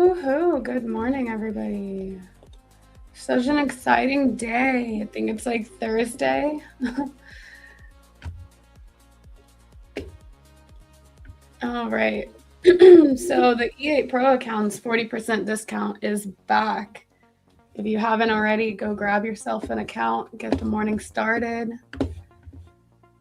Woohoo! Good morning, everybody. Such an exciting day. I think it's like Thursday. All right. So the E8 Pro account's 40% discount is back. If you haven't already, go grab yourself an account, get the morning started.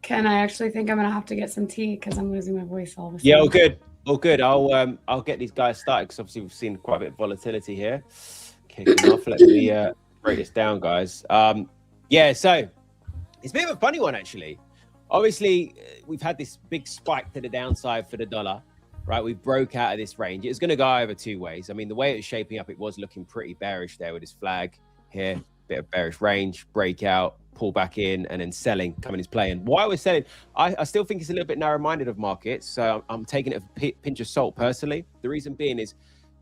Ken, I actually think I'm gonna have to get some tea because I'm losing my voice all of a sudden. Yeah, all good. All good. I'll get these guys started because obviously we've seen quite a bit of volatility here. Kicking off. Let me break this down, guys. Yeah, so it's a bit of a funny one actually. Obviously, we've had this big spike to the downside for the dollar, right? We broke out of this range. It's going to go over two ways. I mean, the way it was shaping up, it was looking pretty bearish there with this flag here, bit of bearish range, breakout, pull back in, and then selling coming into play. And why we're selling, I still think it's a little bit narrow-minded of markets. So I'm taking it a pinch of salt personally. The reason being is,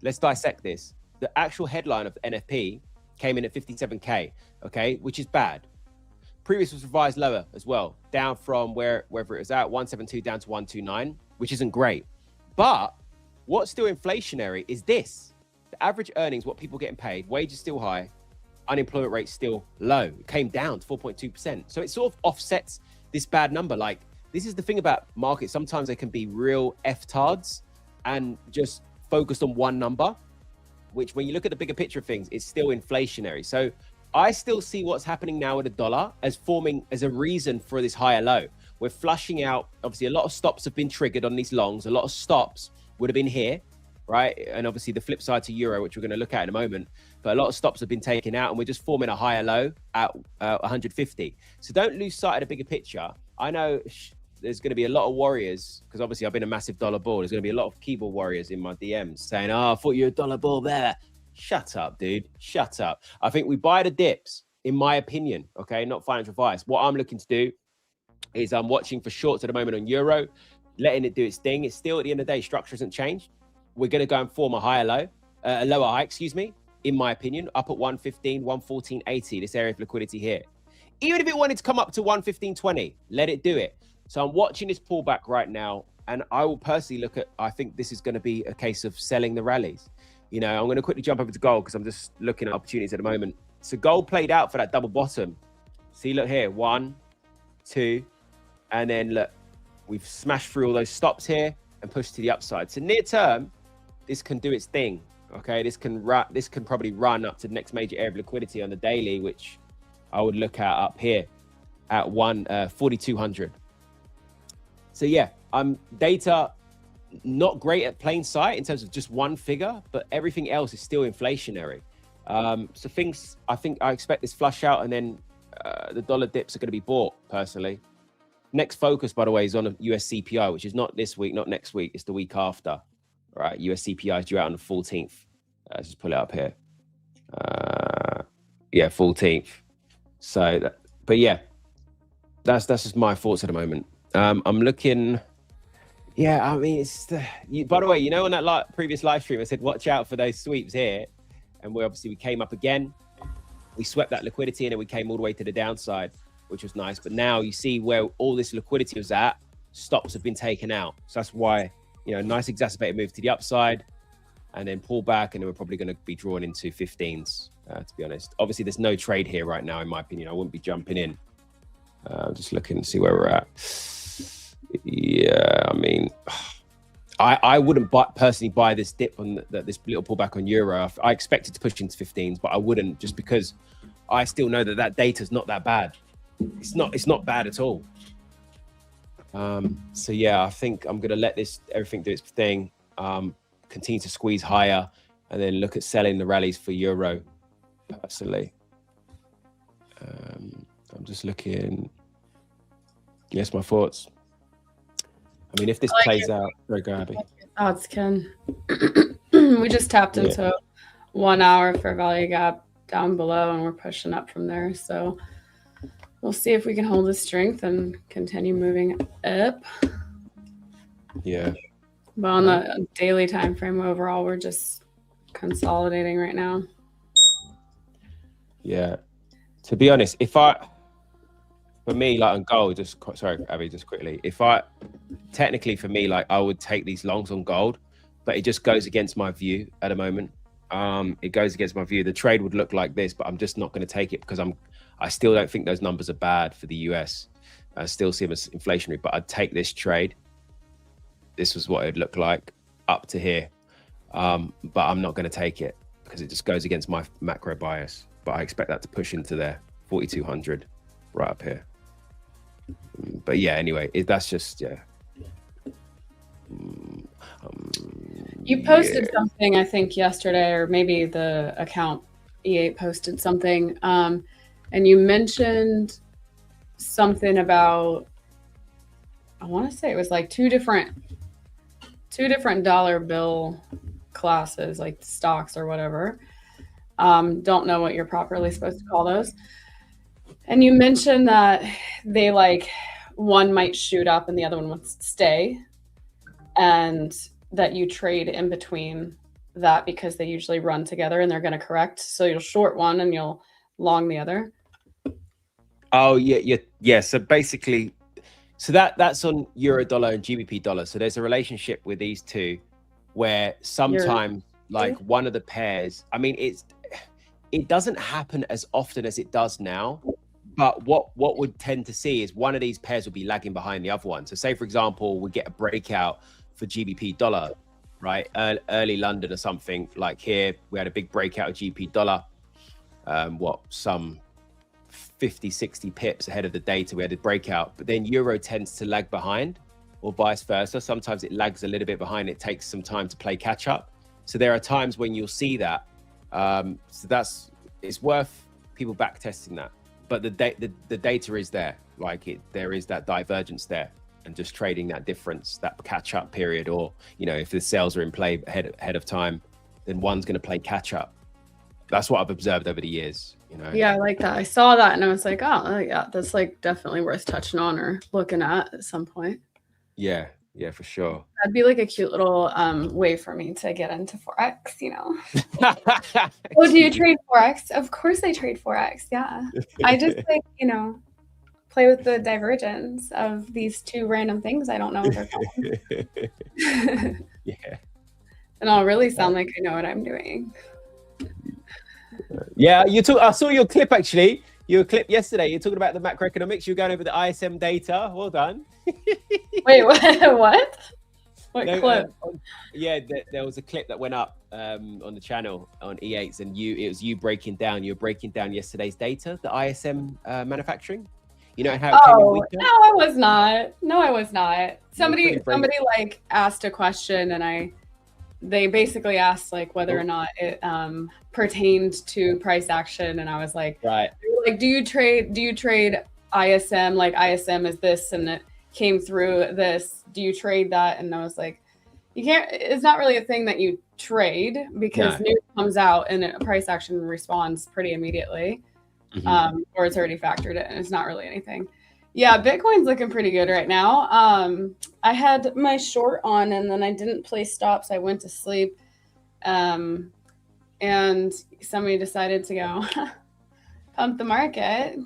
let's dissect this. The actual headline of the NFP came in at 57K, okay, which is bad. Previous was revised lower as well, down from wherever it was at, 172 down to 129, which isn't great. But what's still inflationary is this. The average earnings, what people getting paid, wages still high, unemployment rate still low. It came down to 4.2%. So it sort of offsets this bad number. Like, this is the thing about markets. Sometimes they can be real F-tards and just focused on one number, which when you look at the bigger picture of things, it's still inflationary. So I still see what's happening now with the dollar as forming as a reason for this higher low. We're flushing out. Obviously, a lot of stops have been triggered on these longs. A lot of stops would have been here, right? And obviously the flip side to euro, which we're going to look at in a moment. But a lot of stops have been taken out and we're just forming a higher low at 150. So don't lose sight of the bigger picture. I know there's going to be a lot of warriors because obviously I've been a massive dollar bull. There's going to be a lot of keyboard warriors in my DMs saying, oh, I thought you were a dollar bull there. Shut up, dude. Shut up. I think we buy the dips, in my opinion, okay? Not financial advice. What I'm looking to do is I'm watching for shorts at the moment on euro, letting it do its thing. It's still, at the end of the day, structure hasn't changed. We're going to go and form a higher low, a lower high, excuse me, in my opinion, up at 115, 114.80, this area of liquidity here. Even if it wanted to come up to 115.20, let it do it. So I'm watching this pullback right now, and I will personally look at, I think this is going to be a case of selling the rallies. You know, I'm going to quickly jump over to gold because I'm just looking at opportunities at the moment. So gold played out for that double bottom. See, look here, 1, 2, and then look, we've smashed through all those stops here and pushed to the upside. So near term, this can do its thing. Okay, this can probably run up to the next major area of liquidity on the daily, which I would look at up here at 4,200. So yeah, data. Not great at plain sight in terms of just one figure, but everything else is still inflationary. So things, I expect this flush out and then the dollar dips are going to be bought personally. Next focus, by the way, is on a US CPI, which is not this week, not next week. It's the week after. All right, US CPI is due out on the 14th. Let's just pull it up here. Yeah, 14th. So, but yeah, that's just my thoughts at the moment. I'm looking. Yeah, I mean, by the way, you know, on that previous live stream, I said, watch out for those sweeps here. And we came up again. We swept that liquidity and then we came all the way to the downside, which was nice. But now you see where all this liquidity was at, stops have been taken out. So that's why, you know, nice exacerbated move to the upside and then pull back. And then we're probably going to be drawn into 15s, to be honest. Obviously, there's no trade here right now, in my opinion. I wouldn't be jumping in. Just looking to see where we're at. Yeah, I mean, I wouldn't personally buy this dip on this little pullback on euro. I expected to push into 15s, but I wouldn't, just because I still know that data is not that bad. It's not bad at all. So yeah, I think I'm gonna let everything do its thing. Continue to squeeze higher, and then look at selling the rallies for euro. Personally, I'm just looking. Yes, my thoughts. I mean, if this plays out, very go Abby. Thoughts, Ken. We just tapped into 1 hour for value gap down below, and we're pushing up from there. So we'll see if we can hold the strength and continue moving up. Yeah. But on the daily time frame overall, we're just consolidating right now. Yeah. To be honest, for me, like on gold, sorry, Abby, just quickly. Technically for me, like I would take these longs on gold, but it just goes against my view at the moment. It goes against my view. The trade would look like this, but I'm just not going to take it because I still don't think those numbers are bad for the US. I still see them as inflationary, but I'd take this trade. This was what it'd look like up to here. But I'm not going to take it because it just goes against my macro bias. But I expect that to push into there, 4,200 right up here. But yeah, anyway, that's just, yeah. You posted something, I think, yesterday, or maybe the account E8 posted something, and you mentioned something about, I want to say it was like two different dollar bill classes, like stocks or whatever. Don't know what you're properly supposed to call those. And you mentioned that they like one might shoot up and the other one would stay, and that you trade in between that because they usually run together and they're going to correct. So you'll short one and you'll long the other. Oh yeah. So basically, that's on euro dollar and GBP dollar. So there's a relationship with these two where sometimes like one of the pairs, I mean, it doesn't happen as often as it does now, but what would tend to see is one of these pairs will be lagging behind the other one. So say, for example, we get a breakout for GBP dollar, right? Early London or something like here, we had a big breakout of GBP dollar. Some 50, 60 pips ahead of the data, we had a breakout, but then euro tends to lag behind or vice versa. Sometimes it lags a little bit behind. It takes some time to play catch up. So there are times when you'll see that. So it's worth people back testing that. But the data is there, there is that divergence there, and just trading that difference, that catch up period, or, if the sales are in play ahead of time, then one's going to play catch up. That's what I've observed over the years, Yeah, I like that. I saw that and I was like, oh yeah, that's like definitely worth touching on or looking at some point. Yeah, for sure. That'd be like a cute little way for me to get into Forex, Oh, do you trade Forex? Of course I trade Forex, yeah. I just like, play with the divergence of these two random things I don't know what they're called. Yeah. And I'll really sound like I know what I'm doing. Yeah, I saw your clip actually. Your clip yesterday. You're talking about the macroeconomics. You're going over the ISM data. Well done. Wait, what? What clip? There was a clip that went up on the channel on E8s, and it was you breaking down. You were breaking down yesterday's data, the ISM manufacturing. How it came in weaker? No, I was not. Somebody like asked a question, and they basically asked like whether or not it pertained to price action, and I was like, right. Like, do you trade ISM? Like ISM is this, and it came through this. Do you trade that? And I was like, you can't. It's not really a thing that you trade because news comes out and a price action responds pretty immediately, or it's already factored in. It's not really anything. Yeah, Bitcoin's looking pretty good right now. I had my short on and then I didn't place stops. I went to sleep. And somebody decided to go pump the market.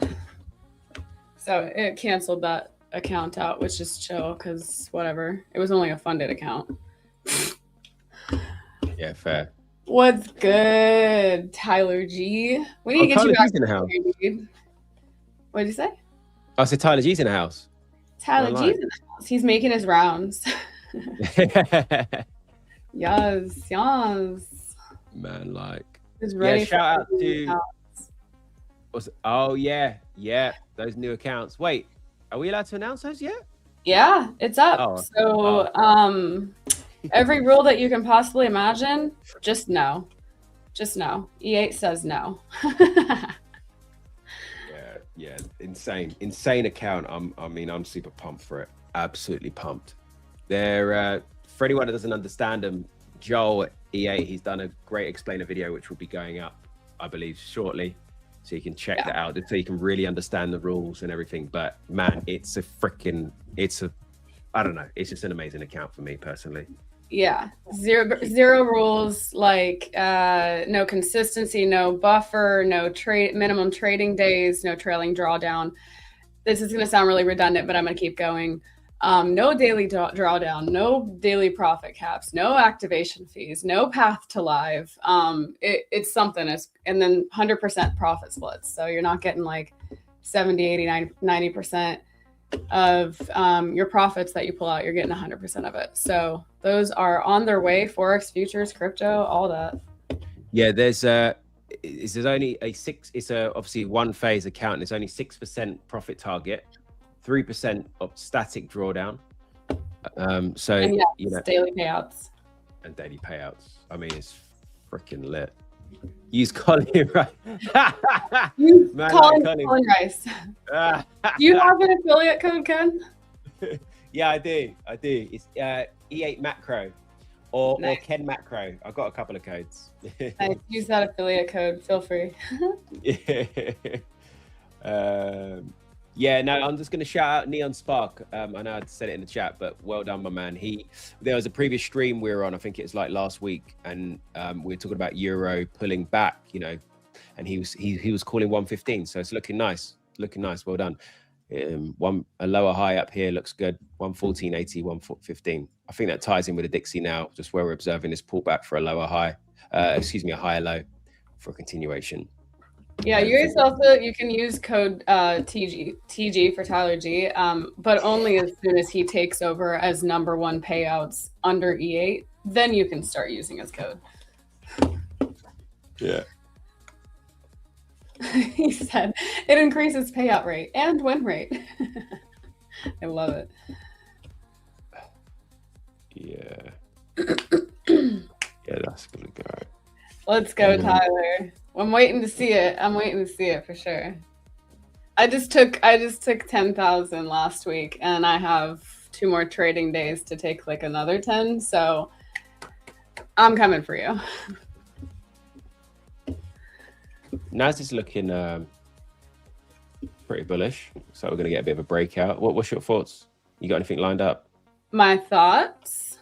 So it canceled that account out, which is chill because whatever. It was only a funded account. Yeah, fair. What's good, Tyler G? We need to get you back in the house. What did you say? I said Tyler G's in the house. Tyler G's in the house. He's making his rounds. Yes. Man, like. He's ready shout out to. Those new accounts. Wait, are we allowed to announce those yet? Yeah, it's up. Every rule that you can possibly imagine, just no. E8 says no. Yeah, insane account. I'm super pumped for it. Absolutely pumped. They're for anyone that doesn't understand them, Joel at E8, he's done a great explainer video which will be going up, I believe, shortly, so you can check that out, so you can really understand the rules and everything. But man, it's I don't know, it's just an amazing account for me personally. Yeah, zero rules, like no consistency, no buffer, no minimum trading days, no trailing drawdown. This is going to sound really redundant, but I'm going to keep going. No daily drawdown, no daily profit caps, no activation fees, no path to live. It's something. And then 100% profit splits. So you're not getting like 70, 80, 90% of your profits that you pull out. You're getting 100% of it. So those are on their way. Forex, futures, crypto, all that. Yeah, there's only a six. It's obviously one phase account. There's only 6% profit target, 3% of static drawdown. So And yeah, you know, daily payouts and daily payouts. I mean, it's freaking lit. Use Colin, right? Use Man, Colin, like Colin Rice. Do you have an affiliate code, Ken? Yeah, I do. It's E8 Macro or Nice. Ken Macro. I've got a couple of codes. Nice. Use that affiliate code. Feel free. Yeah, no, I'm just going to shout out Neon Spark. I know I said it in the chat, but well done, my man. There was a previous stream we were on, I think it was like last week, and we were talking about Euro pulling back, you know, and he was calling 115, so it's looking nice. Well done. A lower high up here looks good. 114.80, 115. I think that ties in with the Dixie now, just where we're observing this pullback for a lower high, a higher low for a continuation. Yeah, you can use code TG for Tyler G, but only as soon as he takes over as #1 payouts under E8, then you can start using his code. Yeah. He said it increases payout rate and win rate. I love it. Yeah. Yeah, that's gonna go. Let's go, Tyler. I'm waiting to see it for sure. I just took 10,000 last week, and I have 2 more trading days to take like another 10. So I'm coming for you. Nas is looking pretty bullish, so we're gonna get a bit of a breakout. What's your thoughts? You got anything lined up? My thoughts?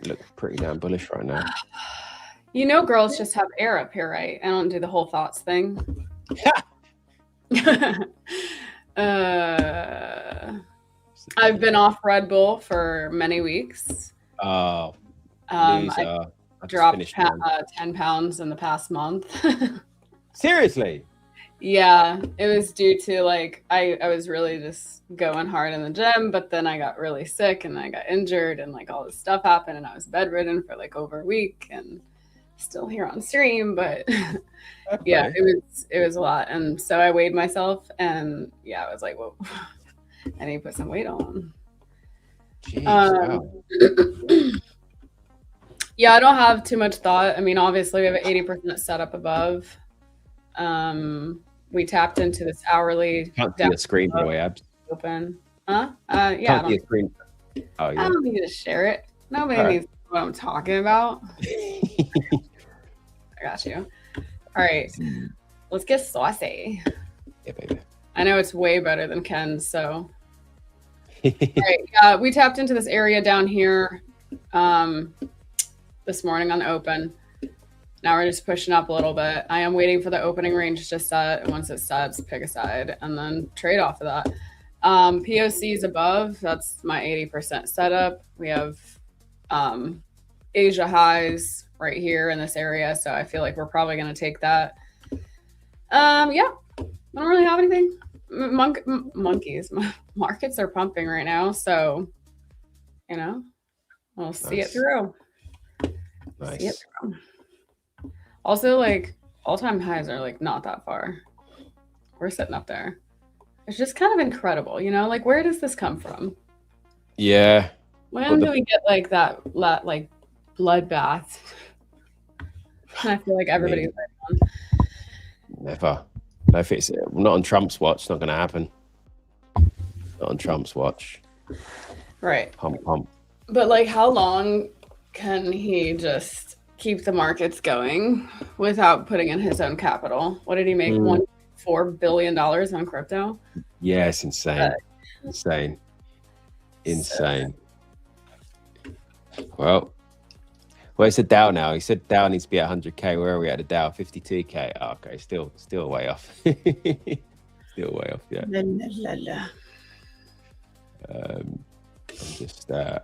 You look pretty damn bullish right now. You know, girls just have air up here, right? I don't do the whole thoughts thing. I've been off Red Bull for many weeks. Oh, I dropped 10 pounds in the past month. Seriously? Yeah, it was due to like I was really just going hard in the gym, but then I got really sick and I got injured and like all this stuff happened and I was bedridden for like over a week and still here on stream, but okay. Yeah, it was a lot. And so I weighed myself and yeah, I was like, whoa, I need to put some weight on. Jeez, wow. Yeah, I don't have too much thought. I mean, obviously we have an 80% setup above. We tapped into this hourly. Can't see the screen by the way, Abs. Open. Huh? Yeah. Can't see the screen. Oh, yeah. I don't need to share it. Nobody needs to know what I'm talking about. I got you. All right. Let's get saucy. Yeah, baby. I know it's way better than Ken's, so. All right. We tapped into this area down here this morning on the open. Now we're just pushing up a little bit. I am waiting for the opening range to set. And once it sets, pick a side and then trade off of that. POCs above, that's my 80% setup. We have Asia highs right here in this area. So I feel like we're probably going to take that. Yeah, I don't really have anything. Monkeys. Markets are pumping right now. So, you know, we'll see it through. Nice. See it through. Also, like, all-time highs are, like, not that far. We're sitting up there. It's just kind of incredible, you know? Like, where does this come from? Yeah. When do we get, like, that like, bloodbath? And I feel like everybody's like, never. No, if it's not on Trump's watch, it's not going to happen. Not on Trump's watch. Right. Pump. But, like, how long can he just keep the markets going without putting in his own capital? What did he make? $1.4 billion on crypto? Yeah, it's insane. Insane. Well, it's a Dow now. He said Dow needs to be at 100K. Where are we at the Dow? 52K. Oh, okay, still way off. Still way off, yeah.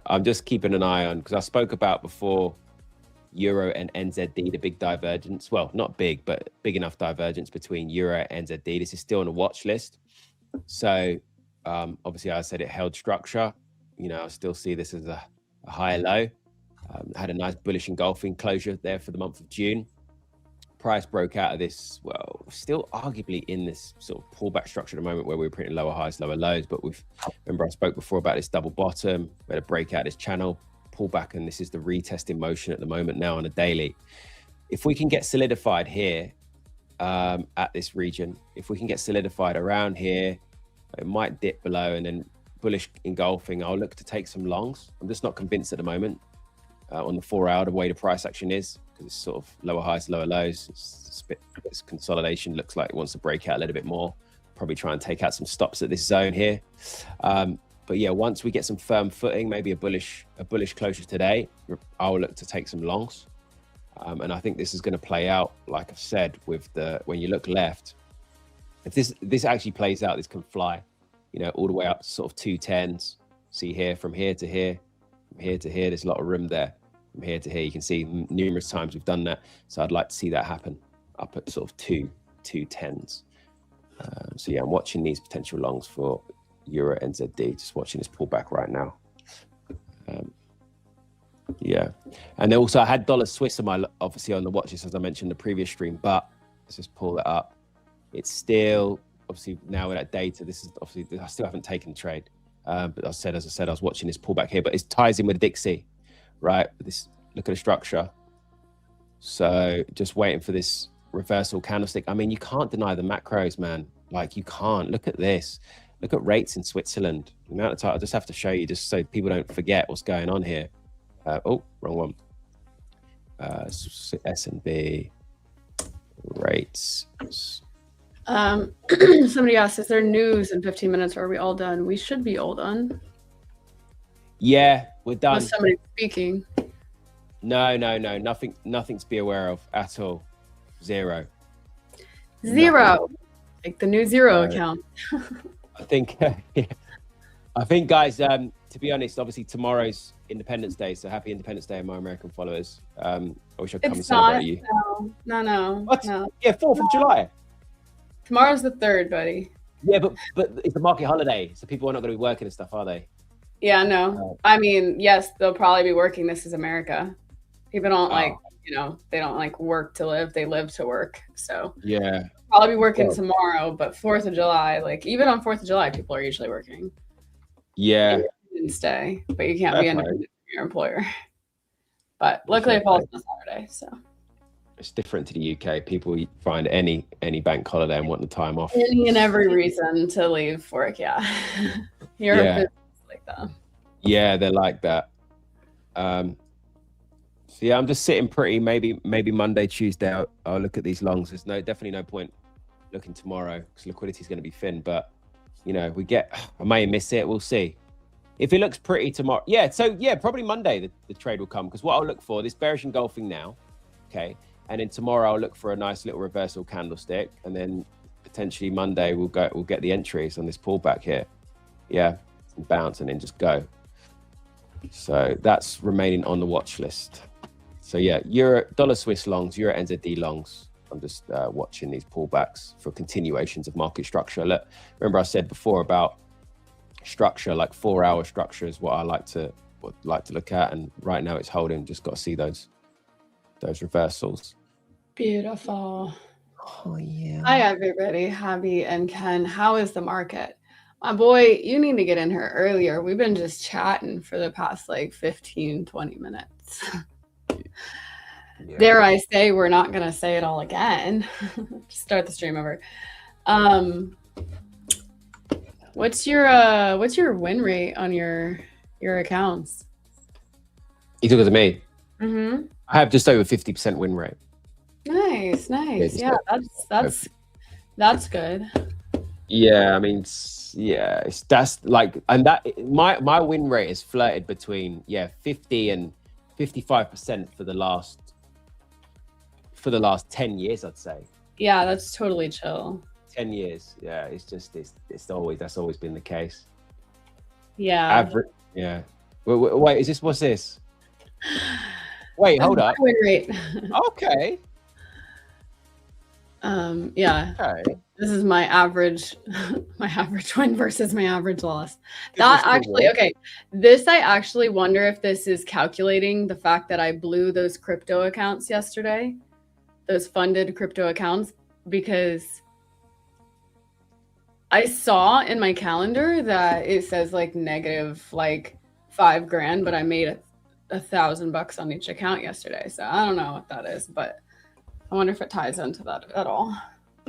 I'm just keeping an eye on, because I spoke about before Euro and NZD, the big divergence. Well, not big, but big enough divergence between Euro and NZD. This is still on a watch list. So obviously, I said it held structure. You know, I still see this as a higher low. Had a nice bullish engulfing closure there for the month of June. Price broke out of this, well, still arguably in this sort of pullback structure at the moment where we're printing lower highs, lower lows. But remember I spoke before about this double bottom. We had a break out this channel, pull back, and this is the retesting motion at the moment now on a daily. If we can get solidified here at this region, if we can get solidified around here, it might dip below and then bullish engulfing. I'll look to take some longs. I'm just not convinced at the moment on the 4 hour the way the price action is, because it's sort of lower highs, lower lows. It's consolidation, looks like it wants to break out a little bit more. Probably try and take out some stops at this zone here. But yeah, once we get some firm footing, maybe a bullish closure today, I'll look to take some longs. And I think this is going to play out, like I've said, with when you look left, if this actually plays out, this can fly, you know, all the way up to sort of 210s. See here, from here to here, from here to here, there's a lot of room there. From here to here, you can see numerous times we've done that. So I'd like to see that happen up at sort of 210s. So yeah, I'm watching these potential longs for Euro NZD, just watching this pullback right now. Yeah, and also I had dollar Swiss on my, obviously on the watch list, as I mentioned in the previous stream, but let's just pull that up. It's still, obviously now with that data, this is obviously, I still haven't taken the trade. But as I said, I was watching this pullback here, but it ties in with Dixie, right? This, look at the structure. So just waiting for this reversal candlestick. I mean, you can't deny the macros, man. Like, you can't. Look at this. Look at rates in Switzerland. The amount of time, I just have to show you just so people don't forget what's going on here. Oh, wrong one. S&B rates. Somebody asked, is there news in 15 minutes, or are we all done? We should be all done. Yeah, we're done. Unless somebody's speaking. No, nothing to be aware of at all. Zero. Nothing. Like the new zero account. I think, guys, to be honest, obviously tomorrow's Independence Day, so happy Independence Day, my American followers. I wish I'd come and celebrate you. No. What? No. Yeah, 4th of July. Tomorrow's the 3rd, buddy. Yeah, but it's a market holiday, so people are not going to be working and stuff, are they? Yeah, no. I mean, yes, they'll probably be working. This is America. People don't like, you know, they don't like work to live. They live to work. So yeah, probably be working tomorrow, but 4th of July, like even on 4th of July, people are usually working. Yeah. Independence Day, but you can't be independent from your employer. But luckily it falls on a Saturday, so. It's different to the UK. People find any bank holiday and want the time off. Any and every reason to leave work, yeah. Europe is like that. Yeah, they're like that. So yeah, I'm just sitting pretty. Maybe Monday, Tuesday, I'll look at these longs. There's definitely no point looking tomorrow because liquidity is going to be thin. But you know, I may miss it. We'll see. If it looks pretty tomorrow, probably Monday the trade will come, because what I'll look for, this bearish engulfing now, okay, and then tomorrow I'll look for a nice little reversal candlestick, and then potentially Monday we'll get the entries on this pullback here, and bounce and then just go. So that's remaining on the watch list. So yeah, dollar Swiss longs, Euro NZD longs. I'm just watching these pullbacks for continuations of market structure. Look, remember I said before about structure, like 4 hour structure is what I like to look at, and right now it's holding. Just got to see those reversals. Beautiful. Oh yeah. Hi everybody, Javi and Ken. How is the market? My boy, you need to get in here earlier. We've been just chatting for the past like 15-20 minutes. Yeah. Dare I say, we're not gonna say it all again. Just start the stream over. What's your win rate on your accounts? You talking to me? Mm-hmm. I have just over 50% win rate. Nice. Yeah, that's good. Yeah, I mean, that's like, and that my win rate is flirted between 50 and 55% for the last 10 years, I'd say. Yeah, that's totally chill. 10 years. Yeah, that's always been the case. Yeah. Yeah. Wait, what's this? Wait, hold up. Win rate. Okay. Yeah. Okay. This is my average, my average win versus my average loss. Good That risk actually, reward. okay. This I actually wonder if this is calculating the fact that I blew those crypto accounts yesterday, those funded crypto accounts, because I saw in my calendar that it says like negative like $5,000, but I made $1,000 on each account yesterday. So I don't know what that is, but I wonder if it ties into that at all.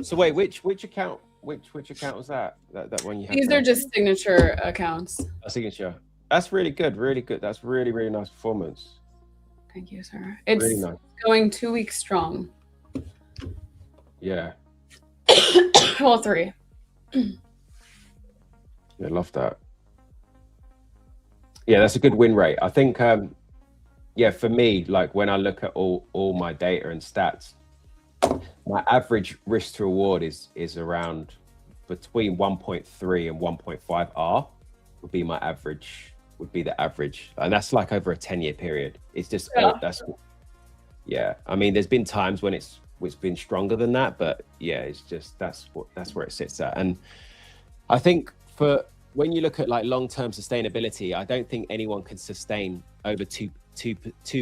So wait, which account? Which account was that? That one you have? These are just signature accounts. A signature. That's really good. Really good. That's really, really nice performance. Thank you, sir. It's Really nice. going 2 weeks strong. Yeah. Well, 3. Yeah, love that. Yeah, that's a good win rate. I think yeah, for me, like when I look at all my data and stats, my average risk to reward is around between 1.3 and 1.5 R would be my average, would be the average. And that's like over a 10-year period. It's just yeah. I mean, there's been times when it's been stronger than that, but yeah, it's just that's where it sits at. And I think for when you look at like long-term sustainability, I don't think anyone can sustain over 2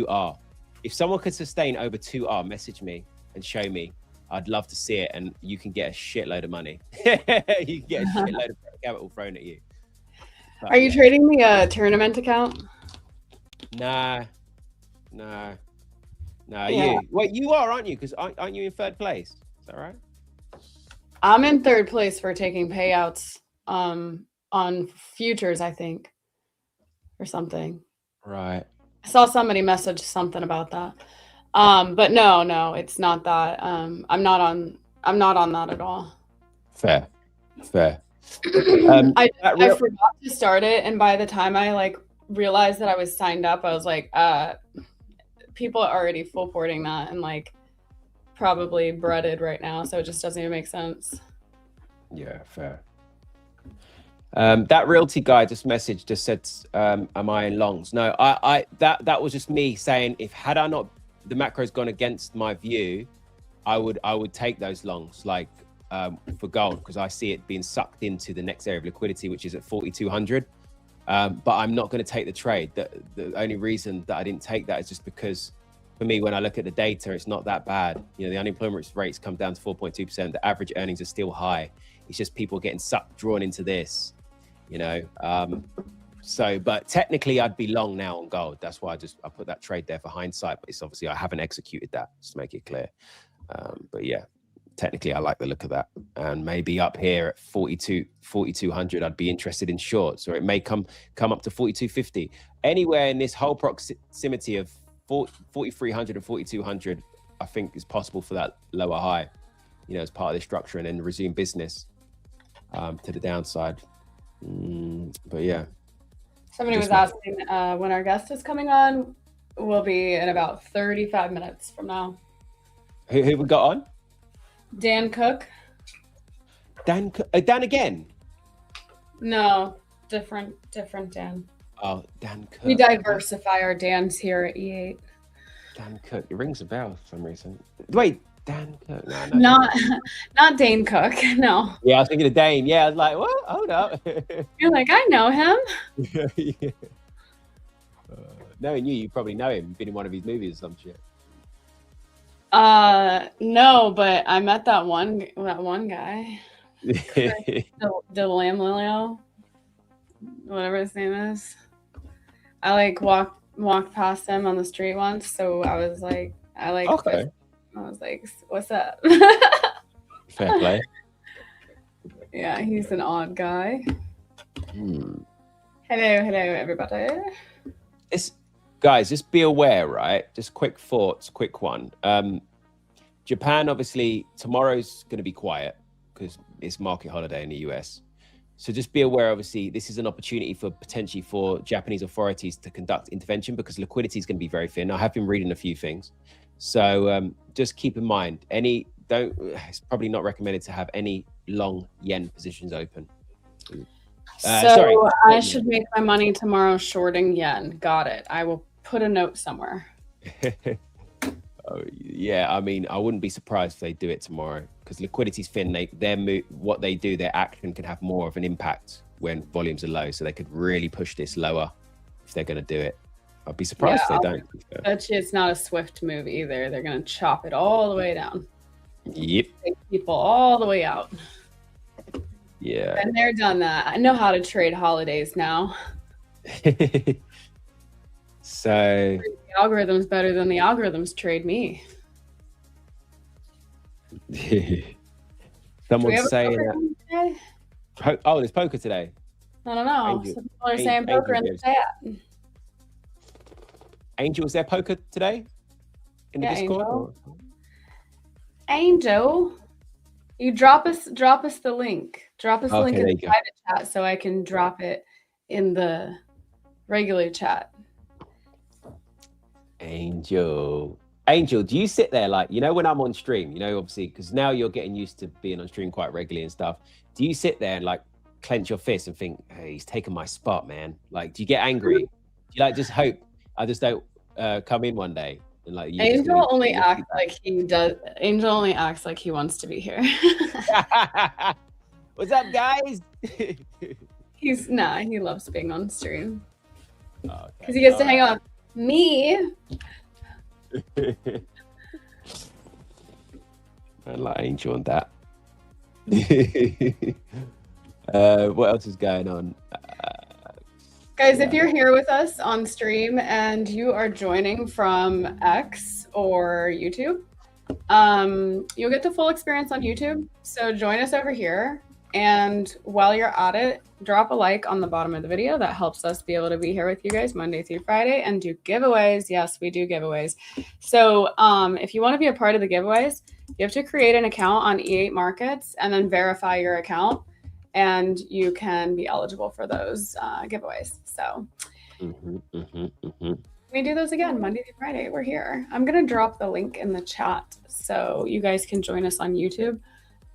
R. If someone could sustain over 2 R, message me and show me. I'd love to see it, and you can get a shitload of money. You can get a shitload of capital thrown at you. But, are you trading the tournament account? Nah. Yeah. You. Wait, you are, aren't you? Because aren't you in 3rd place? Is that right? I'm in 3rd place for taking payouts on futures, I think, or something. Right. I saw somebody message something about that. But no, it's not that. I'm not on that at all. Fair. I forgot to start it, and by the time I like realized that I was signed up, I was like, people are already full porting that and like probably breaded right now, so it just doesn't even make sense. Yeah, fair. That realty guy just messaged, just said, am I in longs? No, that was just me saying, if had I not, the macro's gone against my view, I would take those longs, like for gold, because I see it being sucked into the next area of liquidity, which is at 4,200. But I'm not going to take the trade. The only reason that I didn't take that is just because, for me, when I look at the data, it's not that bad. You know, the unemployment rates come down to 4.2%. The average earnings are still high. It's just people getting drawn into this, you know. So, but technically I'd be long now on gold. That's why I put that trade there for hindsight, but it's obviously I haven't executed that, just to make it clear. But yeah, technically I like the look of that. And maybe up here at 4,200, I'd be interested in shorts, or it may come up to 4,250. Anywhere in this whole proximity of 4,300 and 4,200, I think is possible for that lower high, you know, as part of the structure, and then resume business to the downside. But yeah. Somebody was asking when our guest is coming on. Will be in about 35 minutes from now. Who we got on? Dan Cooke. Dan again? No, different Dan. Oh, Dan Cooke. We diversify our Dans here at E8. Dan Cooke. It rings a bell for some reason. Wait, Dan Cooke. No, not Dane Cook. No. Yeah, I was thinking of Dane. Yeah, I was like, what? Hold up. You're like, I know him. Yeah. Knowing you probably know him. Been in one of his movies or some shit. No, but I met that one guy. Delamlio, whatever his name is. I like walked past him on the street once, so I was like, okay. I was like, what's up? Fair play. Yeah, he's an odd guy. Hello, everybody. Guys, just be aware, right? Just quick thoughts, quick one. Japan, obviously, tomorrow's going to be quiet because it's market holiday in the US. So just be aware, obviously, this is an opportunity potentially for Japanese authorities to conduct intervention because liquidity is going to be very thin. I have been reading a few things. So just keep in mind, it's probably not recommended to have any long yen positions open. Sorry. I should make my money tomorrow shorting yen. Got it. I will put a note somewhere. Oh, yeah, I mean, I wouldn't be surprised if they do it tomorrow because liquidity's thin. What they do, their action can have more of an impact when volumes are low. So they could really push this lower if they're going to do it. I'd be surprised if they don't. Bet you it's not a swift move either. They're going to chop it all the way down. Yep. Take people all the way out. Yeah. And they're done that. I know how to trade holidays now. So the algorithm's better than the algorithms trade me. Someone's saying that. Oh, there's poker today. I don't know. Some people are saying poker in the chat. Angel, is there poker today in the Discord? Angel, you drop us the link. Drop us the link in the private chat so I can drop it in the regular chat. Angel, do you sit there like, when I'm on stream, obviously, because now you're getting used to being on stream quite regularly and stuff. Do you sit there and like clench your fist and think, hey, he's taking my spot, man? Like, do you get angry? Do you like just hope I just don't come in one day? And like Angel only acts like he does. Angel only acts like he wants to be here. What's up, guys? He loves being on stream because he gets to hang out with me. I like Angel on that. What else is going on? Guys, if you're here with us on stream and you are joining from X or YouTube, you'll get the full experience on YouTube. So join us over here. And while you're at it, drop a like on the bottom of the video. That helps us be able to be here with you guys Monday through Friday and do giveaways. Yes, we do giveaways. So if you want to be a part of the giveaways, you have to create an account on E8 Markets and then verify your account, and you can be eligible for those giveaways. So we do those again Monday through Friday. We're here. I'm going to drop the link in the chat so you guys can join us on YouTube.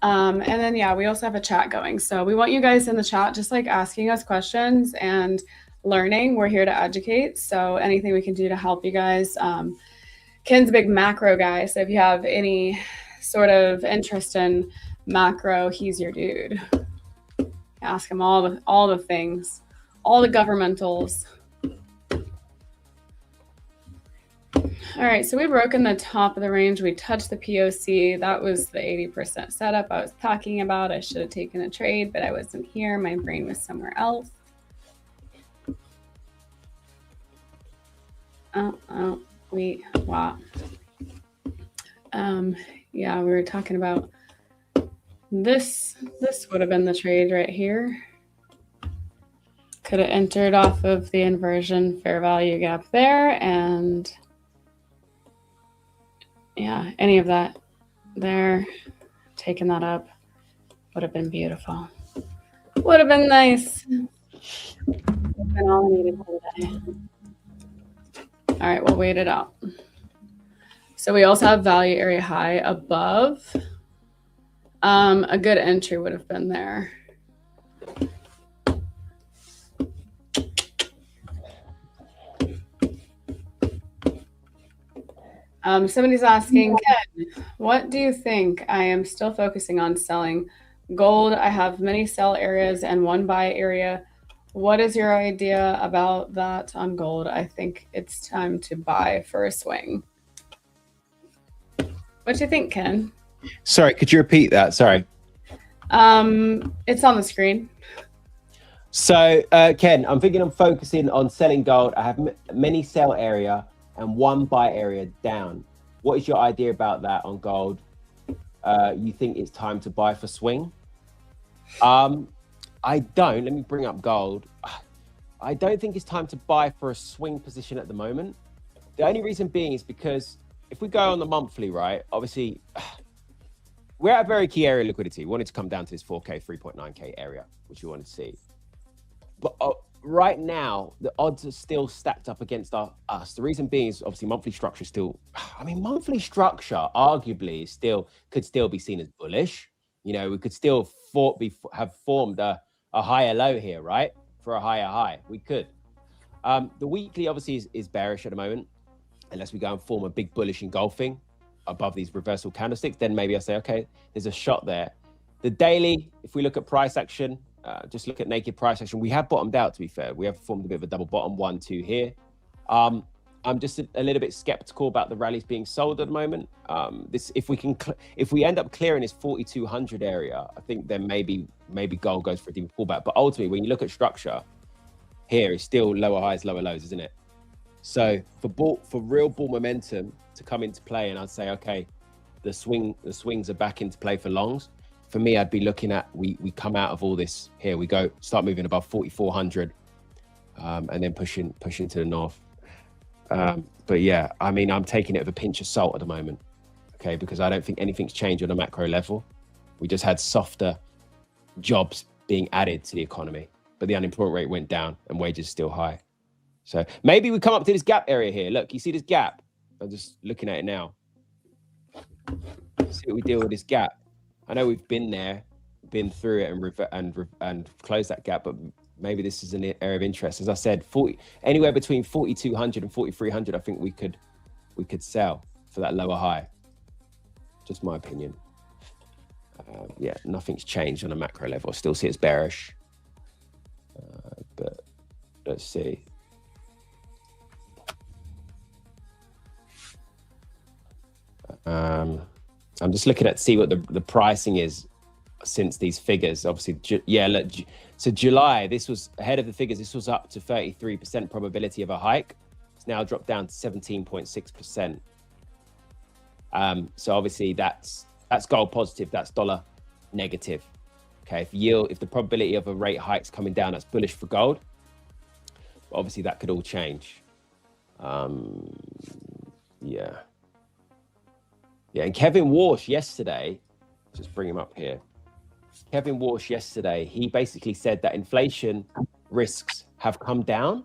And then, we also have a chat going. So we want you guys in the chat, just like asking us questions and learning. We're here to educate. So anything we can do to help you guys. Ken's a big macro guy. So if you have any sort of interest in macro, he's your dude. Ask him all the things, all the governmentals. All right, so we've broken the top of the range. We touched the POC. That was the 80% setup I was talking about. I should have taken a trade, but I wasn't here. My brain was somewhere else. Wow. We were talking about this. This would have been the trade right here. Could have entered off of the inversion fair value gap there, and any of that there, taking that up would have been beautiful. Would have been nice. Would have been all I needed for the day. All right, we'll wait it out. So we also have value area high above. A good entry would have been there. Somebody's asking, Ken, what do you think? I am still focusing on selling gold. I have many sell areas and one buy area. What is your idea about that on gold? I think it's time to buy for a swing. What do you think, Ken? Sorry, could you repeat that? Sorry. It's on the screen. So, Ken, I'm focusing on selling gold. I have many sell area and one buy area down. What is your idea about that on gold? You think it's time to buy for swing? Let me bring up gold. I don't think it's time to buy for a swing position at the moment. The only reason being is because if we go on the monthly, right, obviously we're at a very key area of liquidity. We wanted to come down to this 4K, 3.9K area, which we wanted to see. But right now, the odds are still stacked up against us. The reason being is obviously monthly structure monthly structure arguably could still be seen as bullish. We could still have formed a a higher low here, right? For a higher high, we could. The weekly obviously is bearish at the moment, unless we go and form a big bullish engulfing above these reversal candlesticks. Then maybe I say, okay, there's a shot there. The daily, if we look at price action, just look at naked price action. We have bottomed out, to be fair. We have formed a bit of a double bottom, 1, 2 here. I'm just a little bit skeptical about the rallies being sold at the moment. If we end up clearing this 4,200 area, I think then maybe gold goes for a deeper pullback. But ultimately, when you look at structure, here it's still lower highs, lower lows, isn't it? So for real bull momentum to come into play, and I'd say, okay, the swings are back into play for longs. For me, I'd be looking at we come out of all this. Here we go, start moving above 4,400, and then pushing to the north. But yeah, I mean, I'm taking it with a pinch of salt at the moment, okay, because I don't think anything's changed on a macro level. We just had softer jobs being added to the economy, but the unemployment rate went down and wages still high. So maybe we come up to this gap area here. Look, you see this gap? I'm just looking at it now. See what we deal with this gap. I know we've been there, been through it and closed that gap, but maybe this is an area of interest. As I said, anywhere between 4,200 and 4,300, I think we could sell for that lower high. Just my opinion. Yeah, nothing's changed on a macro level. I still see it's bearish, but let's see. I'm just looking at see what the pricing is since these figures. Obviously, yeah. Look, so July, this was ahead of the figures. This was up to 33% probability of a hike. It's now dropped down to 17.6%. So obviously that's gold positive. That's dollar negative. Okay, if the probability of a rate hike's coming down, that's bullish for gold. But obviously that could all change. Yeah. Yeah, and Kevin Walsh yesterday, just bring him up here. Kevin Walsh yesterday, he basically said that inflation risks have come down,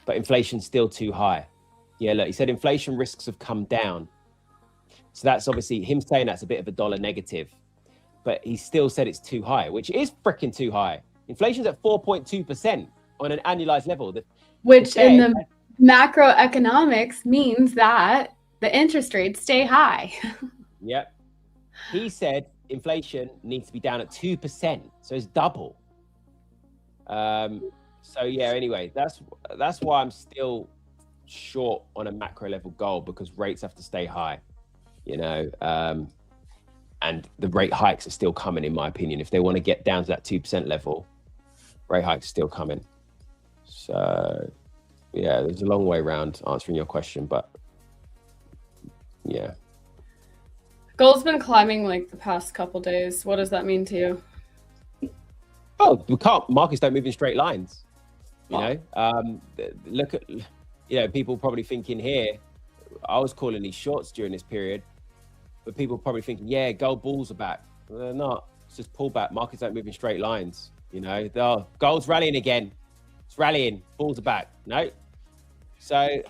but inflation's still too high. Yeah, look, he said inflation risks have come down. So that's obviously him saying that's a bit of a dollar negative, but he still said it's too high, which is freaking too high. Inflation's at 4.2% on an annualized level. Which in the macroeconomics means that the interest rates stay high. Yep. He said inflation needs to be down at 2%, so it's double. So yeah, anyway, that's why I'm still short on a macro level gold, because rates have to stay high, you know, and the rate hikes are still coming, in my opinion. If they want to get down to that 2% level, rate hikes are still coming. So yeah, there's a long way around answering your question, but yeah. Gold's been climbing like the past couple days. What does that mean to you? Oh, markets don't move in straight lines. You know, look at, you know, people probably thinking here, I was calling these shorts during this period, but people probably thinking, yeah, gold bulls are back. Well, they're not. It's just pullback. Markets don't move in straight lines. You know, gold's rallying again. It's rallying. Bulls are back. No. So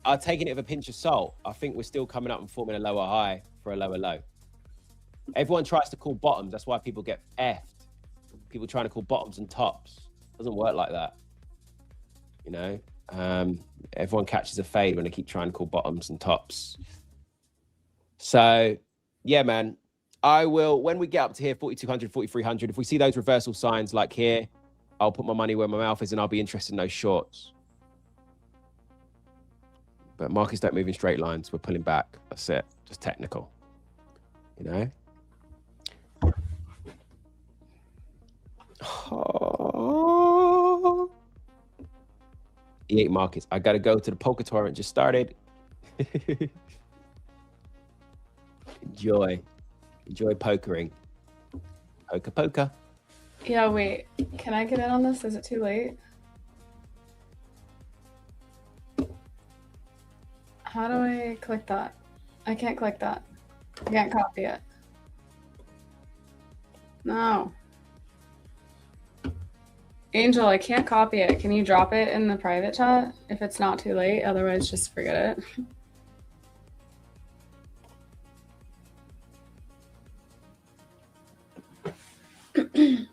I'm taking it with a pinch of salt. I think we're still coming up and forming a lower high for a lower low. Everyone tries to call bottoms. That's why people get effed. People trying to call bottoms and tops. Doesn't work like that. You know, everyone catches a fade when they keep trying to call bottoms and tops. So yeah, man, I will, when we get up to here, 4,200, 4,300, if we see those reversal signs like here, I'll put my money where my mouth is and I'll be interested in those shorts. But markets don't move in straight lines. We're pulling back. That's it. Just technical, you know? Oh. E8 markets. I got to go to the poker tournament. Just started. Enjoy pokering. Poker. Yeah, wait. Can I get in on this? Is it too late? How do I click that? I can't click that. I can't copy it. No. Angel, I can't copy it. Can you drop it in the private chat if it's not too late? Otherwise, just forget it.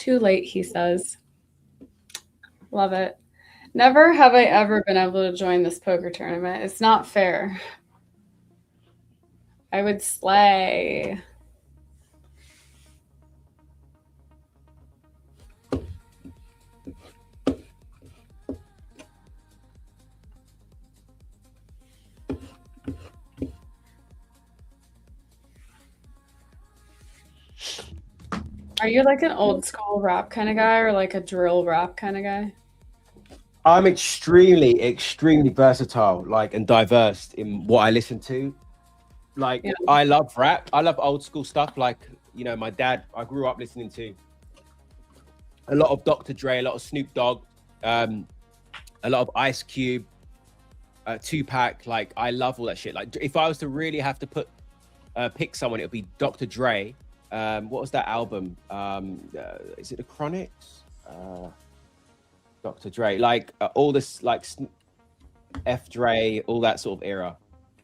Too late, he says. Love it. Never have I ever been able to join this poker tournament. It's not fair. I would slay. Are you like an old school rap kind of guy or like a drill rap kind of guy? I'm extremely versatile, like, and diverse in what I listen to. Like, Yeah. I love rap. I love old school stuff. Like, you know, my dad, I grew up listening to a lot of Dr. Dre, a lot of Snoop Dogg, a lot of Ice Cube, Tupac. Like, I love all that shit. Like, if I was to really have to pick someone, it would be Dr. Dre. What was that album? Is it The Chronics? Dr. Dre, like all this, like F Dre, all that sort of era.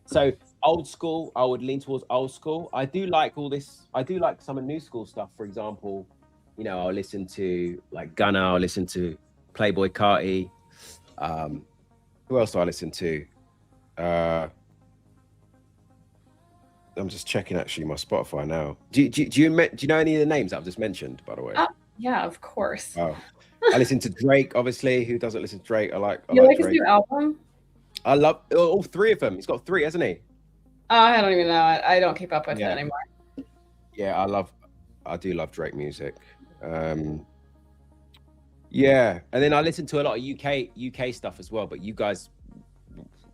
So old school, I would lean towards old school. I do like all this. I do like some of new school stuff. For example, you know, I'll listen to like Gunna. I'll listen to Playboy Carti. Who else do I listen to? I'm just checking actually my Spotify now. Do you know any of the names that I've just mentioned, by the way? Yeah, of course. Oh. I listen to Drake, obviously. Who doesn't listen to Drake? I like Drake. His new album? I love all three of them. He's got three, hasn't he? I don't even know. I don't keep up with it anymore. Yeah, I do love Drake music. Yeah, and then I listen to a lot of UK stuff as well. But you guys,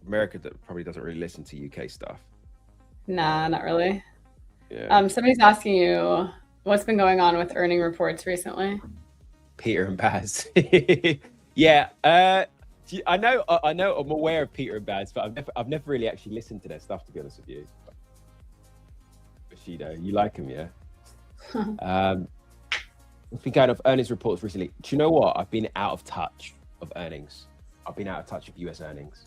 America probably doesn't really listen to UK stuff. Nah, not really. Yeah. Somebody's asking you what's been going on with earning reports recently. Peter and Baz. Yeah. I know. I'm aware of Peter and Baz, but I've never really actually listened to their stuff, to be honest with you. Bushido, you like him, yeah? I've been going off earnings reports recently. Do you know what? I've been out of touch of earnings. I've been out of touch of US earnings.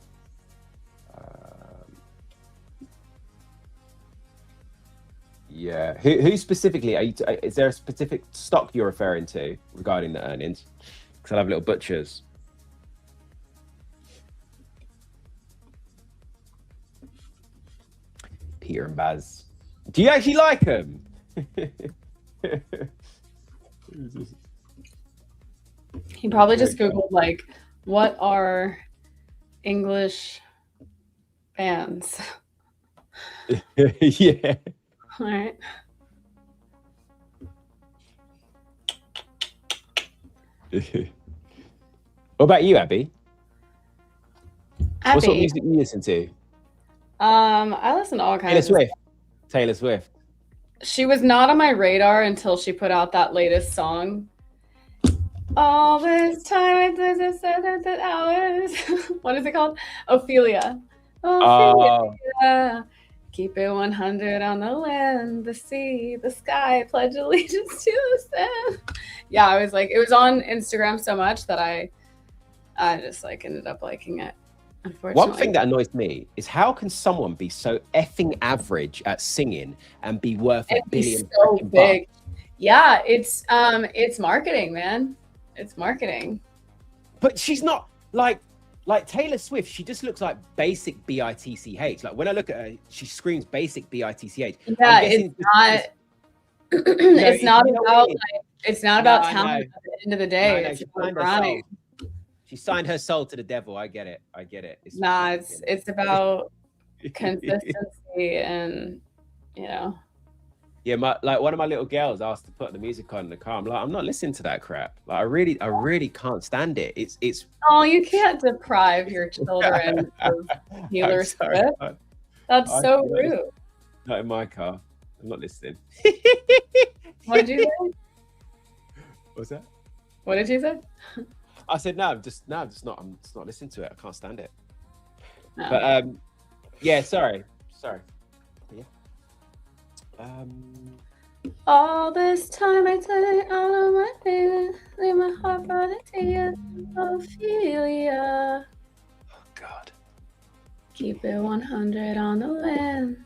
Yeah. Who specifically are you? Is there a specific stock you're referring to regarding the earnings? Because I'll have little butchers. Peter and Baz. Do you actually like him? He probably just Googled like, what are English bands? Yeah. All right. What about you, Abby? Abby. What sort of music do you listen to? I listen to all kinds. Taylor Swift. She was not on my radar until she put out that latest song. All this time, hours. What is it called? Ophelia. Ophelia. Keep it 100 on the land, the sea, the sky. Pledge allegiance to the sand. Yeah, I was like, it was on Instagram so much that I just like ended up liking it. Unfortunately. One thing that annoys me is how can someone be so effing average at singing and be worth $1 billion? So big. Bucks? Yeah, it's marketing, man. It's marketing. But she's not like Taylor Swift. She just looks like basic bitch. Like when I look at her, she screams basic bitch. Yeah, it's not. It's not about it's not about talent. At the end of the day, it's about grinding. She signed her soul to the devil. I get it. It's about consistency and, you know. Yeah, one of my little girls asked to put the music on in the car. I'm like, I'm not listening to that crap. Like, I really can't stand it. It's. Oh, you can't deprive your children of Taylor Swift. That's so rude. Not in my car. I'm not listening. What did you say? What's that? What did you say? I said I'm just not listening to it. I can't stand it. No. But yeah, sorry. Yeah. All this time I take all of my feelings, leave my heart running to you, Ophelia. Oh God. Keep it 100 on the land.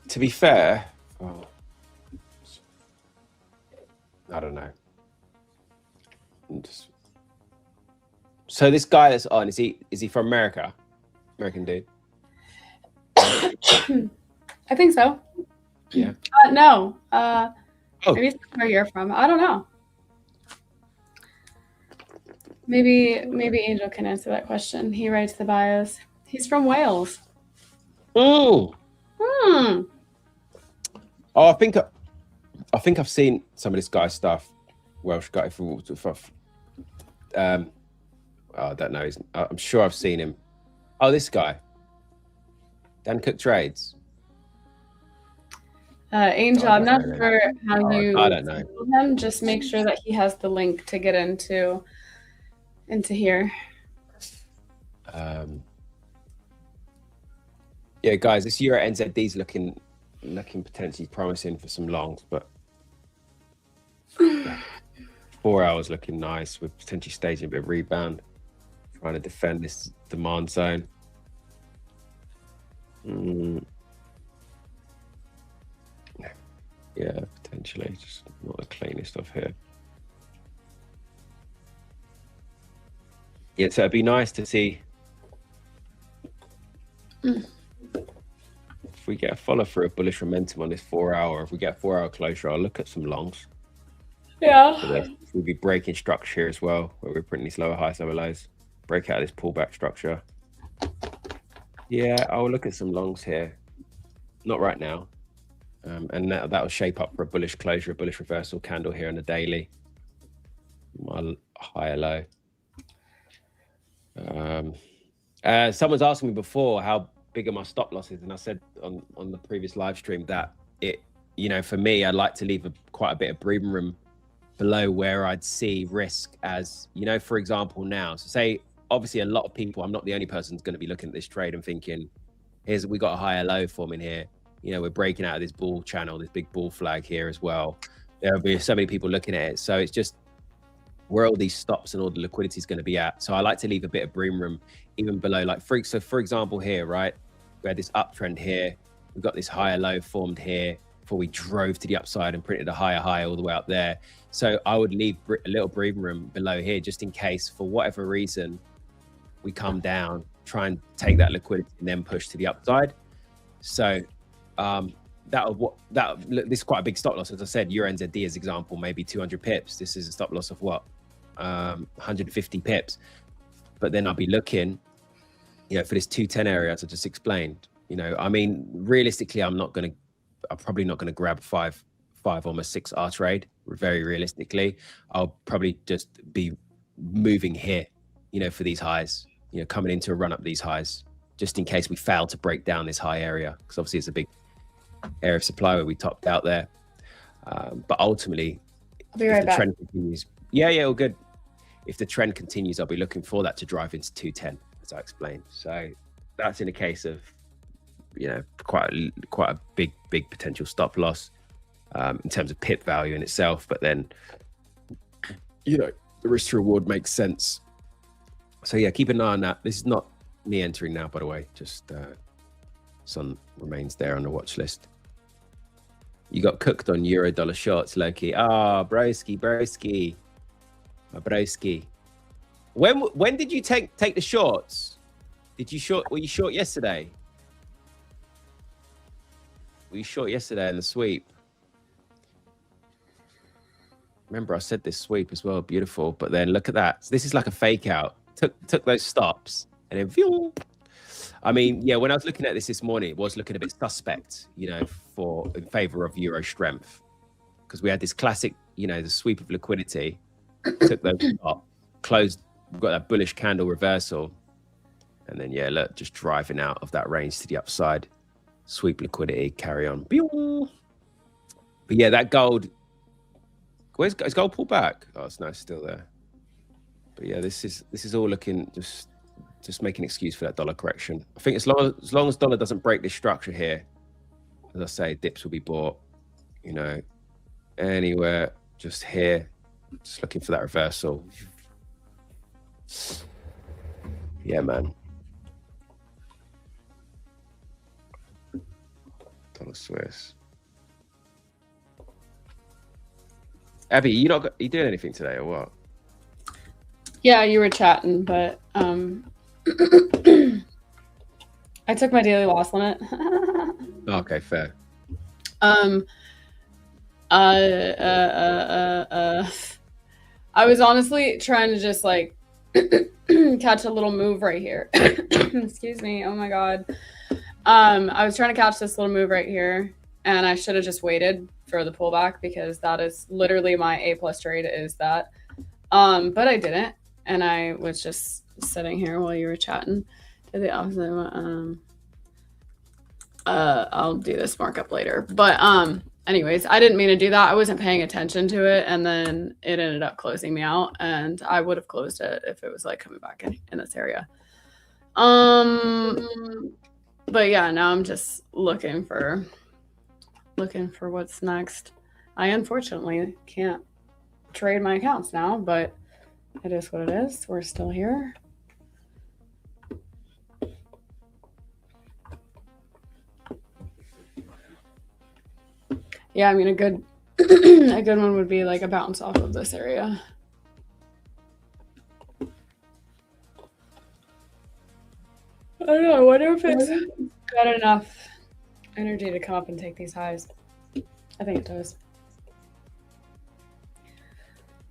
To be fair, I don't know. So this guy that's on, is he from America? American dude? I think so. Yeah. No. Oh. Maybe where you're from. I don't know. Maybe Angel can answer that question. He writes the bios. He's from Wales. Oh. Hmm. Oh, I think I've seen some of this guy's stuff. Welsh guy from I don't know. I'm sure I've seen him. Oh, this guy. Dan Cooke Trades. Angel, I'm not sure how you I don't know him. Just make sure that he has the link to get into here. Yeah, guys, this Euro NZD's looking potentially promising for some longs, but 4 hours looking nice. We're potentially staging a bit of rebound, trying to defend this demand zone. Yeah, potentially. Just not the cleanest of here. Yeah, so it'd be nice to see if we get a follow through a bullish momentum on this 4 hour. If we get a 4 hour closure, I'll look at some longs. Yeah. So we'll be breaking structure here as well, where we're printing these lower highs, lower lows. Break out of this pullback structure. Yeah, I'll look at some longs here. Not right now. And that'll shape up for a bullish closure, a bullish reversal candle here on the daily. My higher low. Someone's asking me before how big are my stop losses, and I said on the previous live stream that for me, I'd like to leave quite a bit of breathing room below where I'd see risk as, for example, now. So say, obviously, a lot of people, I'm not the only person who's going to be looking at this trade and thinking, we got a higher low forming here. We're breaking out of this bull channel, this big bull flag here as well. There'll be so many people looking at it. So it's just where all these stops and all the liquidity is going to be at. So I like to leave a bit of breathing room even below. Like for example, here, right? We had this uptrend here. We've got this higher low formed here before we drove to the upside and printed a higher high all the way up there. So I would leave a little breathing room below here just in case, for whatever reason, we come down, try and take that liquidity and then push to the upside. So this is quite a big stop loss. As I said, Euro NZD as example, maybe 200 pips. This is a stop loss of what? 150 pips. But then I'll be looking, for this 210 area, as I just explained. I mean, realistically, I'm probably not gonna grab five, almost 6 R trade. Very realistically, I'll probably just be moving here, for these highs, coming into a run up these highs, just in case we fail to break down this high area, because obviously it's a big area of supply where we topped out there. But ultimately, I'll be right back. Trend continues, all good. If the trend continues, I'll be looking for that to drive into 210, as I explained. So that's in a case of, quite a big potential stop loss in terms of pip value in itself. But then, the risk to reward makes sense. So yeah, keep an eye on that. This is not me entering now, by the way. Just some remains there on the watch list. You got cooked on euro dollar shorts, Loki. Broski. My broski. When did you take the shorts? Were you short yesterday? Were you short yesterday in the sweep? Remember, I said this sweep as well, beautiful. But then look at that. So this is like a fake out. Took those stops and then phew. I mean, yeah, when I was looking at this morning, it was looking a bit suspect, in favor of euro strength, because we had this classic, the sweep of liquidity, took those stops, closed, we've got that bullish candle reversal, and then look, just driving out of that range to the upside, sweep liquidity, carry on. But yeah, that gold, is gold pulled back? Oh, it's nice, still there. But yeah, this is all looking just make an excuse for that dollar correction. I think as long as dollar doesn't break this structure here, as I say, dips will be bought, anywhere, just here, just looking for that reversal. Yeah, man. Dollar Swiss. Abby, you doing anything today or what? Yeah, you were chatting, but I took my daily loss limit. Okay, fair. um, uh, uh, uh, uh, I was honestly trying to just like catch a little move right here. Excuse me. Oh my god. I was trying to catch this little move right here, and I should have just waited for the pullback because that is literally my A plus trade is that. But I didn't, and I was just sitting here while you were chatting. Did the opposite. I'll do this markup later, but anyways, I didn't mean to do that. I wasn't paying attention to it, and then it ended up closing me out, and I would have closed it if it was like coming back in this area. But yeah, now I'm just looking for what's next. I unfortunately can't trade my accounts now, but it is what it is. We're still here. Yeah, I mean a good a good one would be like a bounce off of this area. I don't know. I wonder if it's got enough energy to come up and take these highs. I think it does.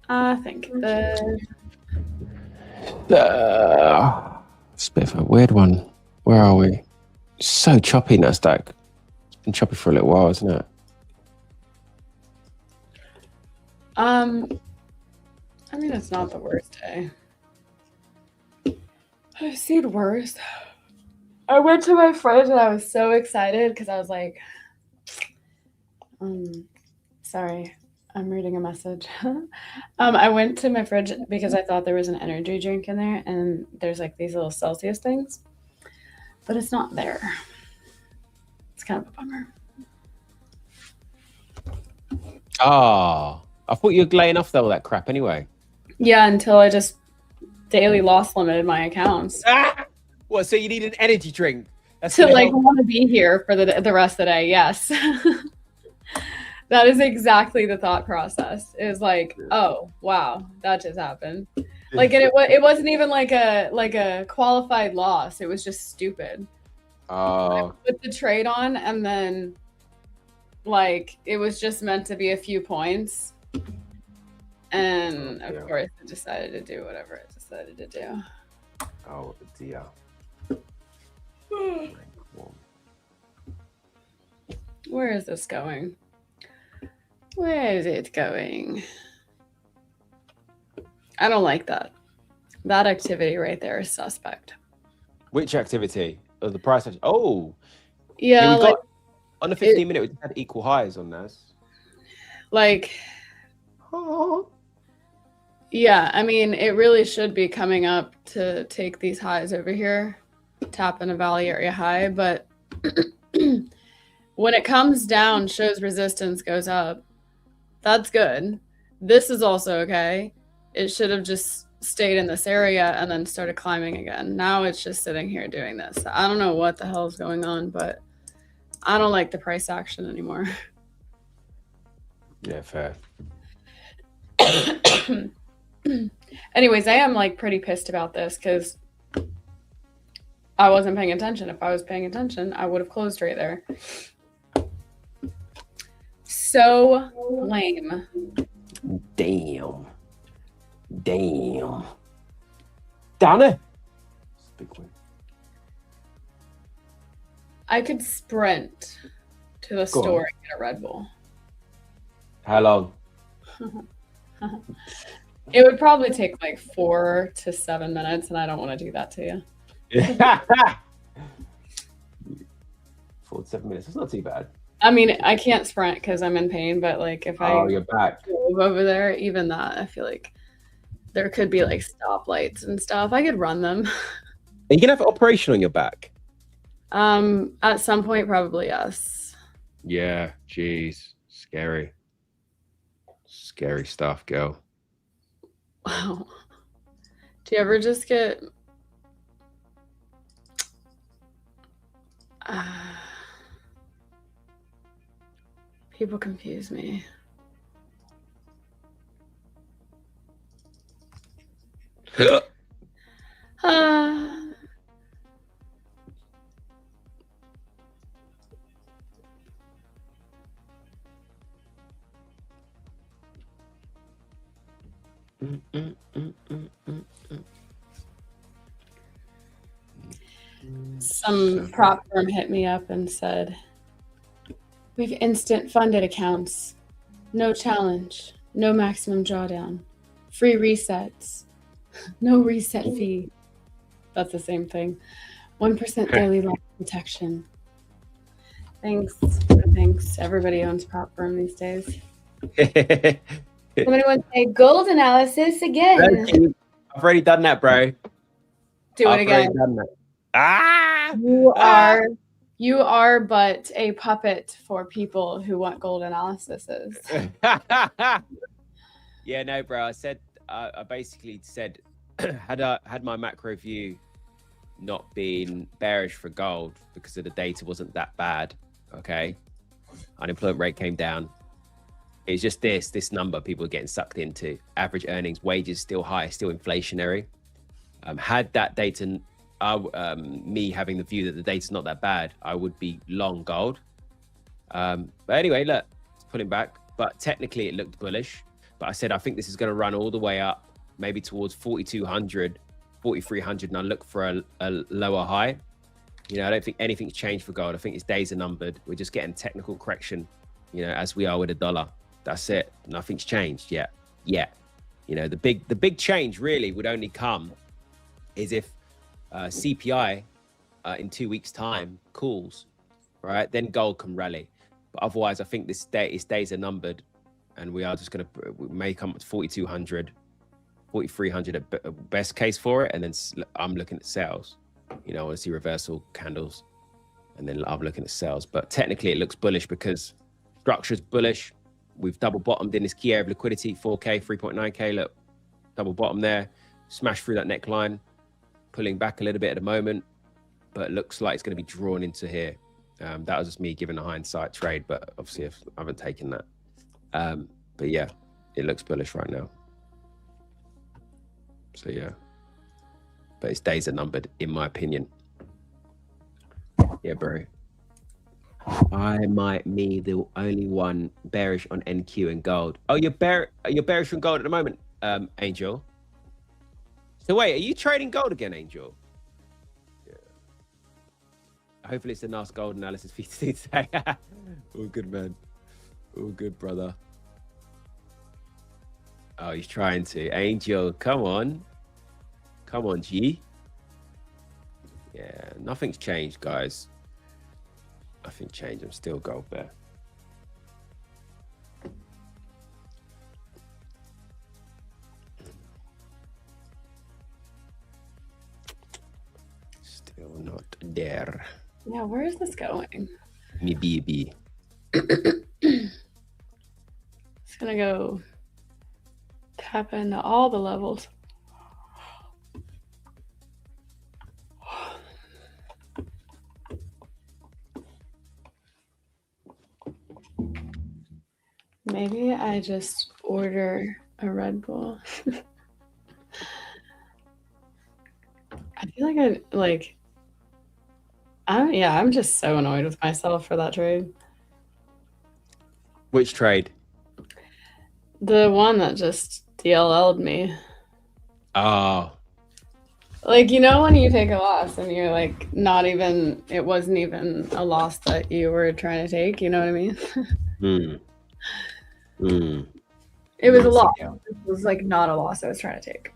I think it does. It's a bit of a weird one. Where are we? It's so choppy, Nasdaq. It's been choppy for a little while, isn't it? I mean, it's not the worst day. I've seen worse. I went to my fridge and I was so excited because I was like, sorry, I'm reading a message. I went to my fridge because I thought there was an energy drink in there, and there's like these little Celsius things, but it's not there. It's kind of a bummer. Oh, I thought you were laying off all that crap anyway. Yeah, until I just daily loss limited my accounts. What? So you need an energy drink? That's to like want to be here for the rest of the day. Yes. That is exactly the thought process. It was like, oh wow, that just happened. Like, and it wasn't even like a qualified loss. It was just stupid. Oh. I put the trade on, and then like it was just meant to be a few points, and of course it decided to do whatever it decided to do. Oh dear. Where is this going? Where is it going? I don't like that. That activity right there is suspect. Which activity? Oh, the price action. Oh. Yeah, we got on the 15-minute, we had equal highs on this. Like, yeah, I mean, it really should be coming up to take these highs over here, tap in a value area high, but when it comes down, shows resistance, goes up. That's good. This is also okay. It should have just stayed in this area and then started climbing again. Now it's just sitting here doing this. I don't know what the hell is going on, but I don't like the price action anymore. Yeah, fair. Anyways, I am like pretty pissed about this because I wasn't paying attention. If I was paying attention, I would have closed right there. So lame. Damn. Dana. Big win. I could sprint to the store and get a Red Bull. How long? It would probably take like 4 to 7 minutes, and I don't want to do that to you. 4 to 7 minutes. That's not too bad. I mean, I can't sprint because I'm in pain, but like if you're back. Move over there, even that, I feel like there could be like stoplights and stuff. I could run them. Are you gonna have an operation on your back? At some point, probably yes. Yeah, jeez, scary stuff, girl. Wow. Do you ever just get people confuse me. Some prop firm hit me up and said, "We've instant funded accounts. No challenge. No maximum drawdown. Free resets. No reset fee." That's the same thing. 1% daily loss protection. Thanks. Thanks. Everybody owns prop firm these days. Somebody wants to say gold analysis again. I've already done that, bro. Do it again. You are but a puppet for people who want gold analyses. Yeah, no, bro. I basically said, had my macro view not been bearish for gold because of the data wasn't that bad. Okay, unemployment rate came down. It's just this number people are getting sucked into. Average earnings, wages still high, still inflationary. Had that data, me having the view that the data's not that bad, I would be long gold. But anyway, look, it's pulling back. But technically, it looked bullish. But I said I think this is going to run all the way up, maybe towards 4,200, 4,300, and I look for a lower high. You know, I don't think anything's changed for gold. I think its days are numbered. We're just getting technical correction, you know, as we are with the dollar. That's it. Nothing's changed yet. You know, the big change really would only come is if CPI in 2 weeks' time cools, right? Then gold can rally. But otherwise, I think its days are numbered, and we are just going to may come up to 4,200, 4,300 at best case for it. And then I'm looking at sales. You know, I want to see reversal candles, and then I'm looking at sales. But technically, it looks bullish because structure is bullish. We've double bottomed in this key area of liquidity, 4K, 3.9K. Look, double bottom there, smash through that neckline, pulling back a little bit at the moment, but it looks like it's going to be drawn into here. That was just me giving a hindsight trade, but obviously I haven't taken that. But yeah, it looks bullish right now. So yeah, but its days are numbered, in my opinion. Yeah, bro. I might be the only one bearish on NQ and gold. Oh, you're bearish on gold at the moment, Angel. So wait, are you trading gold again, Angel? Yeah. Hopefully it's a nice gold analysis for you today. All good, man. All good, brother. Oh, he's trying to. Angel, come on. Come on, G. Yeah, nothing's changed, guys. Nothing changed. I'm still gold bear. Still not there. Yeah, where is this going? Me baby. It's gonna go tap into all the levels. Maybe I just order a Red Bull. I feel like I'm just so annoyed with myself for that trade. Which trade? The one that just DLL'd me. Oh. Like, you know when you take a loss and you're like it wasn't even a loss that you were trying to take, you know what I mean? It was a loss. It was like not a loss I was trying to take.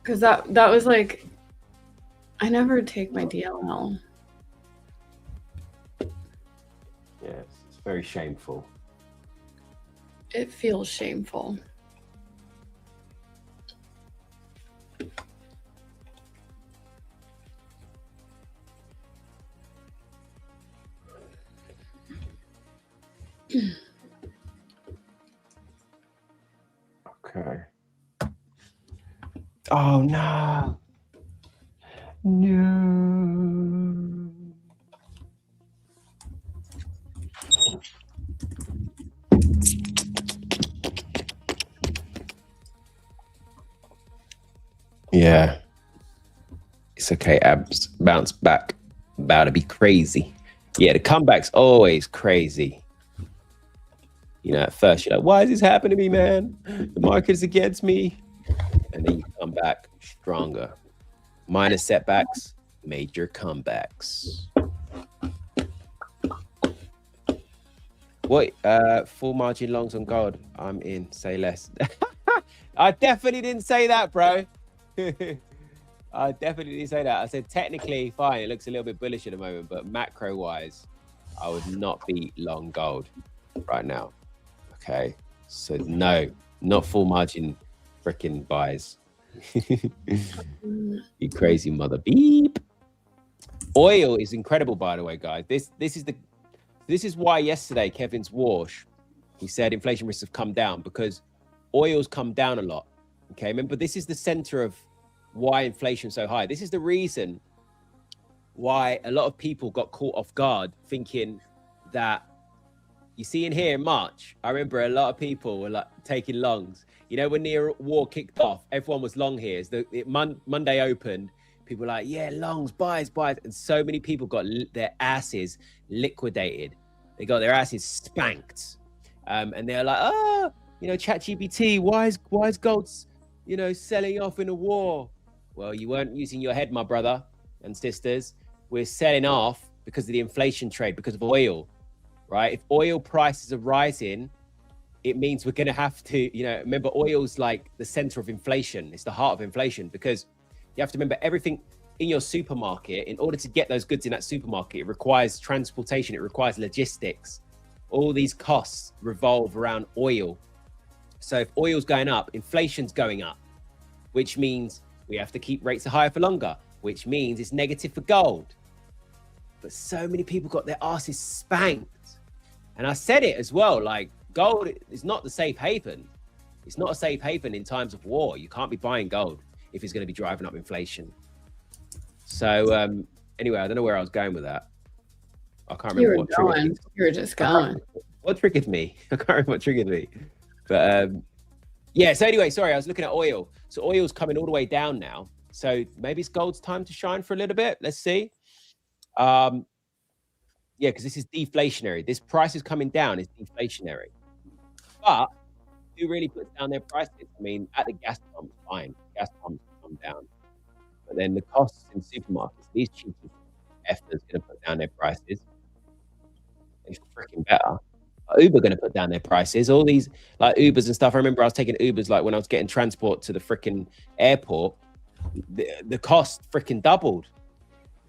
Because that was like, I never take my DLL. Yes, it's very shameful. It feels shameful. Okay. Oh no. No. Yeah. It's okay, abs. Bounce back. About to be crazy. Yeah, the comeback's always crazy. You know, at first you're like, why is this happening to me, man? The market's against me. And then you come back stronger. Minor setbacks, major comebacks. What? Full margin longs on gold. I'm in. Say less. I definitely didn't say that, bro. I definitely didn't say that. I said technically fine. It looks a little bit bullish at the moment, but macro-wise, I would not be long gold right now. Okay, so no, not full margin freaking buys. You crazy mother beep. Oil is incredible, by the way, guys. This is why yesterday Kevin's Warsh, he said inflation risks have come down because oil's come down a lot. Okay, remember this is the center of why inflation's so high. This is the reason why a lot of people got caught off guard thinking that, you see in here in March, I remember a lot of people were like taking longs. You know, when the war kicked off, everyone was long here. As Monday opened, people were like, yeah, longs, buys. And so many people got their asses liquidated. They got their asses spanked. And they're like, oh, you know, ChatGPT, why is gold, you know, selling off in a war? Well, you weren't using your head, my brother and sisters. We're selling off because of the inflation trade, because of oil, right? If oil prices are rising, it means we're going to have to, you know, remember oil's like the center of inflation. It's the heart of inflation because you have to remember everything in your supermarket. In order to get those goods in that supermarket, it requires transportation. It requires logistics. All these costs revolve around oil. So if oil's going up, inflation's going up, which means we have to keep rates higher for longer, which means it's negative for gold. But so many people got their asses spanked. And I said it as well, like gold is not the safe haven. It's not a safe haven in times of war. You can't be buying gold if it's going to be driving up inflation. So anyway, I don't know where I was going with that. I can't remember what triggered me. You were just going. What triggered me? I can't remember what triggered me. But yeah, so anyway, sorry, I was looking at oil. So oil's coming all the way down now. So maybe it's gold's time to shine for a little bit. Let's see. Yeah, because this is deflationary. This price is coming down. It's deflationary. But who really puts down their prices? I mean, at the gas pump, fine. Gas pumps come down. But then the costs in supermarkets, these cheap effers going to put down their prices. It's freaking better. Uber going to put down their prices. All these like Ubers and stuff. I remember I was taking Ubers like when I was getting transport to the freaking airport. The cost freaking doubled.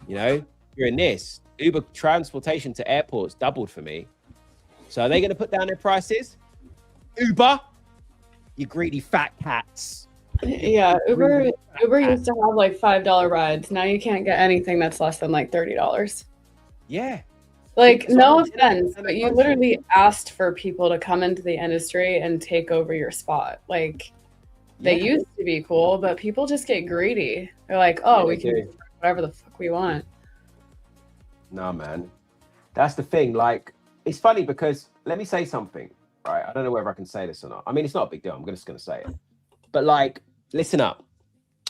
You know, during this Uber transportation to airports doubled for me. So are they going to put down their prices? Uber, you greedy fat cats. Yeah, Uber used to have like $5 rides. Now you can't get anything that's less than like $30. Yeah. Like, no offense, but you literally asked for people to come into the industry and take over your spot. Like, they used to be cool, but people just get greedy. They're like, oh, we can do whatever the fuck we want. No, man. That's the thing. Like, it's funny because let me say something, right? I don't know whether I can say this or not. I mean, it's not a big deal. I'm just going to say it. But like, listen up.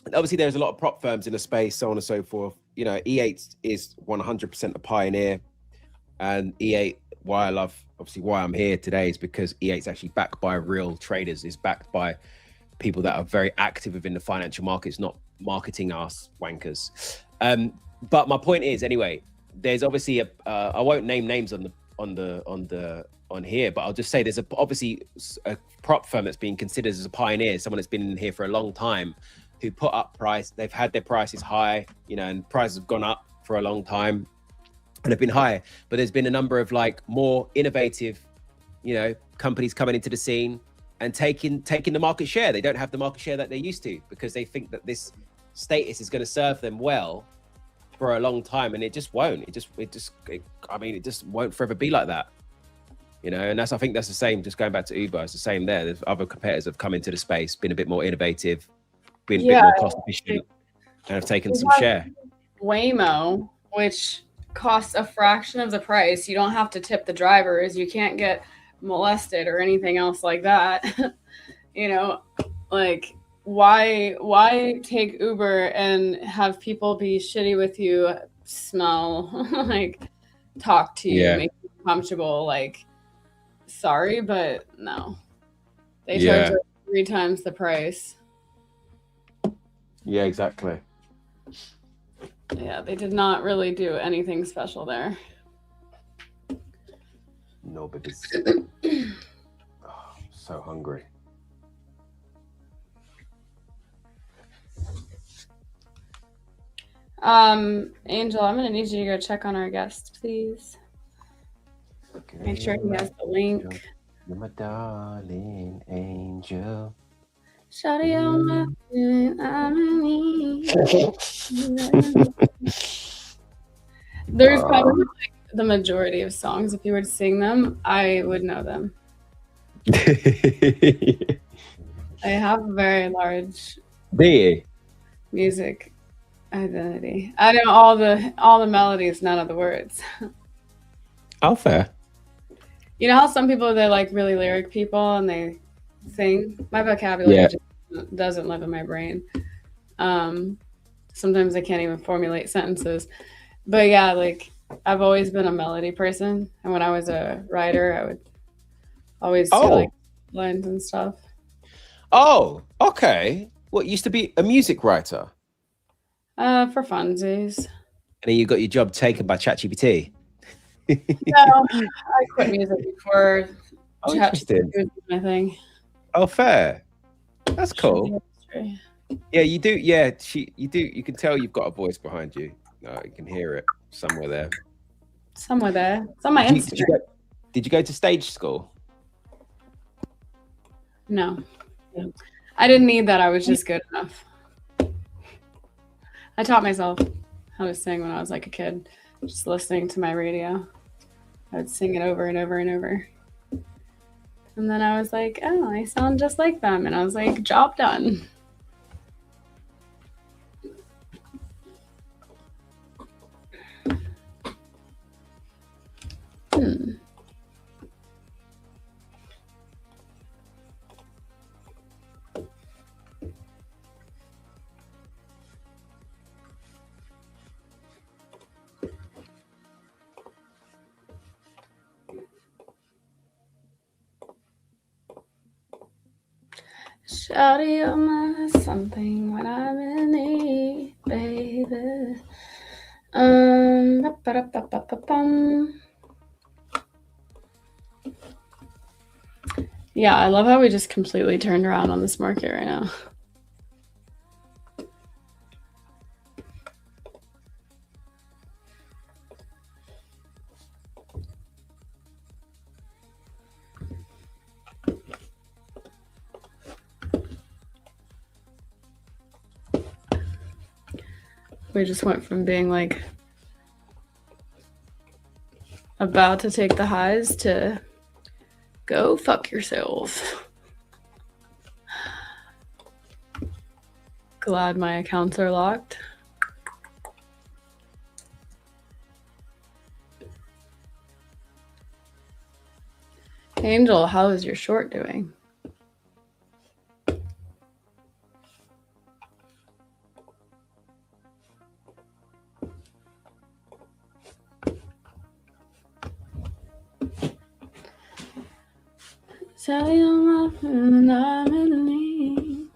Obviously, there's a lot of prop firms in the space, so on and so forth. You know, E8 is 100% a pioneer. And E8, why I love, obviously why I'm here today is because E8 is actually backed by real traders. It's backed by people that are very active within the financial markets, not marketing ass wankers. But my point is, anyway, there's obviously I won't name names on here, but I'll just say there's obviously a prop firm that's being considered as a pioneer, someone that's been in here for a long time, who put up price. They've had their prices high, you know, and prices have gone up for a long time. And have been higher, but there's been a number of like more innovative, you know, companies coming into the scene and taking the market share. They don't have the market share that they used to because they think that this status is going to serve them well for a long time, and it just won't. It just won't forever be like that, you know. And I think that's the same. Just going back to Uber, it's the same there. There's other competitors have come into the space, been a bit more innovative, been a bit more cost efficient, and have taken some share. Waymo, which costs a fraction of the price. You don't have to tip the drivers. You can't get molested or anything else like that. You know, like why take Uber and have people be shitty with you, smell, like talk to you, Yeah. make you comfortable? Like, sorry, but no. They Yeah. charge like 3 times the price. Yeah, exactly. Yeah, they did not really do anything special there. No, because oh, I'm so hungry. Angel, I'm gonna need you to go check on our guest, please. Okay, Make sure he has the link. You're my darling angel. Shawty on my There's probably like the majority of songs. If you were to sing them, I would know them. I have a very large music identity. I know all the melodies, none of the words. Oh, fair. You know how some people, they're like really lyric people and they sing? My vocabulary just doesn't live in my brain. Sometimes I can't even formulate sentences. But yeah, like I've always been a melody person. And when I was a writer, I would always do like lines and stuff. Oh, okay. What, used to be a music writer? For funsies. And then you got your job taken by ChatGPT? No, I quit music before ChatGPT was my thing. Oh, fair. That's cool. Yeah, you do. Yeah, you do. You can tell you've got a voice behind you. No, you can hear it somewhere there. Somewhere there. It's on my Instagram. Did you go to stage school? No. I didn't need that. I was just good enough. I taught myself how to sing when I was like a kid, just listening to my radio. I would sing it over and over and over. And then I was like, oh, I sound just like them. And I was like, job done. Shawty, you're my something when I'm in need, baby. Yeah, I love how we just completely turned around on this market right now. We just went from being like about to take the highs to go fuck yourself. Glad my accounts are locked. Angel, how is your short doing? Tell you my friend I'm in need.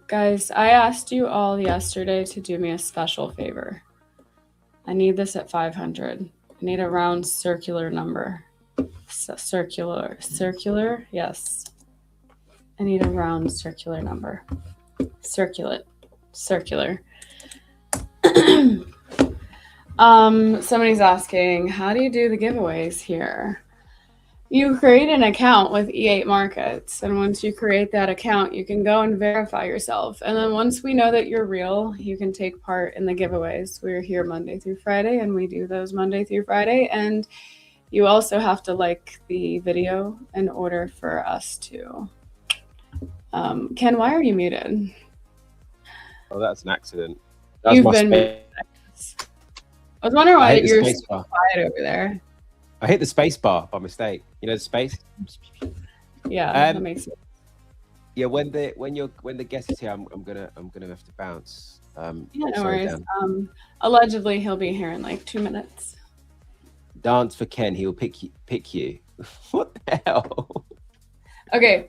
Guys, I asked you all yesterday to do me a special favor. I need this at 500. I need a round circular number. Circular, yes. I need a round circular number. Circular. Somebody's asking, how do you do the giveaways here? You create an account with E8 Markets, and once you create that account, you can go and verify yourself. And then once we know that you're real, you can take part in the giveaways. We're here Monday through Friday, and we do those Monday through Friday. And you also have to like the video in order for us to. Ken, why are you muted? Oh, that's an accident. You've been muted. I was wondering why you're so quiet over there. I hit the space bar by mistake. You know the space. Yeah, that makes sense. Yeah, when the guest is here, I'm gonna have to bounce. Yeah, no sorry, worries. Dan. Allegedly, he'll be here in like 2 minutes. Dance for Ken. He'll pick you. What the hell? Okay,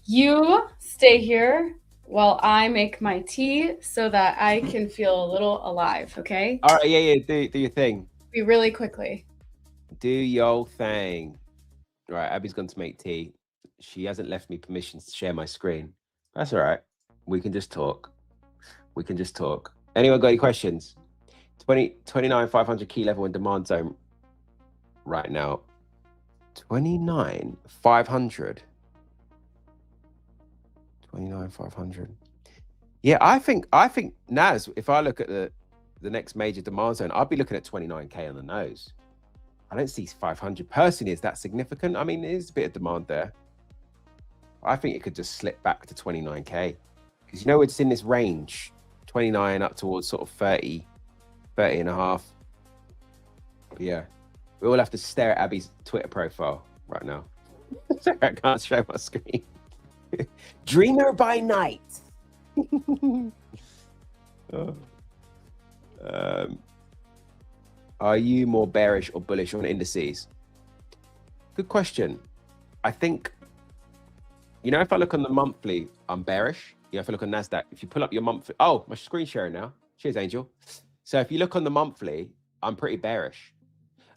you stay here while I make my tea so that I can feel a little alive. Okay. All right. Yeah. Do your thing. Be really quickly. Do your thing. Right. Abby's gone to make tea. She hasn't left me permission to share my screen. That's all right. We can just talk. Anyone got any questions? 29,500 key level in demand zone right now. 29,500. 29,500. Yeah, I think Naz, if I look at the next major demand zone, I'll be looking at 29K on the nose. I don't see 500 personally is that significant. I mean, there's a bit of demand there. I think it could just slip back to 29K because it's in this range, 29 up towards sort of 30 and a half. But yeah, we all have to stare at Abby's Twitter profile right now. Sorry, I can't show my screen. Dreamer by night. Are you more bearish or bullish on indices? Good question. I think, if I look on the monthly, I'm bearish. If I look on NASDAQ, if you pull up your monthly, oh, my screen sharing now. Cheers, Angel. So if you look on the monthly, I'm pretty bearish.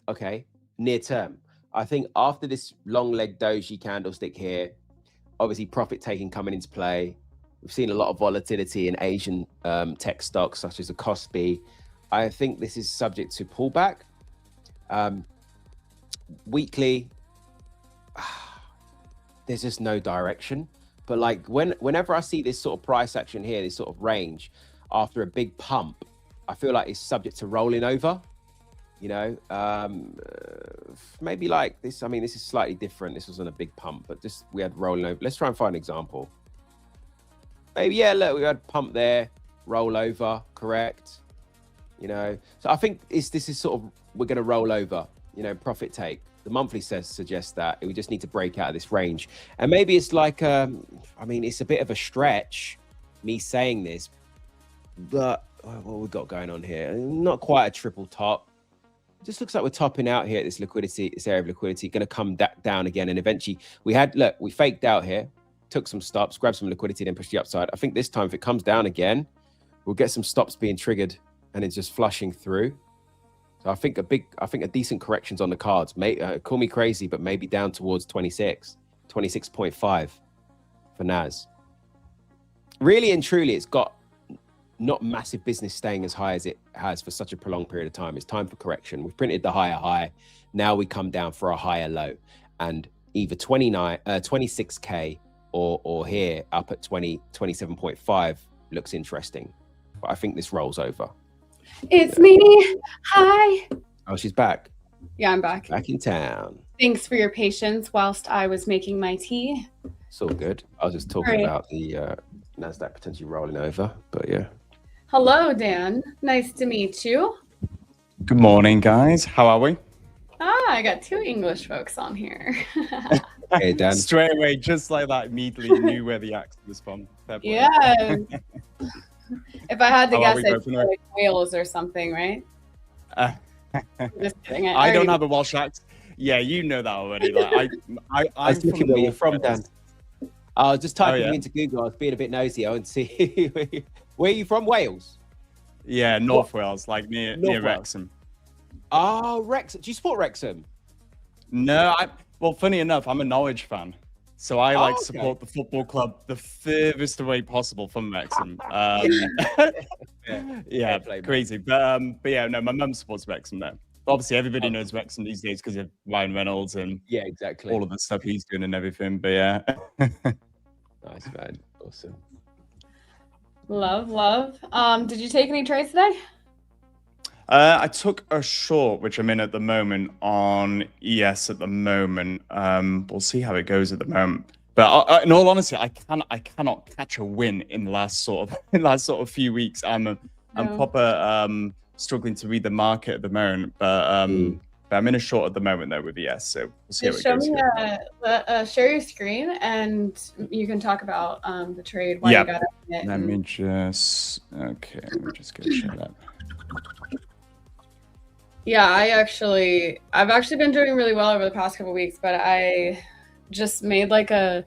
Okay, near term. I think after this long leg doji candlestick here, obviously profit taking coming into play. We've seen a lot of volatility in Asian tech stocks such as the Kospi. I think this is subject to pullback. Weekly, there's just no direction. But like whenever I see this sort of price action here, this sort of range, after a big pump, I feel like it's subject to rolling over. Maybe like this. I mean, this is slightly different. This wasn't a big pump, but just we had rolling over. Let's try and find an example. Maybe, yeah, look, we had pump there, roll over, correct. So I think this is sort of, we're going to roll over, profit take. The monthly suggests that we just need to break out of this range. And maybe it's like, it's a bit of a stretch, me saying this, but what we got going on here? Not quite a triple top. It just looks like we're topping out here at this area of liquidity, going to come down again. And eventually we faked out here, took some stops, grabbed some liquidity, then pushed the upside. I think this time, if it comes down again, we'll get some stops being triggered and it's just flushing through. So I think a decent correction's on the cards. Call me crazy, but maybe down towards 26.5 for NAS. Really and truly, it's got not massive business staying as high as it has for such a prolonged period of time. It's time for correction. We've printed the higher high. Now we come down for a higher low, and either 26K or here up at 27.5 looks interesting. But I think this rolls over. It's me. Hi. Oh, she's back. Yeah, I'm back. Back in town. Thanks for your patience whilst I was making my tea. It's all good. I was just talking about the NASDAQ potentially rolling over, but yeah. Hello, Dan. Nice to meet you. Good morning, guys. How are we? I got 2 English folks on here. Hey, Dan. Straight away, just like that, immediately knew where the accent was from. Yeah. If I had to guess, it's like Wales or something, right? Just kidding. I don't have a Welsh accent. Yeah, you know that already. Like, I was looking where you're from, Dan. I was just typing into Google. I was being a bit nosy. I want to see where are you from? Wales? Yeah, North Wales, like near Wrexham. Oh, Wrexham. Do you support Wrexham? No, well, funny enough, I'm a Norwich fan. So I support the football club the furthest away possible from Wrexham. Yeah, crazy. But yeah, no, my mum supports Wrexham though. Obviously, everybody knows Wrexham these days because of Ryan Reynolds and all of the stuff he's doing and everything. But yeah. Nice, man. Awesome. Love. Did you take any trades today? I took a short, which I'm in at the moment on ES at the moment. We'll see how it goes at the moment. But in all honesty, I cannot catch a win in the last sort of few weeks. I'm proper struggling to read the market at the moment. But But I'm in a short at the moment though with ES, so we'll see Just how it show goes. me, Here. share your screen, and you can talk about the trade. Why you got it. Let me just go share that. Yeah, I've actually been doing really well over the past couple weeks, but I just made like a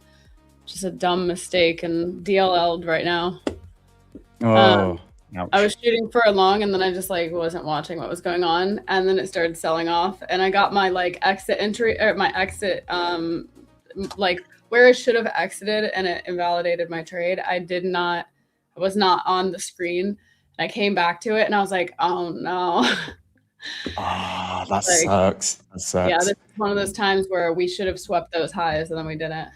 dumb mistake and DLL'd right now. Oh, I was shooting for a long, and then I just like wasn't watching what was going on, and then it started selling off, and I got my like exit entry, or my exit like where it should have exited, and it invalidated my trade. I was not on the screen, and I came back to it, and I was like, oh no. Ah, that sucks. That sucks. Yeah, this is one of those times where we should have swept those highs, and then we didn't.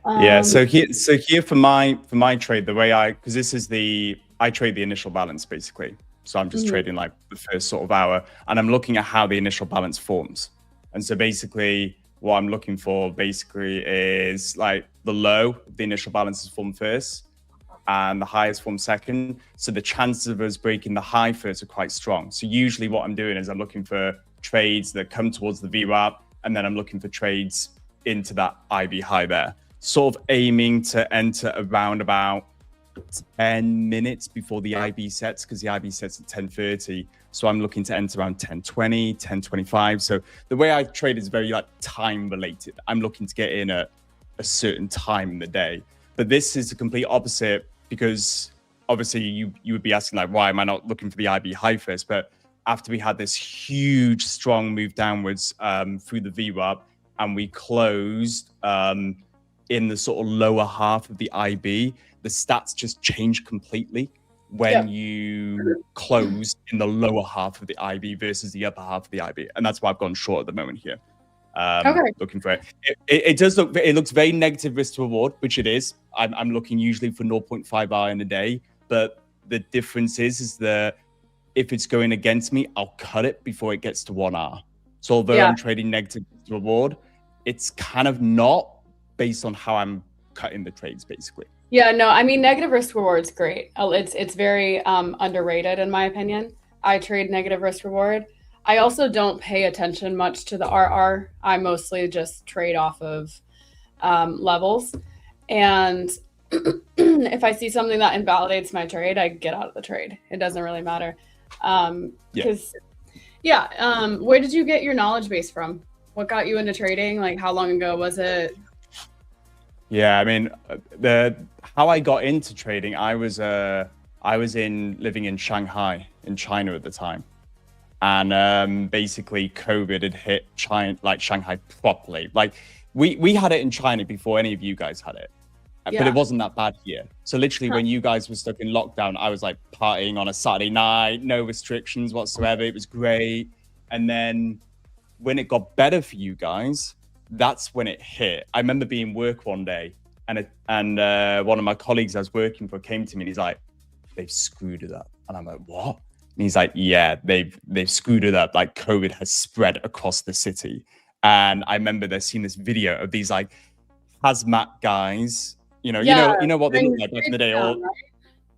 Yeah, so here for my trade, the way because this is I trade the initial balance basically. So I'm just trading like the first sort of hour, and I'm looking at how the initial balance forms. And so basically what I'm looking for basically is like the low, the initial balance is formed first, and the high is formed second. So the chances of us breaking the high first are quite strong. So usually what I'm doing is I'm looking for trades that come towards the VWAP, and then I'm looking for trades into that IB high there. Sort of aiming to enter around about 10 minutes before the IB sets, because the IB sets at 10:30. So I'm looking to enter around 10:20, 10:25. So the way I trade is very like time related. I'm looking to get in at a certain time in the day. But this is the complete opposite, because obviously you would be asking like, why am I not looking for the IB high first? But after we had this huge strong move downwards through the VWAP, and we closed in the sort of lower half of the IB, the stats just change completely when you close in the lower half of the IB versus the upper half of the IB. And that's why I've gone short at the moment here. Looking for it. It looks very negative risk to reward, which it is. I'm looking usually for 0.5 R in a day, but the difference is that if it's going against me, I'll cut it before it gets to 1 R. So although I'm trading negative risk to reward, it's kind of not based on how I'm cutting the trades, basically. Yeah, no, I mean, negative risk reward's great. It's very underrated in my opinion. I trade negative risk reward. I also don't pay attention much to the RR. I mostly just trade off of levels. And if I see something that invalidates my trade, I get out of the trade. It doesn't really matter. Because, where did you get your knowledge base from? What got you into trading? Like, how long ago was it? Yeah, I mean, how I got into trading, I was living in Shanghai in China at the time, and basically COVID had hit Shanghai properly. Like we had it in China before any of you guys had it, but it wasn't that bad here. So literally, when you guys were stuck in lockdown, I was like partying on a Saturday night, no restrictions whatsoever. It was great, and then when it got better for you guys, that's when it hit. I remember being work one day, and one of my colleagues I was working for came to me and he's like, "They've screwed it up." And I'm like, "What?" And he's like, "Yeah, they've screwed it up. Like COVID has spread across the city." And I remember they've seen this video of these like hazmat guys, you know what they look like back in the day.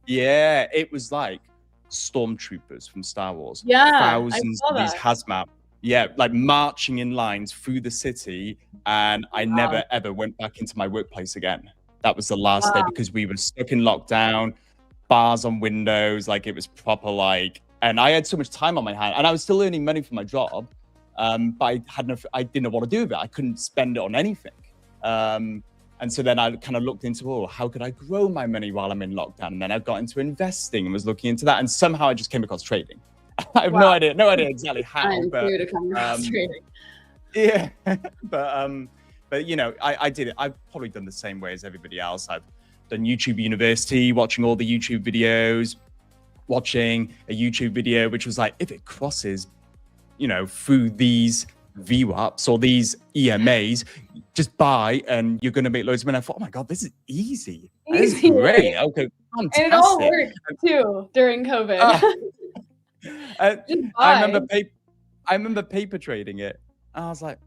Yeah, it was like stormtroopers from Star Wars. Yeah, thousands of these hazmat. Yeah, like marching in lines through the city, and I never ever went back into my workplace again. That was the last day, because we were stuck in lockdown, bars on windows, like it was proper like, and I had so much time on my hand, and I was still earning money for my job, but I didn't know what to do with it. I couldn't spend it on anything. And so then I kind of looked into, how could I grow my money while I'm in lockdown? And then I got into investing and was looking into that, and somehow I just came across trading. I have no idea exactly how. Yeah, but you know, I did it. I've probably done the same way as everybody else. I've done YouTube University, watching all the YouTube videos, watching a YouTube video which was like, if it crosses, you know, through these VWAPs or these EMAs, just buy and you're going to make loads of money. I thought, oh my god, this is easy. This is great. Okay, fantastic. And it all worked too during COVID. I remember paper trading it. I was like,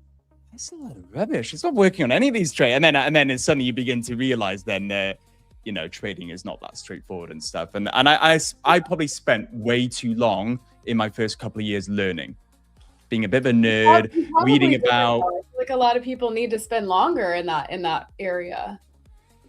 that's a lot of rubbish. It's not working on any of these trades. And then suddenly you begin to realize then that, you know, trading is not that straightforward and stuff. And I probably spent way too long in my first couple of years learning. being a bit of a nerd, You probably reading did, about. though. I feel like a lot of people need to spend longer in that area.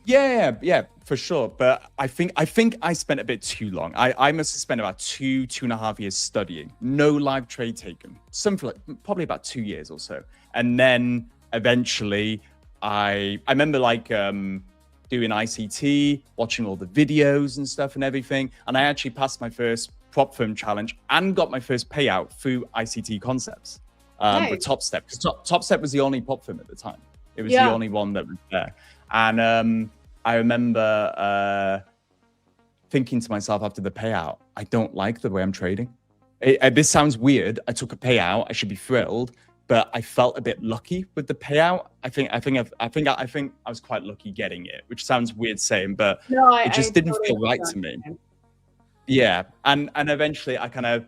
Yeah, for sure. But I think I spent a bit too long. I must have spent about 2.5 years studying. No live trade taken. Something like probably about 2 years or so. And then eventually I remember like doing ICT, watching all the videos and stuff and everything. And I actually passed my first prop firm challenge and got my first payout through ICT concepts. Nice. With Top Step. Because Top Step was the only prop firm at the time. It was Yeah. the only one that was there. And I remember thinking to myself after the payout, I don't like the way I'm trading. This sounds weird. I took a payout. I should be thrilled, but I felt a bit lucky with the payout. I think I was quite lucky getting it, which sounds weird saying, but No, it just didn't totally feel right to me. Yeah, and eventually I kind of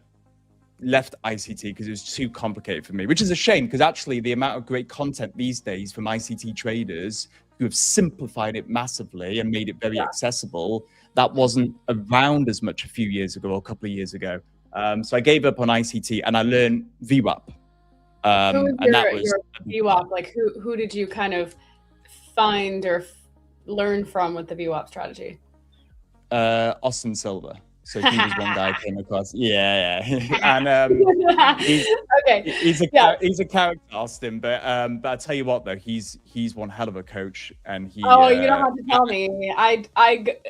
left ICT because it was too complicated for me, which is a shame because actually the amount of great content these days from ICT traders who have simplified it massively and made it very accessible, that wasn't around as much a few years ago or a couple of years ago. So I gave up on ICT and I learned VWAP. Who was and that was your VWAP? Like who did you kind of find or learn from with the VWAP strategy? Austin Silver. So he was one guy I came across. Yeah. And he's a character, Austin. But I tell you what, though, he's one hell of a coach. And he. Oh, you don't have to tell me.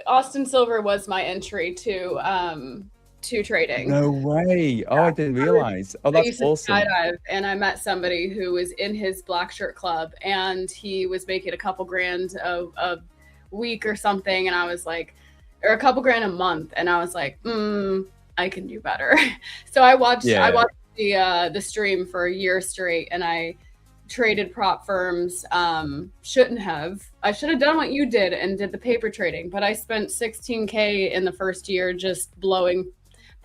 Austin Silver was my entry to trading. No way! Oh, I didn't realize. Oh, that's awesome. Skydive, and I met somebody who was in his black shirt club, and he was making a couple grand a week or something, and I was like, or a couple grand a month, and I was like, I can do better. So I watched the stream for a year straight, and I traded prop firms. I should have done what you did and did the paper trading, but I spent $16K in the first year just blowing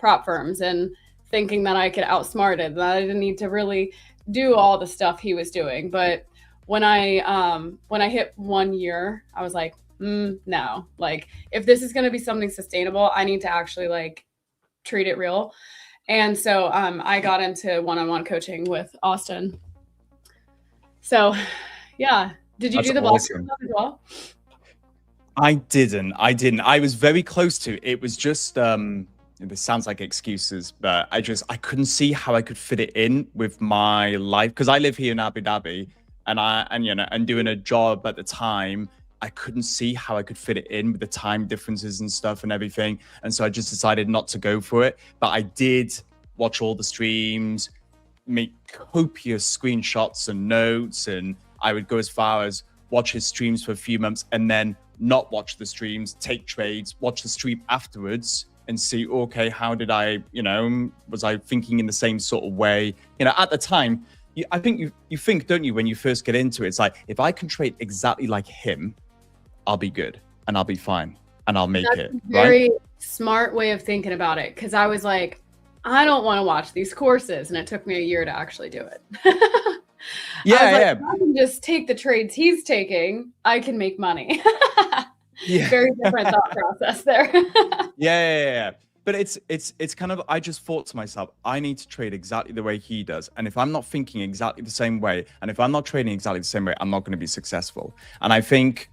prop firms and thinking that I could outsmart it, that I didn't need to really do all the stuff he was doing. But when I hit 1 year, I was like, no, like if this is going to be something sustainable, I need to actually like treat it real. And so I got into one-on-one coaching with Austin. So yeah, did you do the black shirt club as well? I didn't. I was very close to. It was just this sounds like excuses, but I couldn't see how I could fit it in with my life because I live here in Abu Dhabi, and doing a job at the time, I couldn't see how I could fit it in with the time differences and stuff and everything, and so I just decided not to go for it. But I did watch all the streams, make copious screenshots and notes, and I would go as far as watch his streams for a few months and then not watch the streams, take trades, watch the stream afterwards and see, okay, how did I, was I thinking in the same sort of way? At the time, I think you think, don't you, when you first get into it, it's like, if I can trade exactly like him, I'll be good and I'll be fine and I'll make it. That's a very smart way of thinking about it. Cause I was like, I don't want to watch these courses. And it took me a year to actually do it. I can just take the trades he's taking. I can make money. Very different thought process there. Yeah. But it's kind of, I just thought to myself, I need to trade exactly the way he does. And if I'm not thinking exactly the same way, and if I'm not trading exactly the same way, I'm not going to be successful. And I think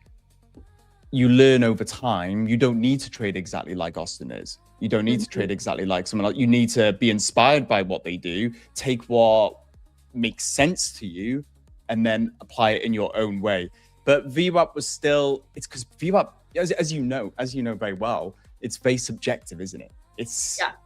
you learn over time, you don't need to trade exactly like Austin is. You don't need to trade exactly like someone else. You need to be inspired by what they do, take what makes sense to you, and then apply it in your own way. But VWAP was still, it's because VWAP, as you know very well, it's very subjective, isn't it?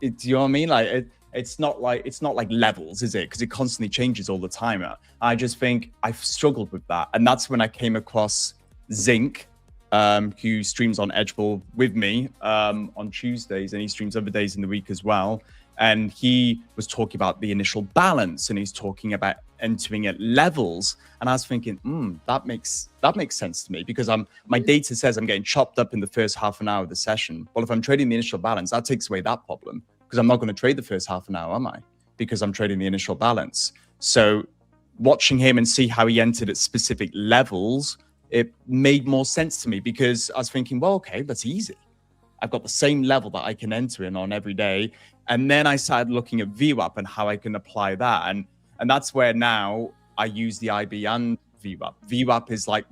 Do you know what I mean? Like it's not like levels, is it? Because it constantly changes all the time. I just think I've struggled with that. And that's when I came across Zinc, who streams on Edgeball with me on Tuesdays, and he streams other days in the week as well. And he was talking about the initial balance, and he's talking about entering at levels. And I was thinking, that makes sense to me, because my data says I'm getting chopped up in the first half an hour of the session. Well, if I'm trading the initial balance, that takes away that problem, because I'm not going to trade the first half an hour, am I? Because I'm trading the initial balance. So watching him and see how he entered at specific levels, it made more sense to me, because I was thinking, well, okay, that's easy. I've got the same level that I can enter in on every day. And then I started looking at VWAP and how I can apply that. And that's where now I use the IB and VWAP. VWAP is like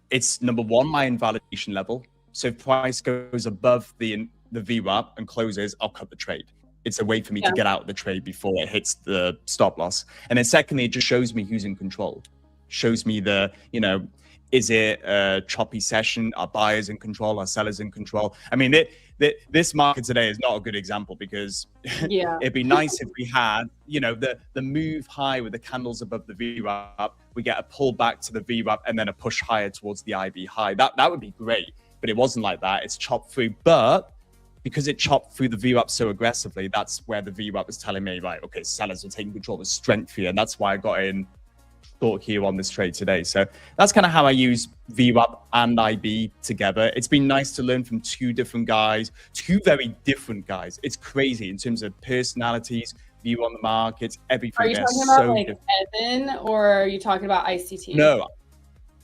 it's number one, my invalidation level. So if price goes above the VWAP and closes, I'll cut the trade. It's a way for me to get out of the trade before it hits the stop loss. And then secondly, it just shows me who's in control. Shows me is it a choppy session? Are buyers in control? Are sellers in control? I mean, this market today is not a good example because it'd be nice if we had, the move high with the candles above the VWAP, we get a pull back to the VWAP and then a push higher towards the IB high. That would be great, but it wasn't like that. It's chopped through, but because it chopped through the VWAP so aggressively, that's where the VWAP was telling me, right, okay, sellers are taking control of strength here. And that's why I got in short here on this trade today. So that's kind of how I use VWAP and IB together. It's been nice to learn from two different guys, two very different guys. It's crazy in terms of personalities, view on the markets, everything. Are you talking about like Evan, or are you talking about ICT? No,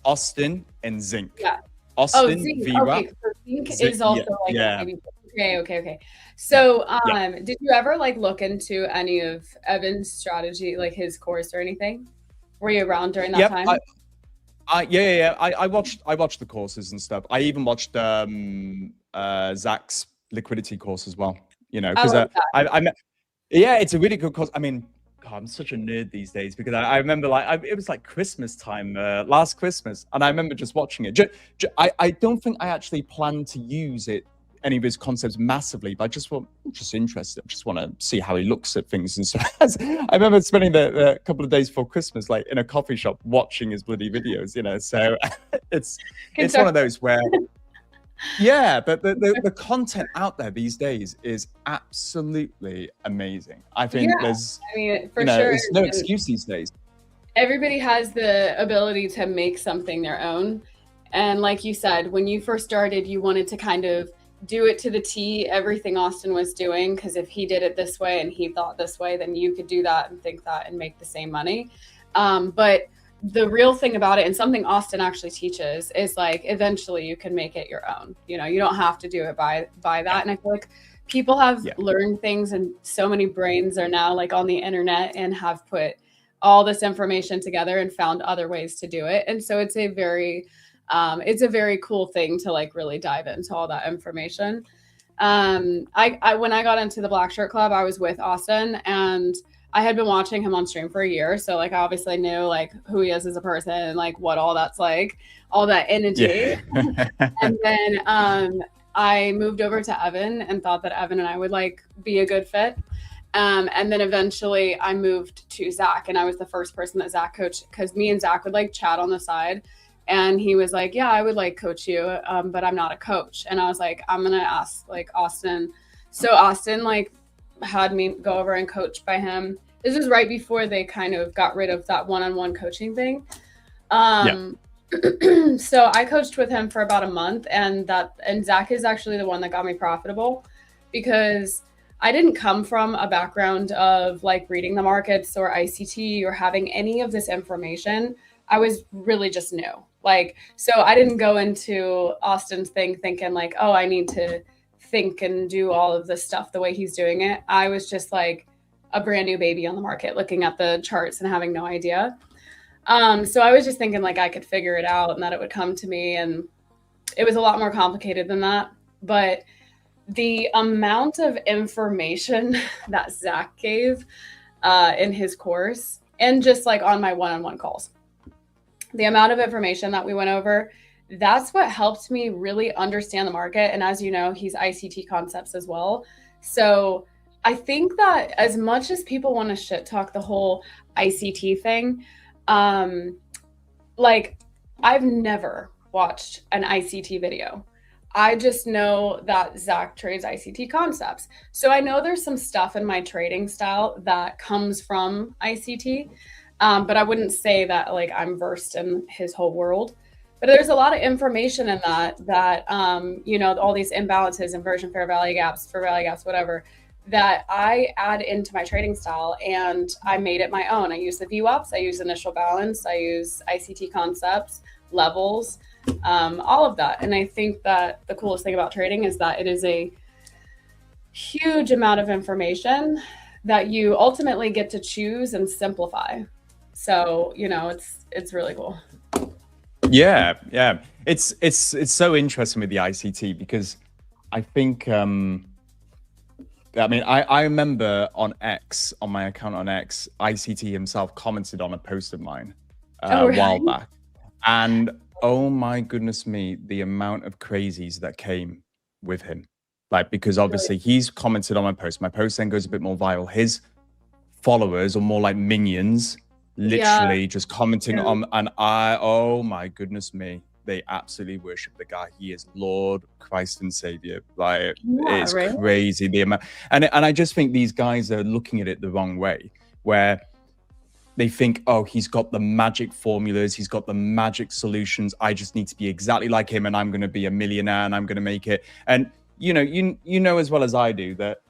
Austin and Zinc. Yeah. Austin, Zinc. VWAP. Okay, so Zinc is also Okay. So, did you ever like look into any of Evan's strategy, like his course or anything? Were you around during that time? I watched the courses and stuff. I even watched Zach's liquidity course as well. Because it's a really good course. I mean, God, I'm such a nerd these days because I remember it was like Christmas time, last Christmas, and I remember just watching it. I don't think I actually planned to use any of his concepts massively, but I'm just interested. I just want to see how he looks at things and stuff. I remember spending the couple of days before Christmas, like in a coffee shop, watching his bloody videos. So it's one of those where, but the content out there these days is absolutely amazing. I think there's no excuse these days. Everybody has the ability to make something their own, and like you said, when you first started, you wanted to kind of do it to the T, everything Austin was doing, because if he did it this way and he thought this way, then you could do that and think that and make the same money. But the real thing about it, and something Austin actually teaches, is like eventually you can make it your own. You don't have to do it by that. And I feel like people have learned things, and so many brains are now like on the internet and have put all this information together and found other ways to do it. And so it's a very cool thing to like really dive into all that information. When I got into the Black Shirt Club, I was with Austin, and I had been watching him on stream for a year. So like I obviously knew like who he is as a person, like what all that's like, all that energy. And then I moved over to Evan and thought that Evan and I would like be a good fit. And then eventually I moved to Zach, and I was the first person that Zach coached, because me and Zach would like chat on the side. And he was like, yeah, I would like coach you, but I'm not a coach. And I was like, I'm going to ask like Austin. So Austin like had me go over and coach by him. This was right before they kind of got rid of that one-on-one coaching thing. So I coached with him for about a month, and Zach is actually the one that got me profitable, because I didn't come from a background of like reading the markets or ICT or having any of this information. I was really just new. So I didn't go into Austin's thing thinking like, oh, I need to think and do all of this stuff the way he's doing it. I was just like a brand new baby on the market, looking at the charts and having no idea. So I was just thinking like I could figure it out and that it would come to me. And it was a lot more complicated than that. But the amount of information that Zach gave in his course, and just like on my one-on-one calls, the amount of information that we went over, that's what helped me really understand the market. And as you know, he's ICT concepts as well. So I think that as much as people want to shit talk the whole ICT thing, like I've never watched an ICT video. I just know that Zach trades ICT concepts. So I know there's some stuff in my trading style that comes from ICT, but I wouldn't say that like I'm versed in his whole world. But there's a lot of information in that all these imbalances, inversion, fair value gaps, whatever, that I add into my trading style, and I made it my own. I use the VWAPs, I use initial balance, I use ICT concepts, levels, all of that. And I think that the coolest thing about trading is that it is a huge amount of information that you ultimately get to choose and simplify. So, you know, it's really cool. Yeah, yeah. It's so interesting with the ICT because I think I mean I remember on X, on my account on X, ICT himself commented on a post of mine a while back. And oh my goodness me, the amount of crazies that came with him. Like, because obviously he's commented on my post. My post then goes a bit more viral. His followers are more like minions, literally just commenting on, and oh my goodness me, they absolutely worship the guy. He is Lord, Christ, and Savior. Like, it's crazy the amount. And I just think these guys are looking at it the wrong way, where they think, oh, he's got the magic formulas, he's got the magic solutions. I just need to be exactly like him, and I'm going to be a millionaire, and I'm going to make it. And you know as well as I do that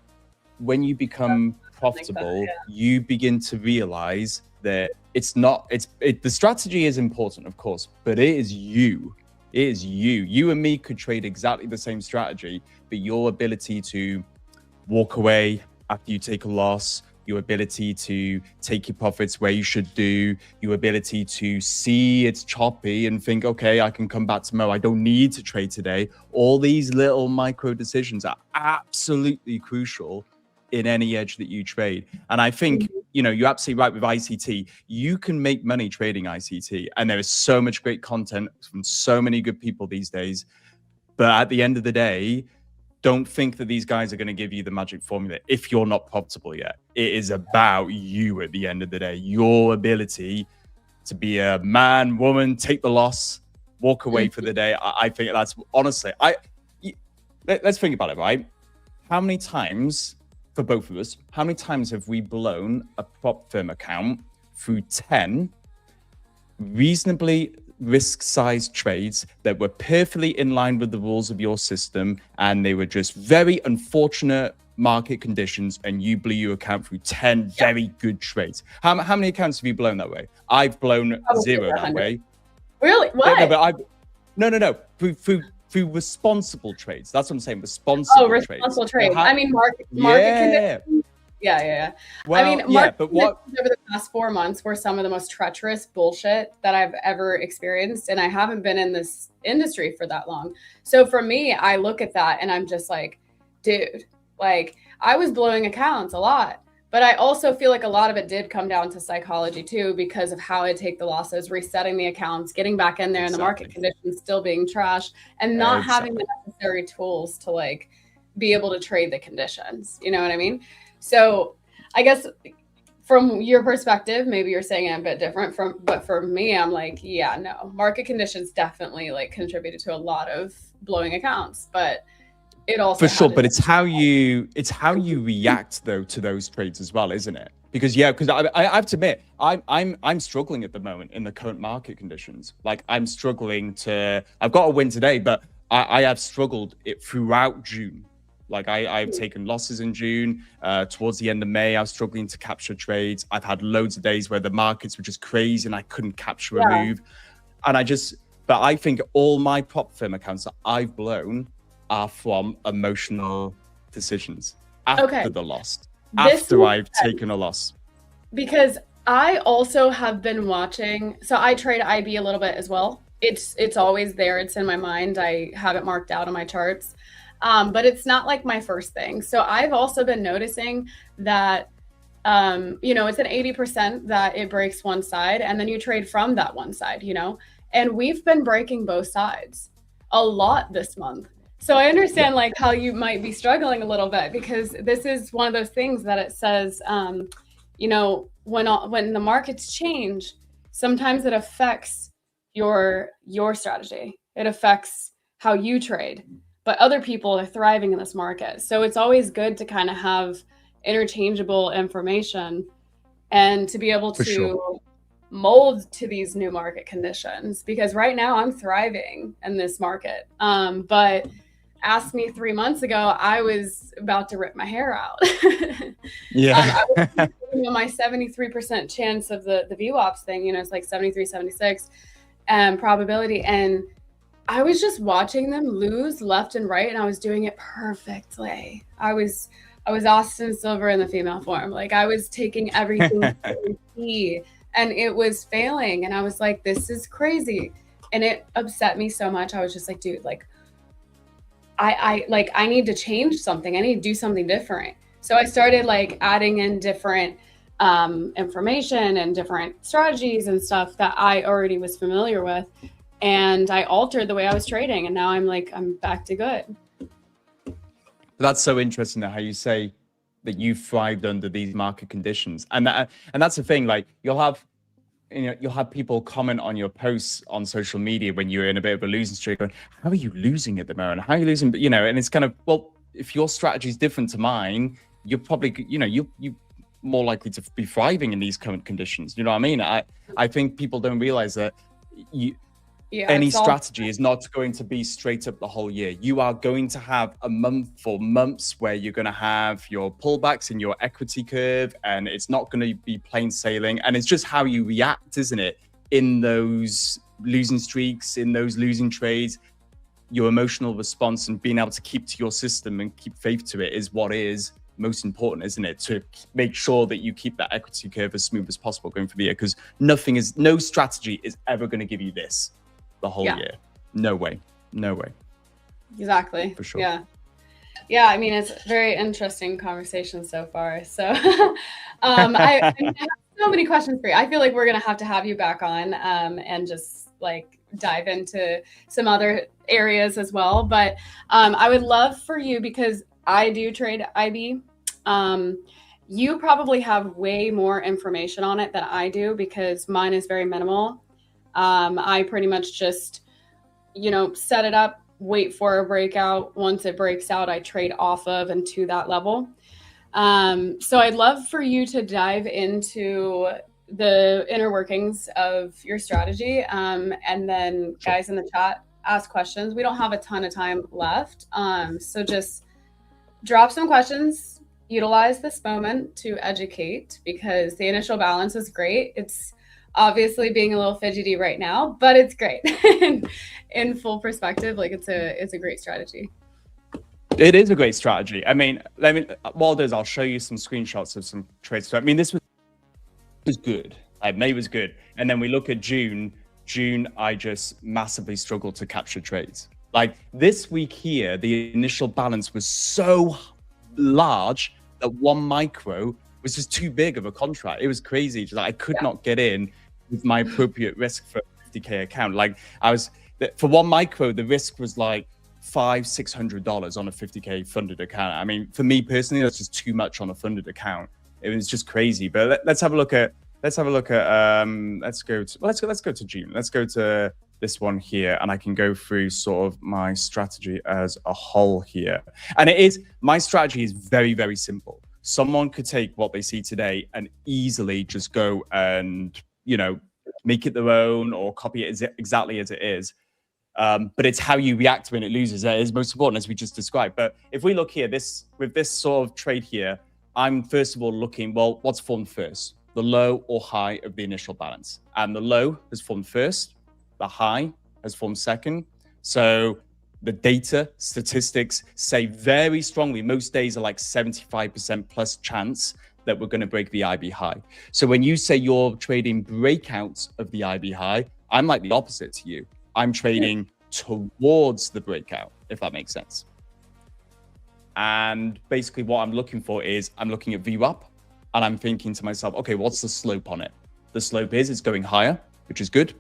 when you become profitable, you begin to realize that the strategy is important, of course, but it is you. It is you. You and me could trade exactly the same strategy, but your ability to walk away after you take a loss, your ability to take your profits where you should do, your ability to see it's choppy and think, okay, I can come back tomorrow. I don't need to trade today. All these little micro decisions are absolutely crucial in any edge that you trade. And I think, you know, you're absolutely right with ICT. You can make money trading ICT. And there is so much great content from so many good people these days. But at the end of the day, don't think that these guys are going to give you the magic formula if you're not profitable yet. It is about you at the end of the day, your ability to be a man, woman, take the loss, walk away for the day. I think that's honestly, let's think about it, right? How many times, for both of us, how many times have we blown a prop firm account through 10 reasonably risk-sized trades that were perfectly in line with the rules of your system, and they were just very unfortunate market conditions, and you blew your account through 10 very good trades? How many accounts have you blown that way? I've blown 0 that way. Really? What? No, but no. Through responsible trades. That's what I'm saying. Responsible trades. Responsible trades. I mean, market conditions. Yeah. Well, I mean, but what over the past 4 months were some of the most treacherous bullshit that I've ever experienced, and I haven't been in this industry for that long. So for me, I look at that and I'm just like, dude, like I was blowing accounts a lot, but I also feel like a lot of it did come down to psychology too, because of how I take the losses, resetting the accounts, getting back in there, and the market conditions still being trash, and not having the necessary tools to like be able to trade the conditions. You know what I mean? So I guess from your perspective, maybe you're saying it a bit different but for me, I'm like, yeah, no, market conditions definitely like contributed to a lot of blowing accounts, but it also for sure. But it's how you react though to those trades as well, isn't it? Because I have to admit, I'm struggling at the moment in the current market conditions. Like I've got a win today, but I have struggled it throughout June. Like I've taken losses in June. Towards the end of May, I was struggling to capture trades. I've had loads of days where the markets were just crazy and I couldn't capture a move. And but I think all my prop firm accounts that I've blown are from emotional decisions after the loss, after I've taken a loss. Because I also have been watching, so I trade IB a little bit as well. It's always there. It's in my mind. I have it marked out on my charts. But it's not like my first thing. So I've also been noticing that, you know, it's an 80% that it breaks one side and then you trade from that one side, you know, and we've been breaking both sides a lot this month. So I understand like how you might be struggling a little bit, because this is one of those things that it says, you know, when the markets change, sometimes it affects your strategy. It affects how you trade. But other people are thriving in this market. So it's always good to kind of have interchangeable information and to be able to mold to these new market conditions, because right now I'm thriving in this market. But ask me 3 months ago, I was about to rip my hair out. I was my 73% chance of the VWAPs thing, you know, it's like 73, 76 probability. And I was just watching them lose left and right, and I was doing it perfectly. I was I was Austin Silver in the female form. Like I was taking everything key, and it was failing. And I was like, this is crazy. And it upset me so much. I was just like, dude, like I need to change something. I need to do something different. So I started like adding in different information and different strategies and stuff that I already was familiar with. And I altered the way I was trading. And now I'm back to good. That's so interesting how you say that you thrived under these market conditions. And that's the thing, like you'll have people comment on your posts on social media when you're in a bit of a losing streak going, how are you losing at the moment? How are you losing? But, and it's kind of, well, if your strategy is different to mine, you're probably, you're more likely to be thriving in these current conditions. You know what I mean? I think people don't realize that any strategy is not going to be straight up the whole year. You are going to have a month or months where you're going to have your pullbacks in your equity curve, and it's not going to be plain sailing. And it's just how you react, isn't it? In those losing streaks, in those losing trades, your emotional response and being able to keep to your system and keep faith to it is what is most important, isn't it? To make sure that you keep that equity curve as smooth as possible going for the year, because no strategy is ever going to give you this the whole year. No way. Exactly. For sure. Yeah. I mean, it's a very interesting conversation so far. So I have so many questions for you. I feel like we're going to have you back on and just like dive into some other areas as well. But I would love for you, because I do trade IB. You probably have way more information on it than I do, because mine is very minimal. I pretty much just, set it up, wait for a breakout. Once it breaks out, I trade off of and to that level. So I'd love for you to dive into the inner workings of your strategy. And then guys in the chat, ask questions. We don't have a ton of time left. So just drop some questions, utilize this moment to educate, because the initial balance is great. It's obviously being a little fidgety right now, but it's great. In full perspective, like it's a great strategy. It is a great strategy. I mean, while there's, I'll show you some screenshots of some trades. So, I mean, this was good. May was good. And then we look at June. June, I just massively struggled to capture trades. Like this week here, the initial balance was so large that 1 micro was just too big of a contract. It was crazy. Just like I could not get in with my appropriate risk for a 50K account. Like for 1 micro, the risk was like $500-$600 on a 50K funded account. I mean, for me personally, that's just too much on a funded account. It was just crazy. But let's go to June. Let's go to this one here, and I can go through sort of my strategy as a whole here. And my strategy is very, very simple. Someone could take what they see today and easily just go and, make it their own or copy it exactly as it is. But it's how you react when it loses that is most important, as we just described. But if we look here, with this sort of trade here, I'm first of all looking, well, what's formed first? The low or high of the initial balance. And the low has formed first, the high has formed second. So the data, statistics say very strongly, most days are like 75% plus chance that we're going to break the IB high. So when you say you're trading breakouts of the IB high, I'm like the opposite to you. I'm trading towards the breakout, if that makes sense. And basically what I'm looking for is I'm looking at VWAP and I'm thinking to myself, okay, what's the slope on it? The slope is it's going higher, which is good.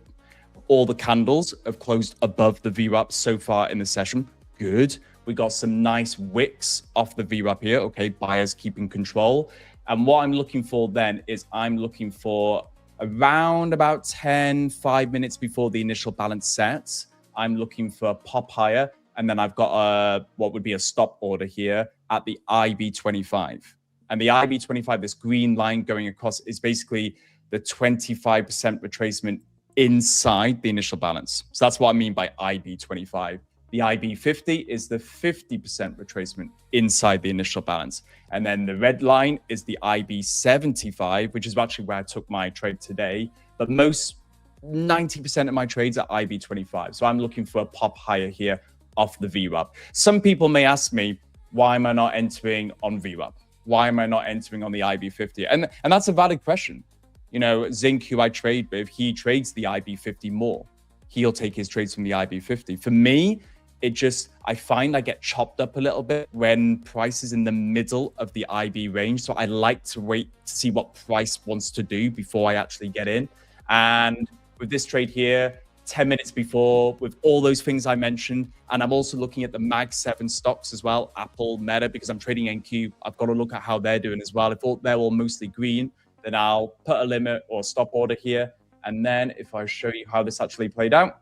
All the candles have closed above the VWAP so far in the session. Good. We got some nice wicks off the VWAP here. Okay, buyers keeping control. And what I'm looking for then is I'm looking for around about 5 minutes before the initial balance sets. I'm looking for a pop higher. And then I've got what would be a stop order here at the IB25. And the IB25, this green line going across, is basically the 25% retracement inside the initial balance. So that's what I mean by IB25. The IB50 is the 50% retracement inside the initial balance. And then the red line is the IB75, which is actually where I took my trade today. But 90% of my trades are IB25. So I'm looking for a pop higher here off the VWAP. Some people may ask me, why am I not entering on VWAP? Why am I not entering on the IB50? And that's a valid question. You know, Zinc, who I trade with, he trades the IB50 more. He'll take his trades from the IB50. For me, I find I get chopped up a little bit when price is in the middle of the IB range. So I like to wait to see what price wants to do before I actually get in. And with this trade here, 10 minutes before, with all those things I mentioned, and I'm also looking at the Mag 7 stocks as well, Apple, Meta, because I'm trading NQ. I've got to look at how they're doing as well. If they're all mostly green, then I'll put a limit or stop order here. And then if I show you how this actually played out.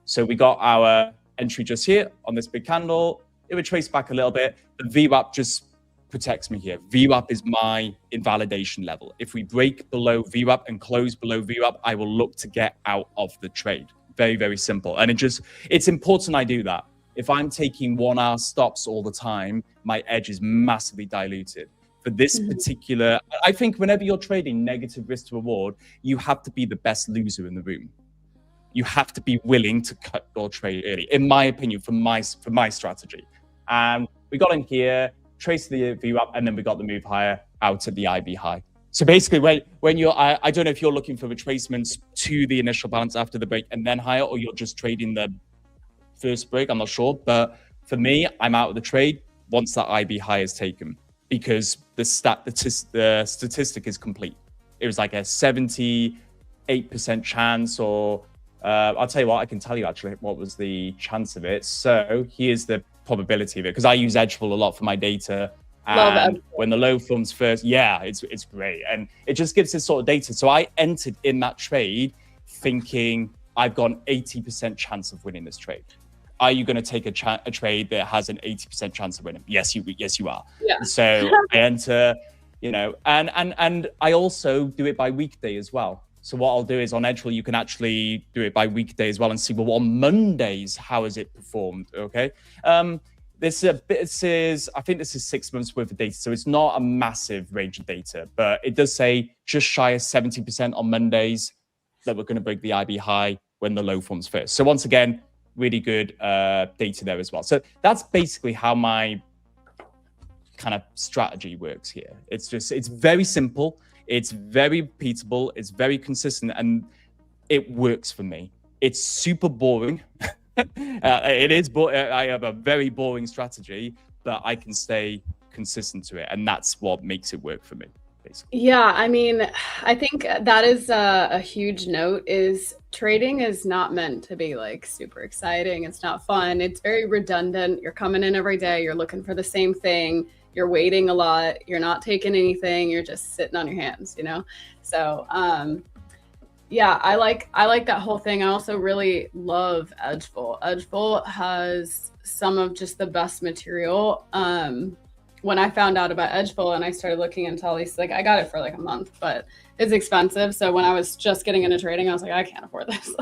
So we got our entry just here on this big candle. It would trace back a little bit. The VWAP just protects me here. VWAP is my invalidation level. If we break below VWAP and close below VWAP, I will look to get out of the trade. Very, very simple. And it's important I do that. If I'm taking 1 hour stops all the time, my edge is massively diluted. For this particular, I think whenever you're trading negative risk to reward, you have to be the best loser in the room. You have to be willing to cut your trade early, in my opinion, for my strategy. And we got in here, traced the VWAP, and then we got the move higher out at the IB high. So basically, when you're, I don't know if you're looking for retracements to the initial balance after the break and then higher, or you're just trading the first break, I'm not sure. But for me, I'm out of the trade once that IB high is taken, because the statistic is complete. It was like a 78% chance, or I'll tell you what, I can tell you actually what was the chance of it. So here's the probability of it, because I use Edgeful a lot for my data. And when the low forms first, yeah, it's great. And it just gives this sort of data. So I entered in that trade thinking I've got an 80% chance of winning this trade. Are you going to take a trade that has an 80% chance of winning? Yes, you are. Yeah. So I enter, you know, and I also do it by weekday as well. So what I'll do is on Edgeful, you can actually do it by weekday as well and see, well, on Mondays, how has it performed? Okay. This is, I think this is 6 months worth of data. So it's not a massive range of data, but it does say just shy of 70% on Mondays that we're going to break the IB high when the low forms first. So once again, really good data there as well. So that's basically how my kind of strategy works here. It's very simple. It's very repeatable. It's very consistent, and it works for me. It's super boring. It is, but I have a very boring strategy, but I can stay consistent to it, and that's what makes it work for me, basically. Yeah, I mean, I think that is a huge note. Is trading is not meant to be like super exciting. It's not fun. It's very redundant. You're coming in every day. You're looking for the same thing. You're waiting a lot. You're not taking anything. You're just sitting on your hands, you know? So, yeah, I like that whole thing. I also really love Edgeful. Edgeful has some of just the best material. When I found out about Edgeful and I started looking into all these, like I got it for like a month, but it's expensive. So when I was just getting into trading, I was like, I can't afford this.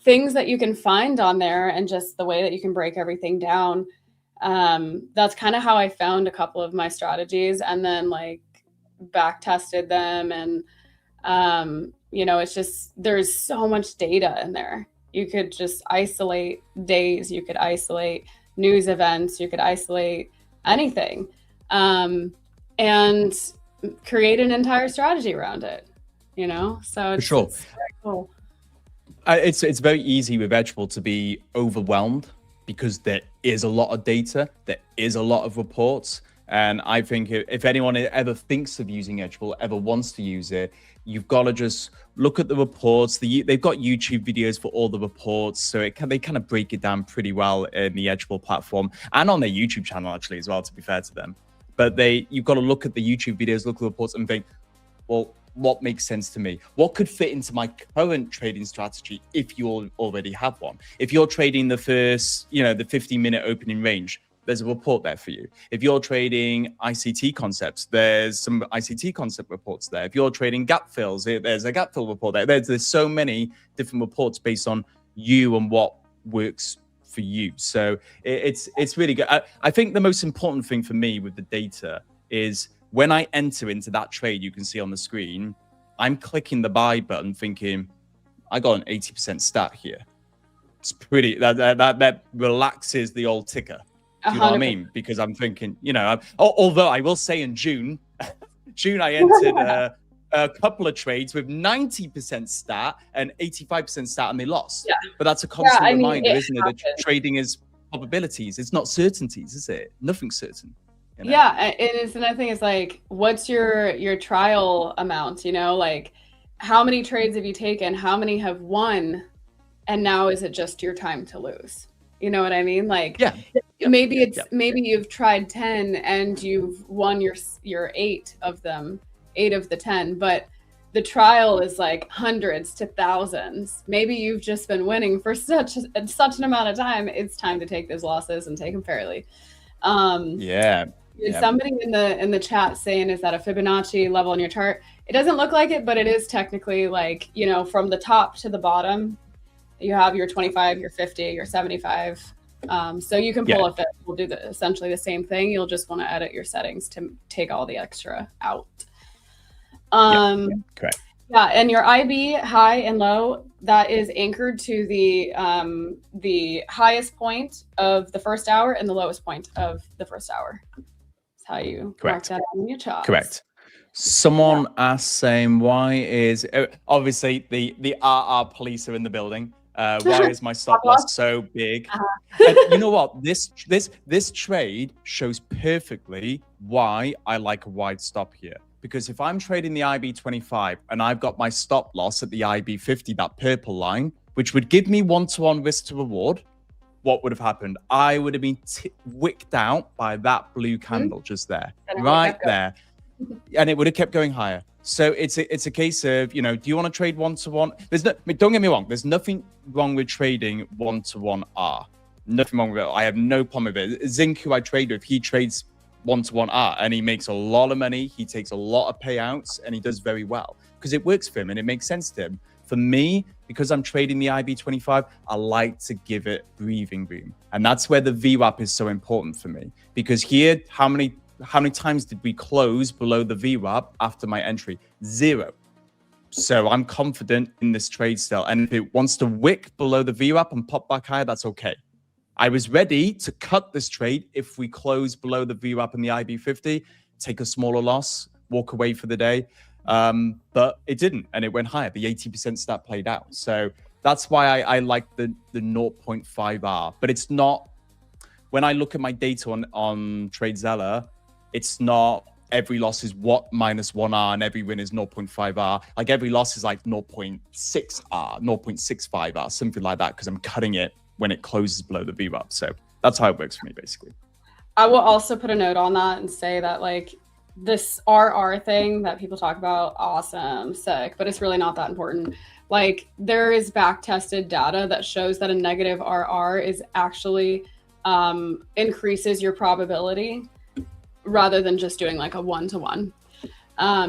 Things that you can find on there and just the way that you can break everything down. That's kind of how I found a couple of my strategies, and then like back tested them, and you know, it's just, there's so much data in there. You could just isolate days, you could isolate news events, you could isolate anything, and create an entire strategy around it, you know? So it's, for sure. It's very cool. It's very easy with Edgeful to be overwhelmed because there is a lot of data, there is a lot of reports. And I think if anyone ever thinks of using Edgeful, ever wants to use it, you've got to just look at the reports. They've got YouTube videos for all the reports, so they kind of break it down pretty well in the Edgeful platform and on their YouTube channel actually as well, to be fair to them. But you've got to look at the YouTube videos, look at the reports, and think, well, what makes sense to me? What could fit into my current trading strategy if you already have one? If you're trading the first, the 15-minute opening range, there's a report there for you. If you're trading ICT concepts, there's some ICT concept reports there. If you're trading gap fills, there's a gap fill report there. There's so many different reports based on you and what works for you. So it's really good. I think the most important thing for me with the data is when I enter into that trade, you can see on the screen, I'm clicking the buy button thinking, I got an 80% stat here. It's pretty, that relaxes the old ticker. Do you know what I 100%. mean? Because I'm thinking, although I will say in June I entered a couple of trades with 90% stat and 85% stat, and they lost. Yeah. But that's a constant I mean, reminder, it isn't it? That trading is probabilities. It's not certainties, is it? Nothing's certain. Yeah, and it's another thing is like, what's your trial amount? Like, how many trades have you taken? How many have won? And now is it just your time to lose? You know what I mean? Like, maybe maybe you've tried 10 and you've won your 8 of them, 8 of the 10, but the trial is like hundreds to thousands. Maybe you've just been winning for such an amount of time. It's time to take those losses and take them fairly. Somebody in the chat saying, is that a Fibonacci level in your chart? It doesn't look like it, but it is technically like, from the top to the bottom, you have your 25, your 50, your 75. So you can pull a fit. We'll do essentially the same thing. You'll just want to edit your settings to take all the extra out. Correct. Yeah, and your IB high and low, that is anchored to the highest point of the first hour and the lowest point of the first hour. That's how you mark that on your chart. Correct. Someone asked saying, why is obviously the RR police are in the building? Why is my stop loss so big? And you know what? This trade shows perfectly why I like a wide stop here. Because if I'm trading the IB25 and I've got my stop loss at the IB50, that purple line, which would give me one-to-one risk to reward, what would have happened? I would have been wicked out by that blue candle just there, right there. And it would have kept going higher. So it's a case of, do you want to trade one-to-one? Don't get me wrong. There's nothing wrong with trading one-to-one R. Nothing wrong with it. I have no problem with it. Zinc, who I trade with, he trades one-to-one R and he makes a lot of money. He takes a lot of payouts and he does very well because it works for him and it makes sense to him. For me, because I'm trading the IB25, I like to give it breathing room. And that's where the VWAP is so important for me. Because here, how many times did we close below the VWAP after my entry? 0. So I'm confident in this trade still. And if it wants to wick below the VWAP and pop back higher, that's okay. I was ready to cut this trade if we close below the VWAP and the IB50, take a smaller loss, walk away for the day. But it didn't, and it went higher. The 80% stat played out. So that's why I like the 0.5R. But it's not, when I look at my data on TradeZella, it's not every loss is minus 1R and every win is 0.5R. Like every loss is like 0.6R, 0.65R, something like that, because I'm cutting it when it closes below the VWAP. So that's how it works for me, basically. I will also put a note on that and say that like this RR thing that people talk about, awesome, sick, but it's really not that important. Like there is back-tested data that shows that a negative RR is actually increases your probability rather than just doing like a 1-to-1.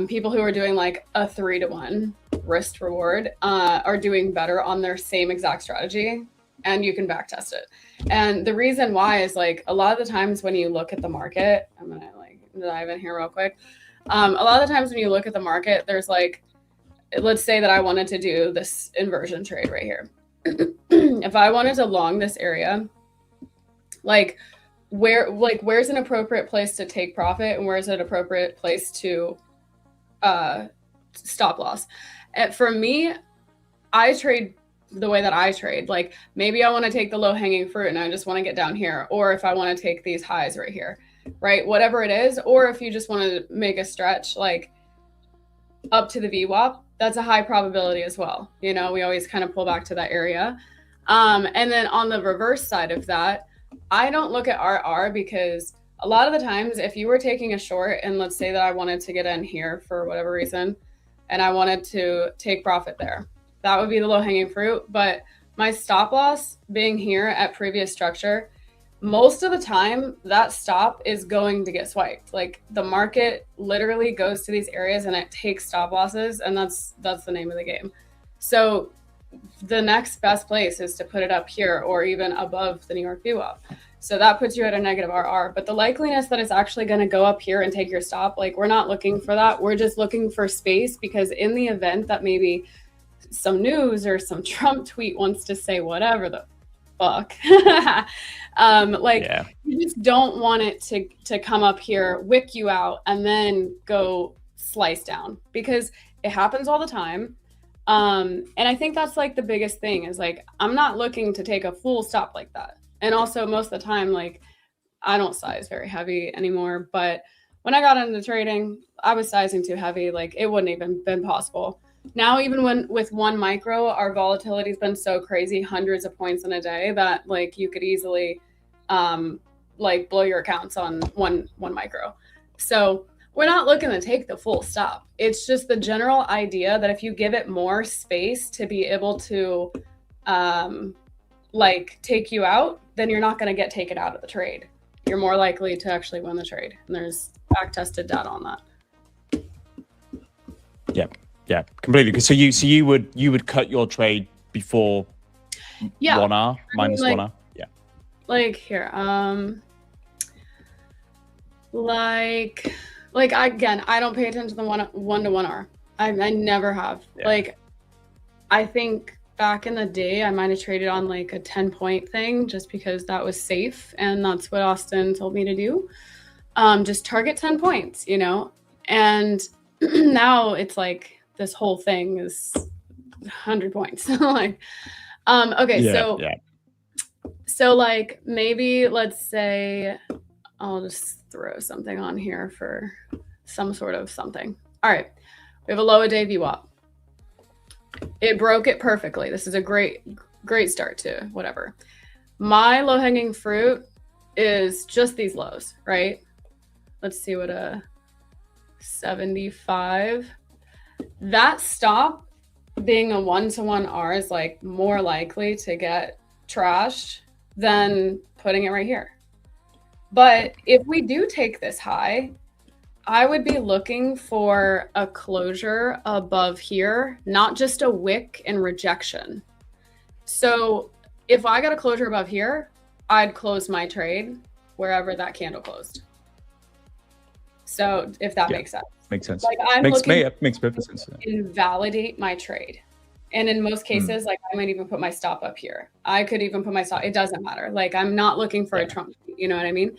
People who are doing like a 3-to-1 risk reward are doing better on their same exact strategy, and you can back test it. And the reason why is like a lot of the times when you look at the market, I'm gonna like dive in here real quick. A lot of the times when you look at the market, there's like, let's say that I wanted to do this inversion trade right here. If I wanted to long this area, where's an appropriate place to take profit and where's an appropriate place to stop loss? And for me, I trade the way that I trade. Like maybe I want to take the low hanging fruit and I just want to get down here, or if I want to take these highs right here, right? Whatever it is, or if you just want to make a stretch like up to the VWAP, that's a high probability as well. We always kind of pull back to that area. And then on the reverse side of that, I don't look at RR because a lot of the times if you were taking a short and let's say that I wanted to get in here for whatever reason and I wanted to take profit there, that would be the low hanging fruit. But my stop loss being here at previous structure, most of the time that stop is going to get swiped. Like the market literally goes to these areas and it takes stop losses, and that's the name of the game. So the next best place is to put it up here or even above the New York VWAP. So that puts you at a negative RR. But the likeliness that it's actually going to go up here and take your stop, like we're not looking for that. We're just looking for space, because in the event that maybe some news or some Trump tweet wants to say whatever the fuck. You just don't want it to come up here, wick you out, and then go slice down, because it happens all the time. And I think that's like the biggest thing is like, I'm not looking to take a full stop like that. And also most of the time, like, I don't size very heavy anymore, but when I got into trading, I was sizing too heavy. Like, it wouldn't even been possible. Now, even with one micro, our volatility has been so crazy, hundreds of points in a day, that like you could easily like blow your accounts on one micro. So we're not looking to take the full stop. It's just the general idea that if you give it more space to be able to like take you out, then you're not going to get taken out of the trade. You're more likely to actually win the trade. And there's back tested data on that. Yeah, completely. So you would cut your trade before 1R, minus 1R. Yeah. Like here, like I don't pay attention to the 1 to 1R. I never have. Yeah. Like, I think back in the day, I might have traded on like a 10-point thing just because that was safe, and that's what Austin told me to do. Just target 10 points, you know. And now it's like this whole thing is 100 points. Like, okay, so like maybe let's say I'll just throw something on here for some sort of something. All right, we have a low a day VWAP. It broke it perfectly. This is a great start to whatever. My low hanging fruit is just these lows, right? Let's see what a 75. That stop being a 1-to-1R is like more likely to get trashed than putting it right here. But if we do take this high, I would be looking for a closure above here, not just a wick and rejection. So if I got a closure above here, I'd close my trade wherever that candle closed. So if that makes sense. Makes sense. Like, I'm makes perfect sense. Invalidate my trade. And in most cases, like, I might even put my stop up here. I could even put my stop. It doesn't matter. Like, I'm not looking for a Trump, you know what I mean?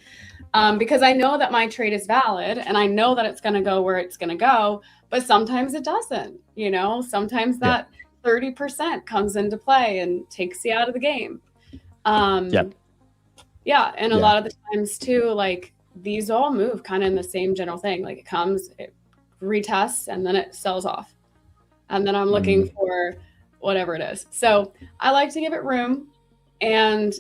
Because I know that my trade is valid and I know that it's going to go where it's going to go, but sometimes it doesn't, you know, sometimes that 30% comes into play and takes you out of the game. And a lot of the times too, like, these all move kind of in the same general thing. Like, it comes, it retests, and then it sells off. And then I'm looking for whatever it is. So I like to give it room, and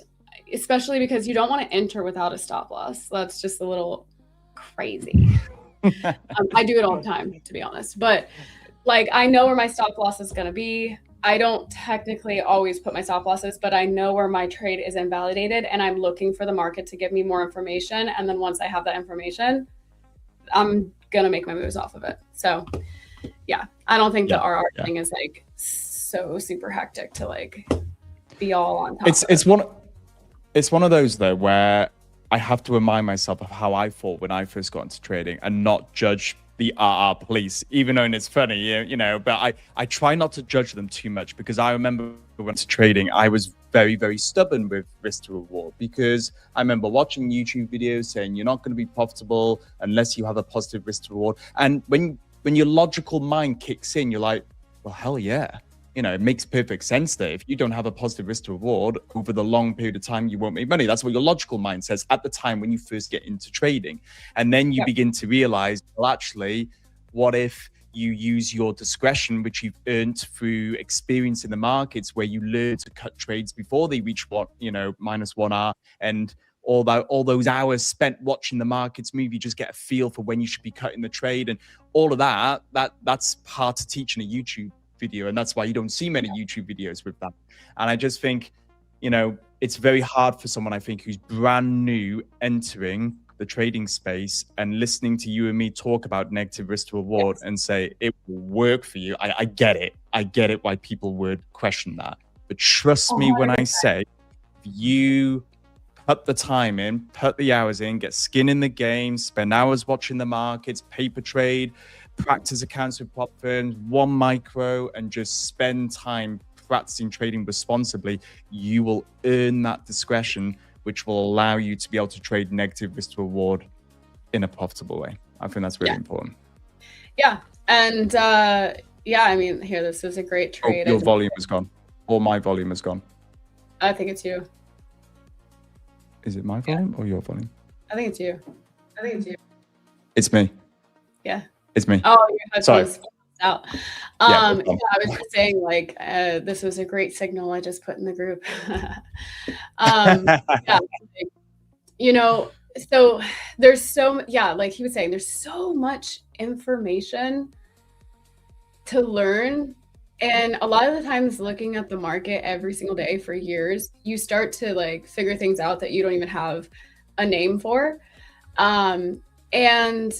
especially because you don't want to enter without a stop loss. That's just a little crazy. I do it all the time, to be honest. But like, I know where my stop loss is going to be. I don't technically always put my stop losses, but I know where my trade is invalidated, and I'm looking for the market to give me more information. And then once I have that information, I'm going to make my moves off of it. So yeah, I don't think the RR thing is like so super hectic to like be all on top. It's one of those though where I have to remind myself of how I thought when I first got into trading, and not judge the RR police, even though it's funny, you know, but I try not to judge them too much, because I remember when I went to trading, I was very, very stubborn with risk to reward, because I remember watching YouTube videos saying you're not going to be profitable unless you have a positive risk to reward. And when your logical mind kicks in, you're like, well, hell yeah. You know, it makes perfect sense there. If you don't have a positive risk to reward over the long period of time, you won't make money. That's what your logical mind says at the time when you first get into trading. And then you begin to realize, well, actually, what if you use your discretion, which you've earned through experience in the markets, where you learn to cut trades before they reach minus 1R, and all those hours spent watching the markets move, you just get a feel for when you should be cutting the trade, and all of that's hard to teach in a YouTube video, and that's why you don't see many YouTube videos with that. And I just think, you know, it's very hard for someone, I think, who's brand new entering the trading space and listening to you and me talk about negative risk to reward and say it will work for you. I get it why people would question that, but trust me when I say, if you put the time in, put the hours in, get skin in the game, spend hours watching the markets, paper trade, practice accounts with prop firms, one micro, and just spend time practicing trading responsibly, you will earn that discretion, which will allow you to be able to trade negative risk to reward in a profitable way. I think that's really important. Yeah. And yeah, I mean, here, this was a great trade. Your volume is gone. Or my volume is gone. I think it's you. Is it my volume or your volume? I think it's you. It's me. Yeah. It's me. Oh, your headphones out. Yeah, I was just saying, like, this was a great signal I just put in the group. Yeah, you know, so there's like he was saying, there's so much information to learn. And a lot of the times looking at the market every single day for years, you start to like figure things out that you don't even have a name for. And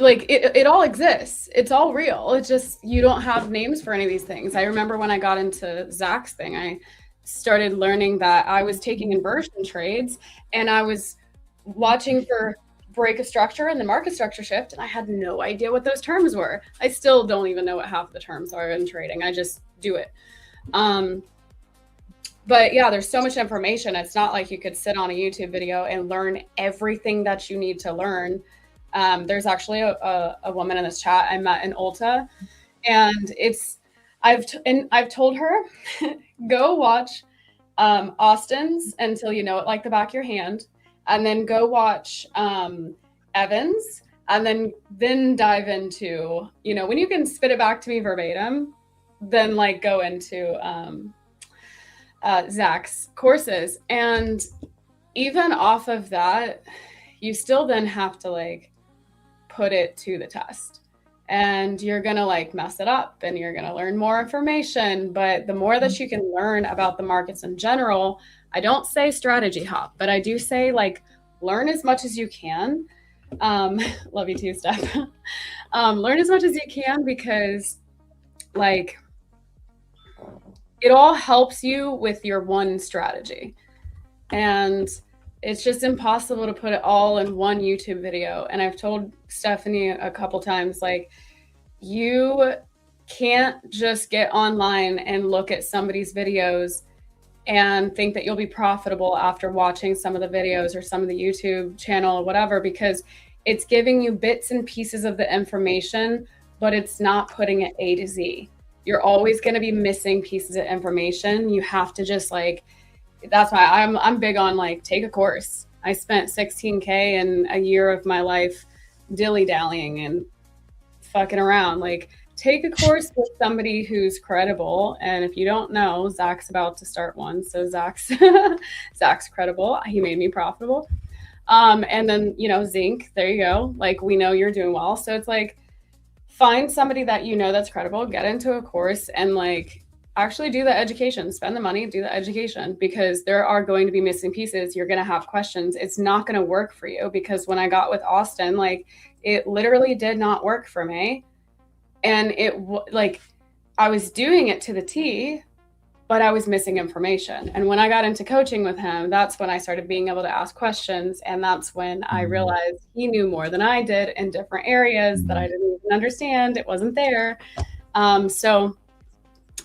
like it all exists. It's all real. It's just you don't have names for any of these things. I remember when I got into Zach's thing, I started learning that I was taking inversion trades and I was watching for break of structure and the market structure shift, and I had no idea what those terms were. I still don't even know what half the terms are in trading. I just do it. But yeah, there's so much information. It's not like you could sit on a YouTube video and learn everything that you need to learn. There's actually a woman in this chat I met in Ulta, and I've told her, go watch Austin's until you know it like the back of your hand, and then go watch Evans, and then dive into, you know, when you can spit it back to me verbatim, then like go into Zach's courses. And even off of that, you still then have to like put it to the test, and you're gonna like mess it up and you're gonna learn more information. But the more that you can learn about the markets in general, I don't say strategy hop, but I do say like learn as much as you can. Love you too, Steph. Learn as much as you can, because like it all helps you with your one strategy. And it's just impossible to put it all in one YouTube video. And I've told Stephanie a couple times, like, you can't just get online and look at somebody's videos and think that you'll be profitable after watching some of the videos or some of the YouTube channel or whatever, because it's giving you bits and pieces of the information, but it's not putting it A to Z. You're always going to be missing pieces of information. You have to just like, that's why I'm big on like, take a course. I spent $16K in a year of my life dilly-dallying and fucking around. Like, take a course with somebody who's credible. And if you don't know, Zach's about to start one. So Zach's credible. He made me profitable. And then, you know, Zinc, there you go. Like, we know you're doing well. So it's like, find somebody that you know that's credible, get into a course, and like actually do the education, spend the money, do the education, because there are going to be missing pieces. You're going to have questions. It's not going to work for you, because when I got with Austin, like, it literally did not work for me. And like, I was doing it to the T, but I was missing information. And when I got into coaching with him, that's when I started being able to ask questions. And that's when I realized he knew more than I did in different areas that I didn't even understand. It wasn't there. So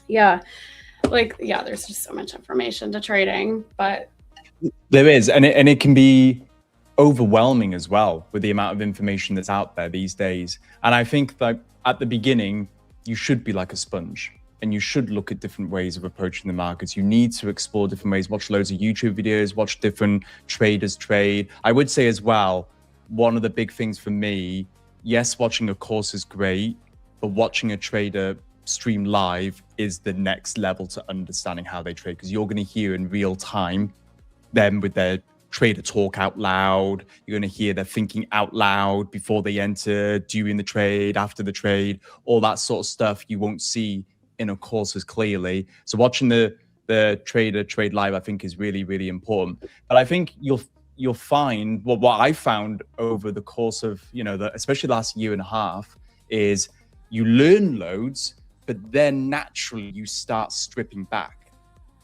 yeah, like, yeah, there's just so much information to trading, but there is, and it can be overwhelming as well with the amount of information that's out there these days. And I think that at the beginning, you should be like a sponge, and you should look at different ways of approaching the markets. You need to explore different ways, watch loads of YouTube videos, watch different traders trade. I would say as well, one of the big things for me, yes, watching a course is great, but watching a trader stream live is the next level to understanding how they trade, because you're going to hear in real time them with their trader talk out loud. You're going to hear their thinking out loud before they enter, during the trade, after the trade, all that sort of stuff you won't see in a course as clearly. So watching the trader trade live, I think, is really, really important. But I think you'll find what I found over the course of, you know, especially the last year and a half, is you learn loads, but then naturally you start stripping back.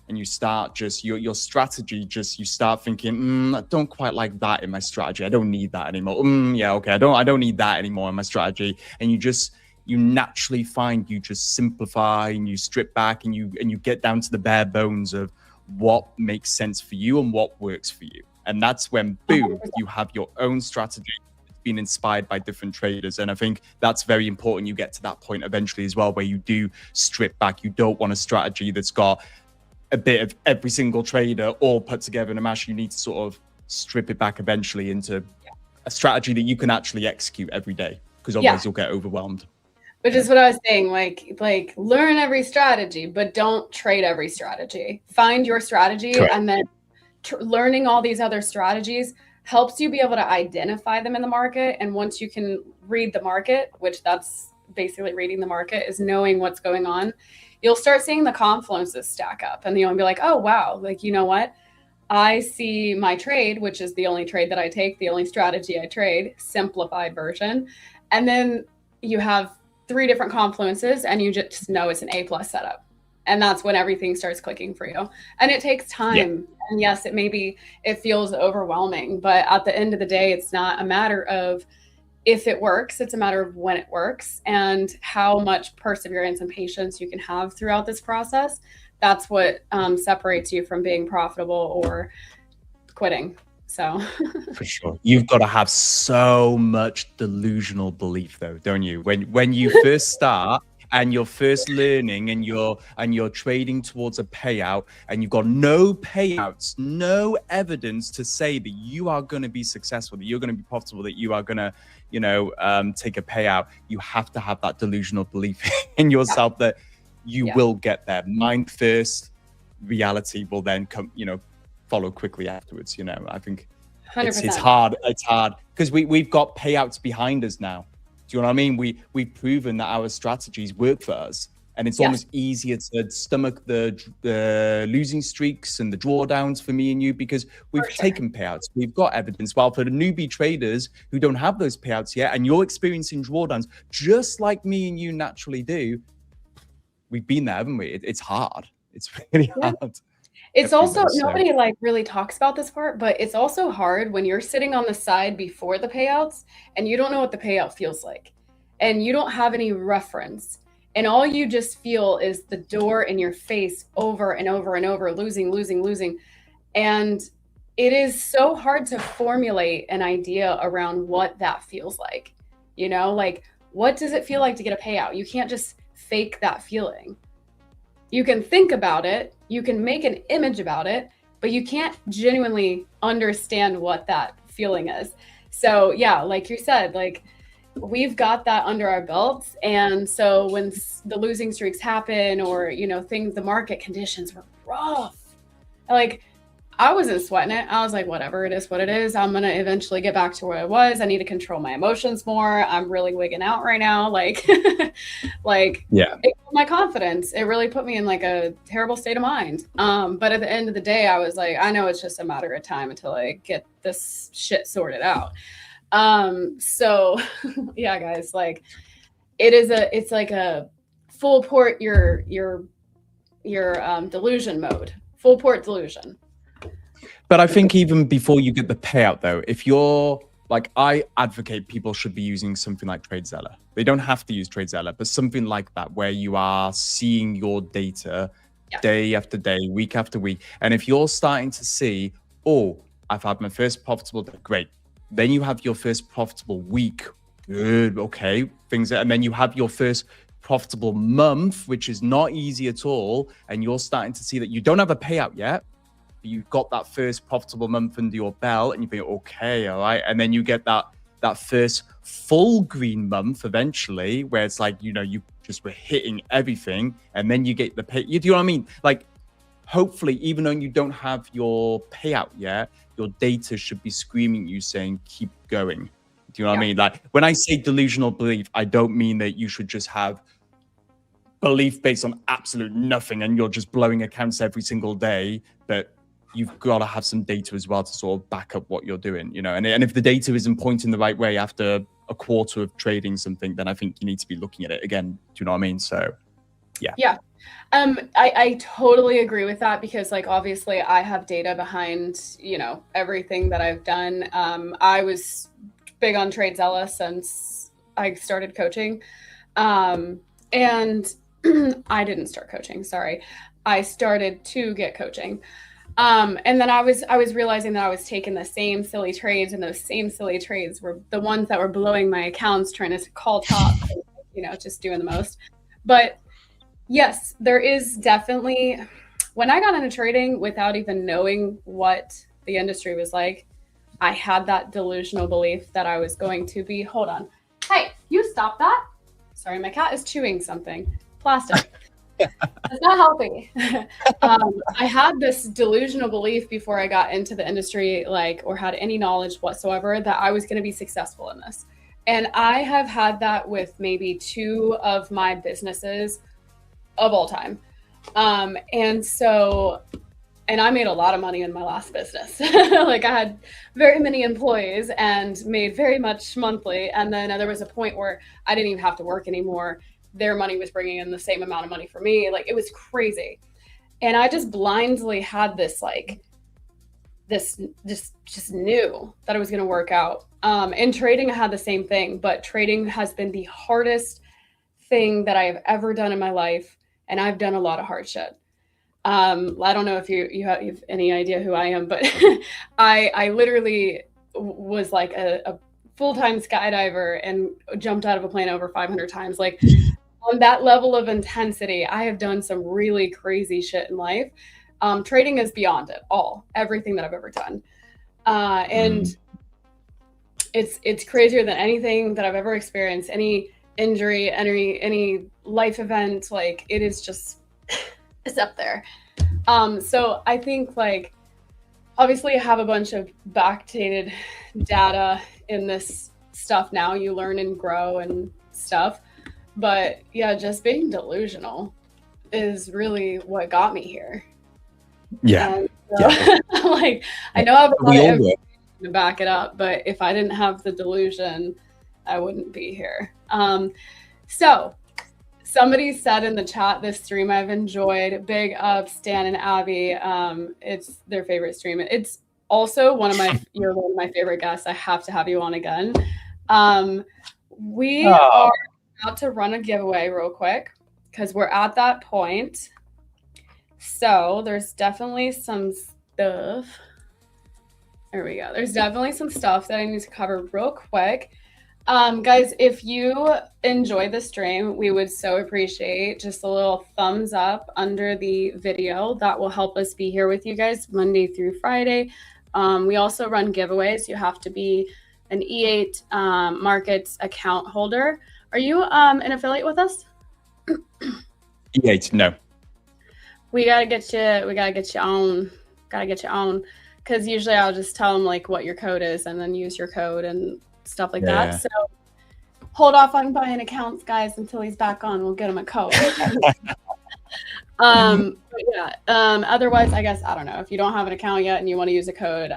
And you start just your strategy, you start thinking, I don't quite like that in my strategy. I don't need that anymore. Yeah, okay, I don't need that anymore in my strategy. And you naturally find you just simplify and you strip back and you get down to the bare bones of what makes sense for you and what works for you. And that's when, boom, you have your own strategy that's been inspired by different traders. And I think that's very important. You get to that point eventually as well, where you do strip back. You don't want a strategy that's got a bit of every single trader all put together in a mash. You need to sort of strip it back eventually into a strategy that you can actually execute every day, because otherwise you'll get overwhelmed. Which is what I was saying, like learn every strategy, but don't trade every strategy. Find your strategy. Correct. And then learning all these other strategies helps you be able to identify them in the market. And once you can read the market, which that's basically reading the market, is knowing what's going on, you'll start seeing the confluences stack up, and you'll be like, oh, wow, like, you know what? I see my trade, which is the only trade that I take, the only strategy I trade, simplified version. And then you have 3 different confluences, and you just know it's an A+ setup. And that's when everything starts clicking for you. And it takes time. Yeah. And yes, it feels overwhelming, but at the end of the day, it's not a matter of if it works, it's a matter of when it works and how much perseverance and patience you can have throughout this process. That's what separates you from being profitable or quitting. So for sure, you've got to have so much delusional belief, though, don't you? When you first start and you're first learning and you're trading towards a payout, and you've got no payouts, no evidence to say that you are going to be successful, that you're going to be profitable, that you are going to, take a payout. You have to have that delusional belief in yourself that you will get there. Mind first, reality will then come, follow quickly afterwards. I think it's hard. It's hard because we've got payouts behind us now. Do you know what I mean? We've proven that our strategies work for us, and it's almost easier to stomach the losing streaks and the drawdowns for me and you, because we've taken payouts. We've got evidence. While for the newbie traders who don't have those payouts yet, and you're experiencing drawdowns just like me and you naturally do, we've been there, haven't we? It's hard. It's really hard. It's also, nobody really talks about this part, but it's also hard when you're sitting on the side before the payouts and you don't know what the payout feels like, and you don't have any reference, and all you just feel is the door in your face over and over and over, losing. And it is so hard to formulate an idea around what that feels like. Like, what does it feel like to get a payout? You can't just fake that feeling. You can think about it, you can make an image about it, but you can't genuinely understand what that feeling is. So yeah, like you said, like, we've got that under our belts. And so when the losing streaks happen, or, the market conditions were rough, like, I wasn't sweating it. I was like, whatever, it is what it is. I'm going to eventually get back to where I was. I need to control my emotions more. I'm really wigging out right now. Like, it killed my confidence. It really put me in like a terrible state of mind. But at the end of the day, I was like, I know it's just a matter of time until I get this shit sorted out. So yeah, guys, like, it's like a full port your delusion mode, full port delusion. But I think even before you get the payout, though, if you're like, I advocate people should be using something like TradeZeller. They don't have to use TradeZeller, but something like that, where you are seeing your data day after day, week after week. And if you're starting to see, oh, I've had my first profitable day, great. Then you have your first profitable week, good, okay, and then you have your first profitable month, which is not easy at all. And you're starting to see that you don't have a payout yet. You've got that first profitable month under your belt, and you think, okay, all right. And then you get that first full green month eventually, where it's like, you just were hitting everything, and then you get the pay. You know what I mean? Like, hopefully, even though you don't have your payout yet, your data should be screaming at you saying, keep going. Do you know what I mean? Like, when I say delusional belief, I don't mean that you should just have belief based on absolute nothing and you're just blowing accounts every single day, but you've got to have some data as well to sort of back up what you're doing, and if the data isn't pointing the right way after a quarter of trading something, then I think you need to be looking at it again. Do you know what I mean? So yeah. I totally agree with that, because like, obviously I have data behind, everything that I've done. I was big on TradeZeller since I started coaching. And I didn't start coaching. Sorry. I started to get coaching. And then I was realizing that I was taking the same silly trades, and those same silly trades were the ones that were blowing my accounts, trying to call top, just doing the most. But yes, there is definitely, when I got into trading without even knowing what the industry was like, I had that delusional belief that I was going to be, hold on. Hey, you stop that. Sorry, my cat is chewing something. Plastic. It's not healthy. I had this delusional belief before I got into the industry, or had any knowledge whatsoever, that I was going to be successful in this. And I have had that with maybe 2 of my businesses of all time. And I made a lot of money in my last business. I had very many employees and made very much monthly. And then there was a point where I didn't even have to work anymore. Their money was bringing in the same amount of money for me. It was crazy. And I just blindly had this, just knew that it was going to work out. In trading, I had the same thing, but trading has been the hardest thing that I have ever done in my life. And I've done a lot of hard shit. I don't know if you have any idea who I am, but I literally was like a full-time skydiver and jumped out of a plane over 500 times. On that level of intensity, I have done some really crazy shit in life. Trading is beyond it all, everything that I've ever done. And it's crazier than anything that I've ever experienced, any injury, any life event. It is just, it's up there. So I think obviously I have a bunch of backdated data in this stuff now. You learn and grow and stuff. But yeah, just being delusional is really what got me here. Yeah. So, I know I have a lot of information to back it up, but if I didn't have the delusion, I wouldn't be here. So somebody said in the chat, this stream I've enjoyed. Big up Stan and Abby. It's their favorite stream. It's also you're one of my favorite guests. I have to have you on again. We are about to run a giveaway real quick because we're at that point. So there's definitely some stuff. There we go. There's definitely some stuff that I need to cover real quick. Guys, if you enjoyed the stream, we would so appreciate just a little thumbs up under the video. That will help us be here with you guys Monday through Friday. We also run giveaways. You have to be an E8 Markets account holder. Are you an affiliate with us? E8, no. We gotta get you on. Because usually I'll just tell them what your code is and then use your code and stuff like that. So hold off on buying accounts, guys, until he's back on. We'll get him a code. Otherwise, I guess, I don't know, if you don't have an account yet and you want to use a code,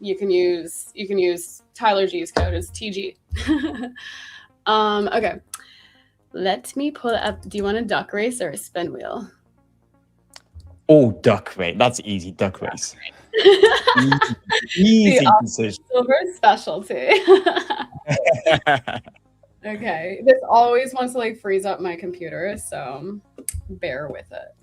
you can use Tyler G's code. It's TG. Okay, let me pull it up. Do you want a duck race or a spin wheel? Oh, duck race. That's easy. Duck race. Easy decision. Silver specialty. Okay, this always wants to freeze up my computer, so bear with it.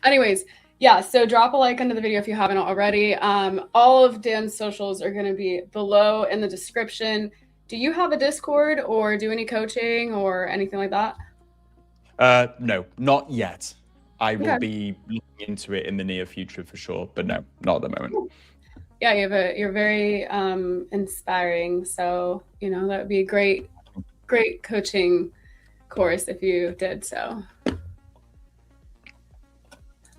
Anyways, yeah, so drop a like under the video if you haven't already. All of Dan's socials are going to be below in the description. Do you have a Discord or do any coaching or anything like that? No, not yet. I will be looking into it in the near future for sure, but no, not at the moment. Yeah, you're very inspiring. So, that would be a great coaching course if you did so.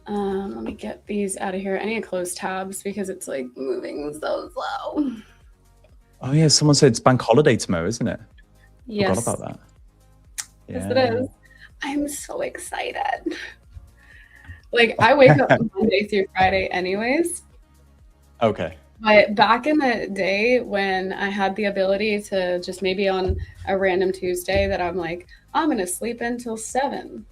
Let me get these out of here. I need to close tabs because it's moving so slow. Oh yeah, someone said it's bank holiday tomorrow, isn't it? Yes. Forgot about that. Yes, it is. I'm so excited. I wake up Monday through Friday anyways. Okay. But back in the day when I had the ability to just maybe on a random Tuesday that I'm going to sleep until 7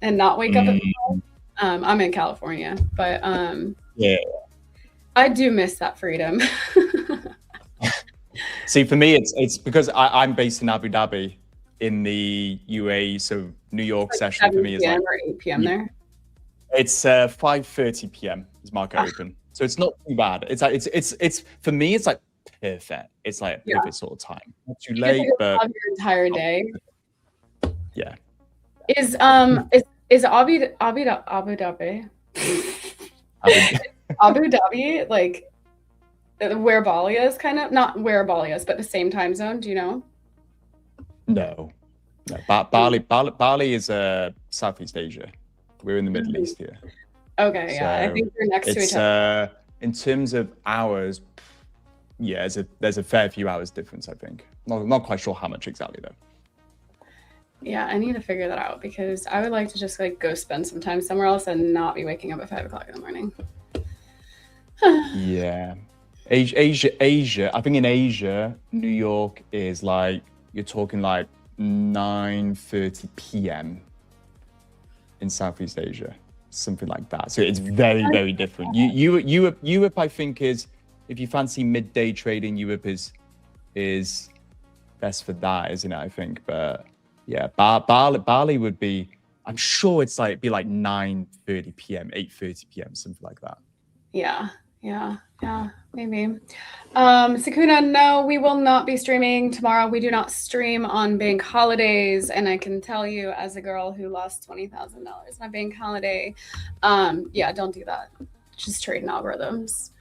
and not wake up at 5. I'm in California, but yeah, I do miss that freedom. See, for me, it's because I'm based in Abu Dhabi in the UAE, so New York Like session for 7 me is p.m. like or 8 p.m. there. it's 5:30 p.m. is market open, so it's not too bad. It's for me, it's like perfect. It's like a perfect sort of time. Not too You get to late, go but have your entire day. yeah. Is Abu Dhabi Abu Dhabi like where Bali is, kind of not where Bali is, but the same time zone? Do you know? No. Bali is Southeast Asia. We're in the Middle East here. Okay, yeah, I think they're next to each other. In terms of hours, yeah, there's a fair few hours difference, I think. Not quite sure how much exactly though. Yeah, I need to figure that out because I would like to just like go spend some time somewhere else and not be waking up at 5 o'clock in the morning. Yeah. Asia. I think in Asia, New York is like, you're talking like 9:30 p.m. in Southeast Asia, something like that. So it's very, very different. Europe, I think is, if you fancy midday trading, Europe is best for that, isn't it? I think, but yeah, Bali would be. I'm sure it's like be like 9:30 p.m., 8:30 p.m., something like that. Yeah, maybe. Sakuna, no, we will not be streaming tomorrow. We do not stream on bank holidays, and I can tell you, as a girl who lost $20,000 on a bank holiday, yeah, don't do that. Just trading algorithms.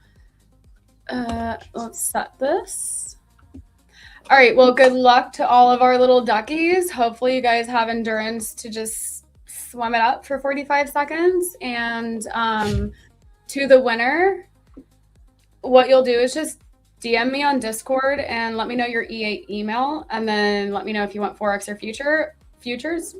Let's set this. All right, well, good luck to all of our little duckies. Hopefully you guys have endurance to just swim it up for 45 seconds. And to the winner, what you'll do is just DM me on Discord and let me know your E8 email, and then let me know if you want Forex or futures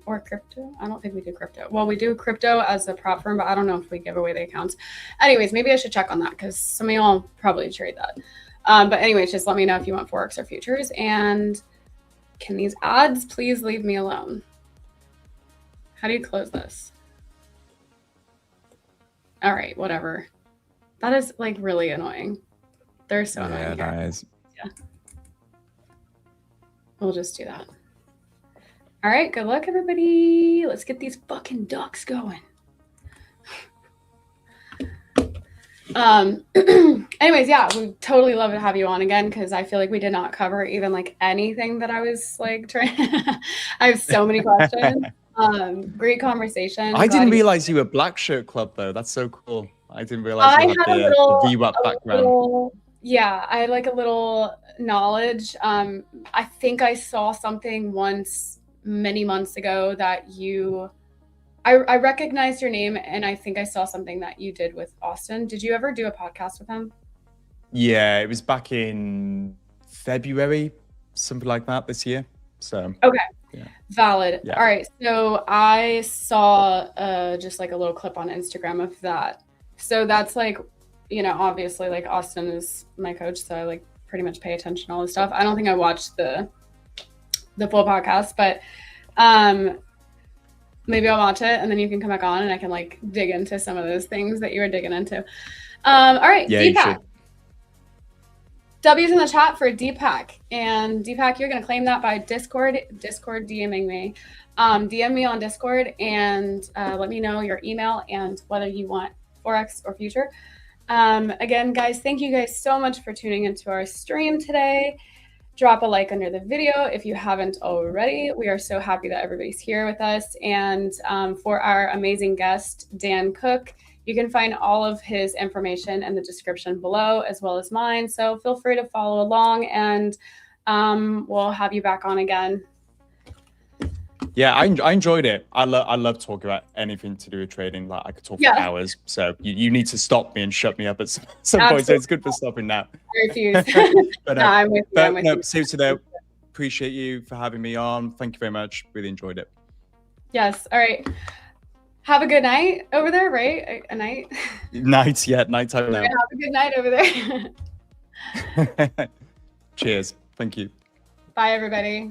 or crypto. I don't think we do crypto. Well, we do crypto as a prop firm, but I don't know if we give away the accounts. Anyways, maybe I should check on that because some of y'all probably trade that. But anyways, just let me know if you want Forex or futures. And can these ads please leave me alone? How do you close this? All right, whatever. That is like really annoying. They're so annoying. Yeah, that is. Yeah. We'll just do that. All right, good luck, everybody. Let's get these fucking ducks going. Anyways, yeah, we totally love to have you on again because I feel like we did not cover even like anything that I was like trying. I have so many questions. Great conversation. I didn't realize you were Black Shirt Club though. That's so cool. I didn't realize you had the VWAP background. Yeah, I had like a little knowledge. I think I saw something once many months ago that I recognized your name, and I think I saw something that you did with Austin. Did you ever do a podcast with him? Yeah, it was back in February, something like that this year. So okay, yeah. Valid. Yeah. All right, so I saw just like a little clip on Instagram of that. So that's like, you know, obviously like Austin is my coach, so I like pretty much pay attention to all this stuff. I don't think I watched the full podcast, but maybe I'll watch it and then you can come back on and I can like dig into some of those things that you were digging into. All right, yeah, Deepak. W's in the chat for Deepak. And Deepak, you're going to claim that by Discord DMing me. DM me on Discord and let me know your email and whether you want Forex or future. Again, guys, thank you guys so much for tuning into our stream today. Drop a like under the video if you haven't already. We are so happy that everybody's here with us. And for our amazing guest, Dan Cooke, you can find all of his information in the description below, as well as mine. So feel free to follow along, and we'll have you back on again. Yeah, I enjoyed it. I love talking about anything to do with trading. Like I could talk for hours. So you need to stop me and shut me up at some point. So it's good for stopping now. I refuse. But, no, I'm with you. I'm with you. Seriously though, appreciate you for having me on. Thank you very much. Really enjoyed it. Yes. All right. Have a good night over there, right? A night? Night, yeah. Nighttime now. Have a good night over there. Cheers. Thank you. Bye, everybody.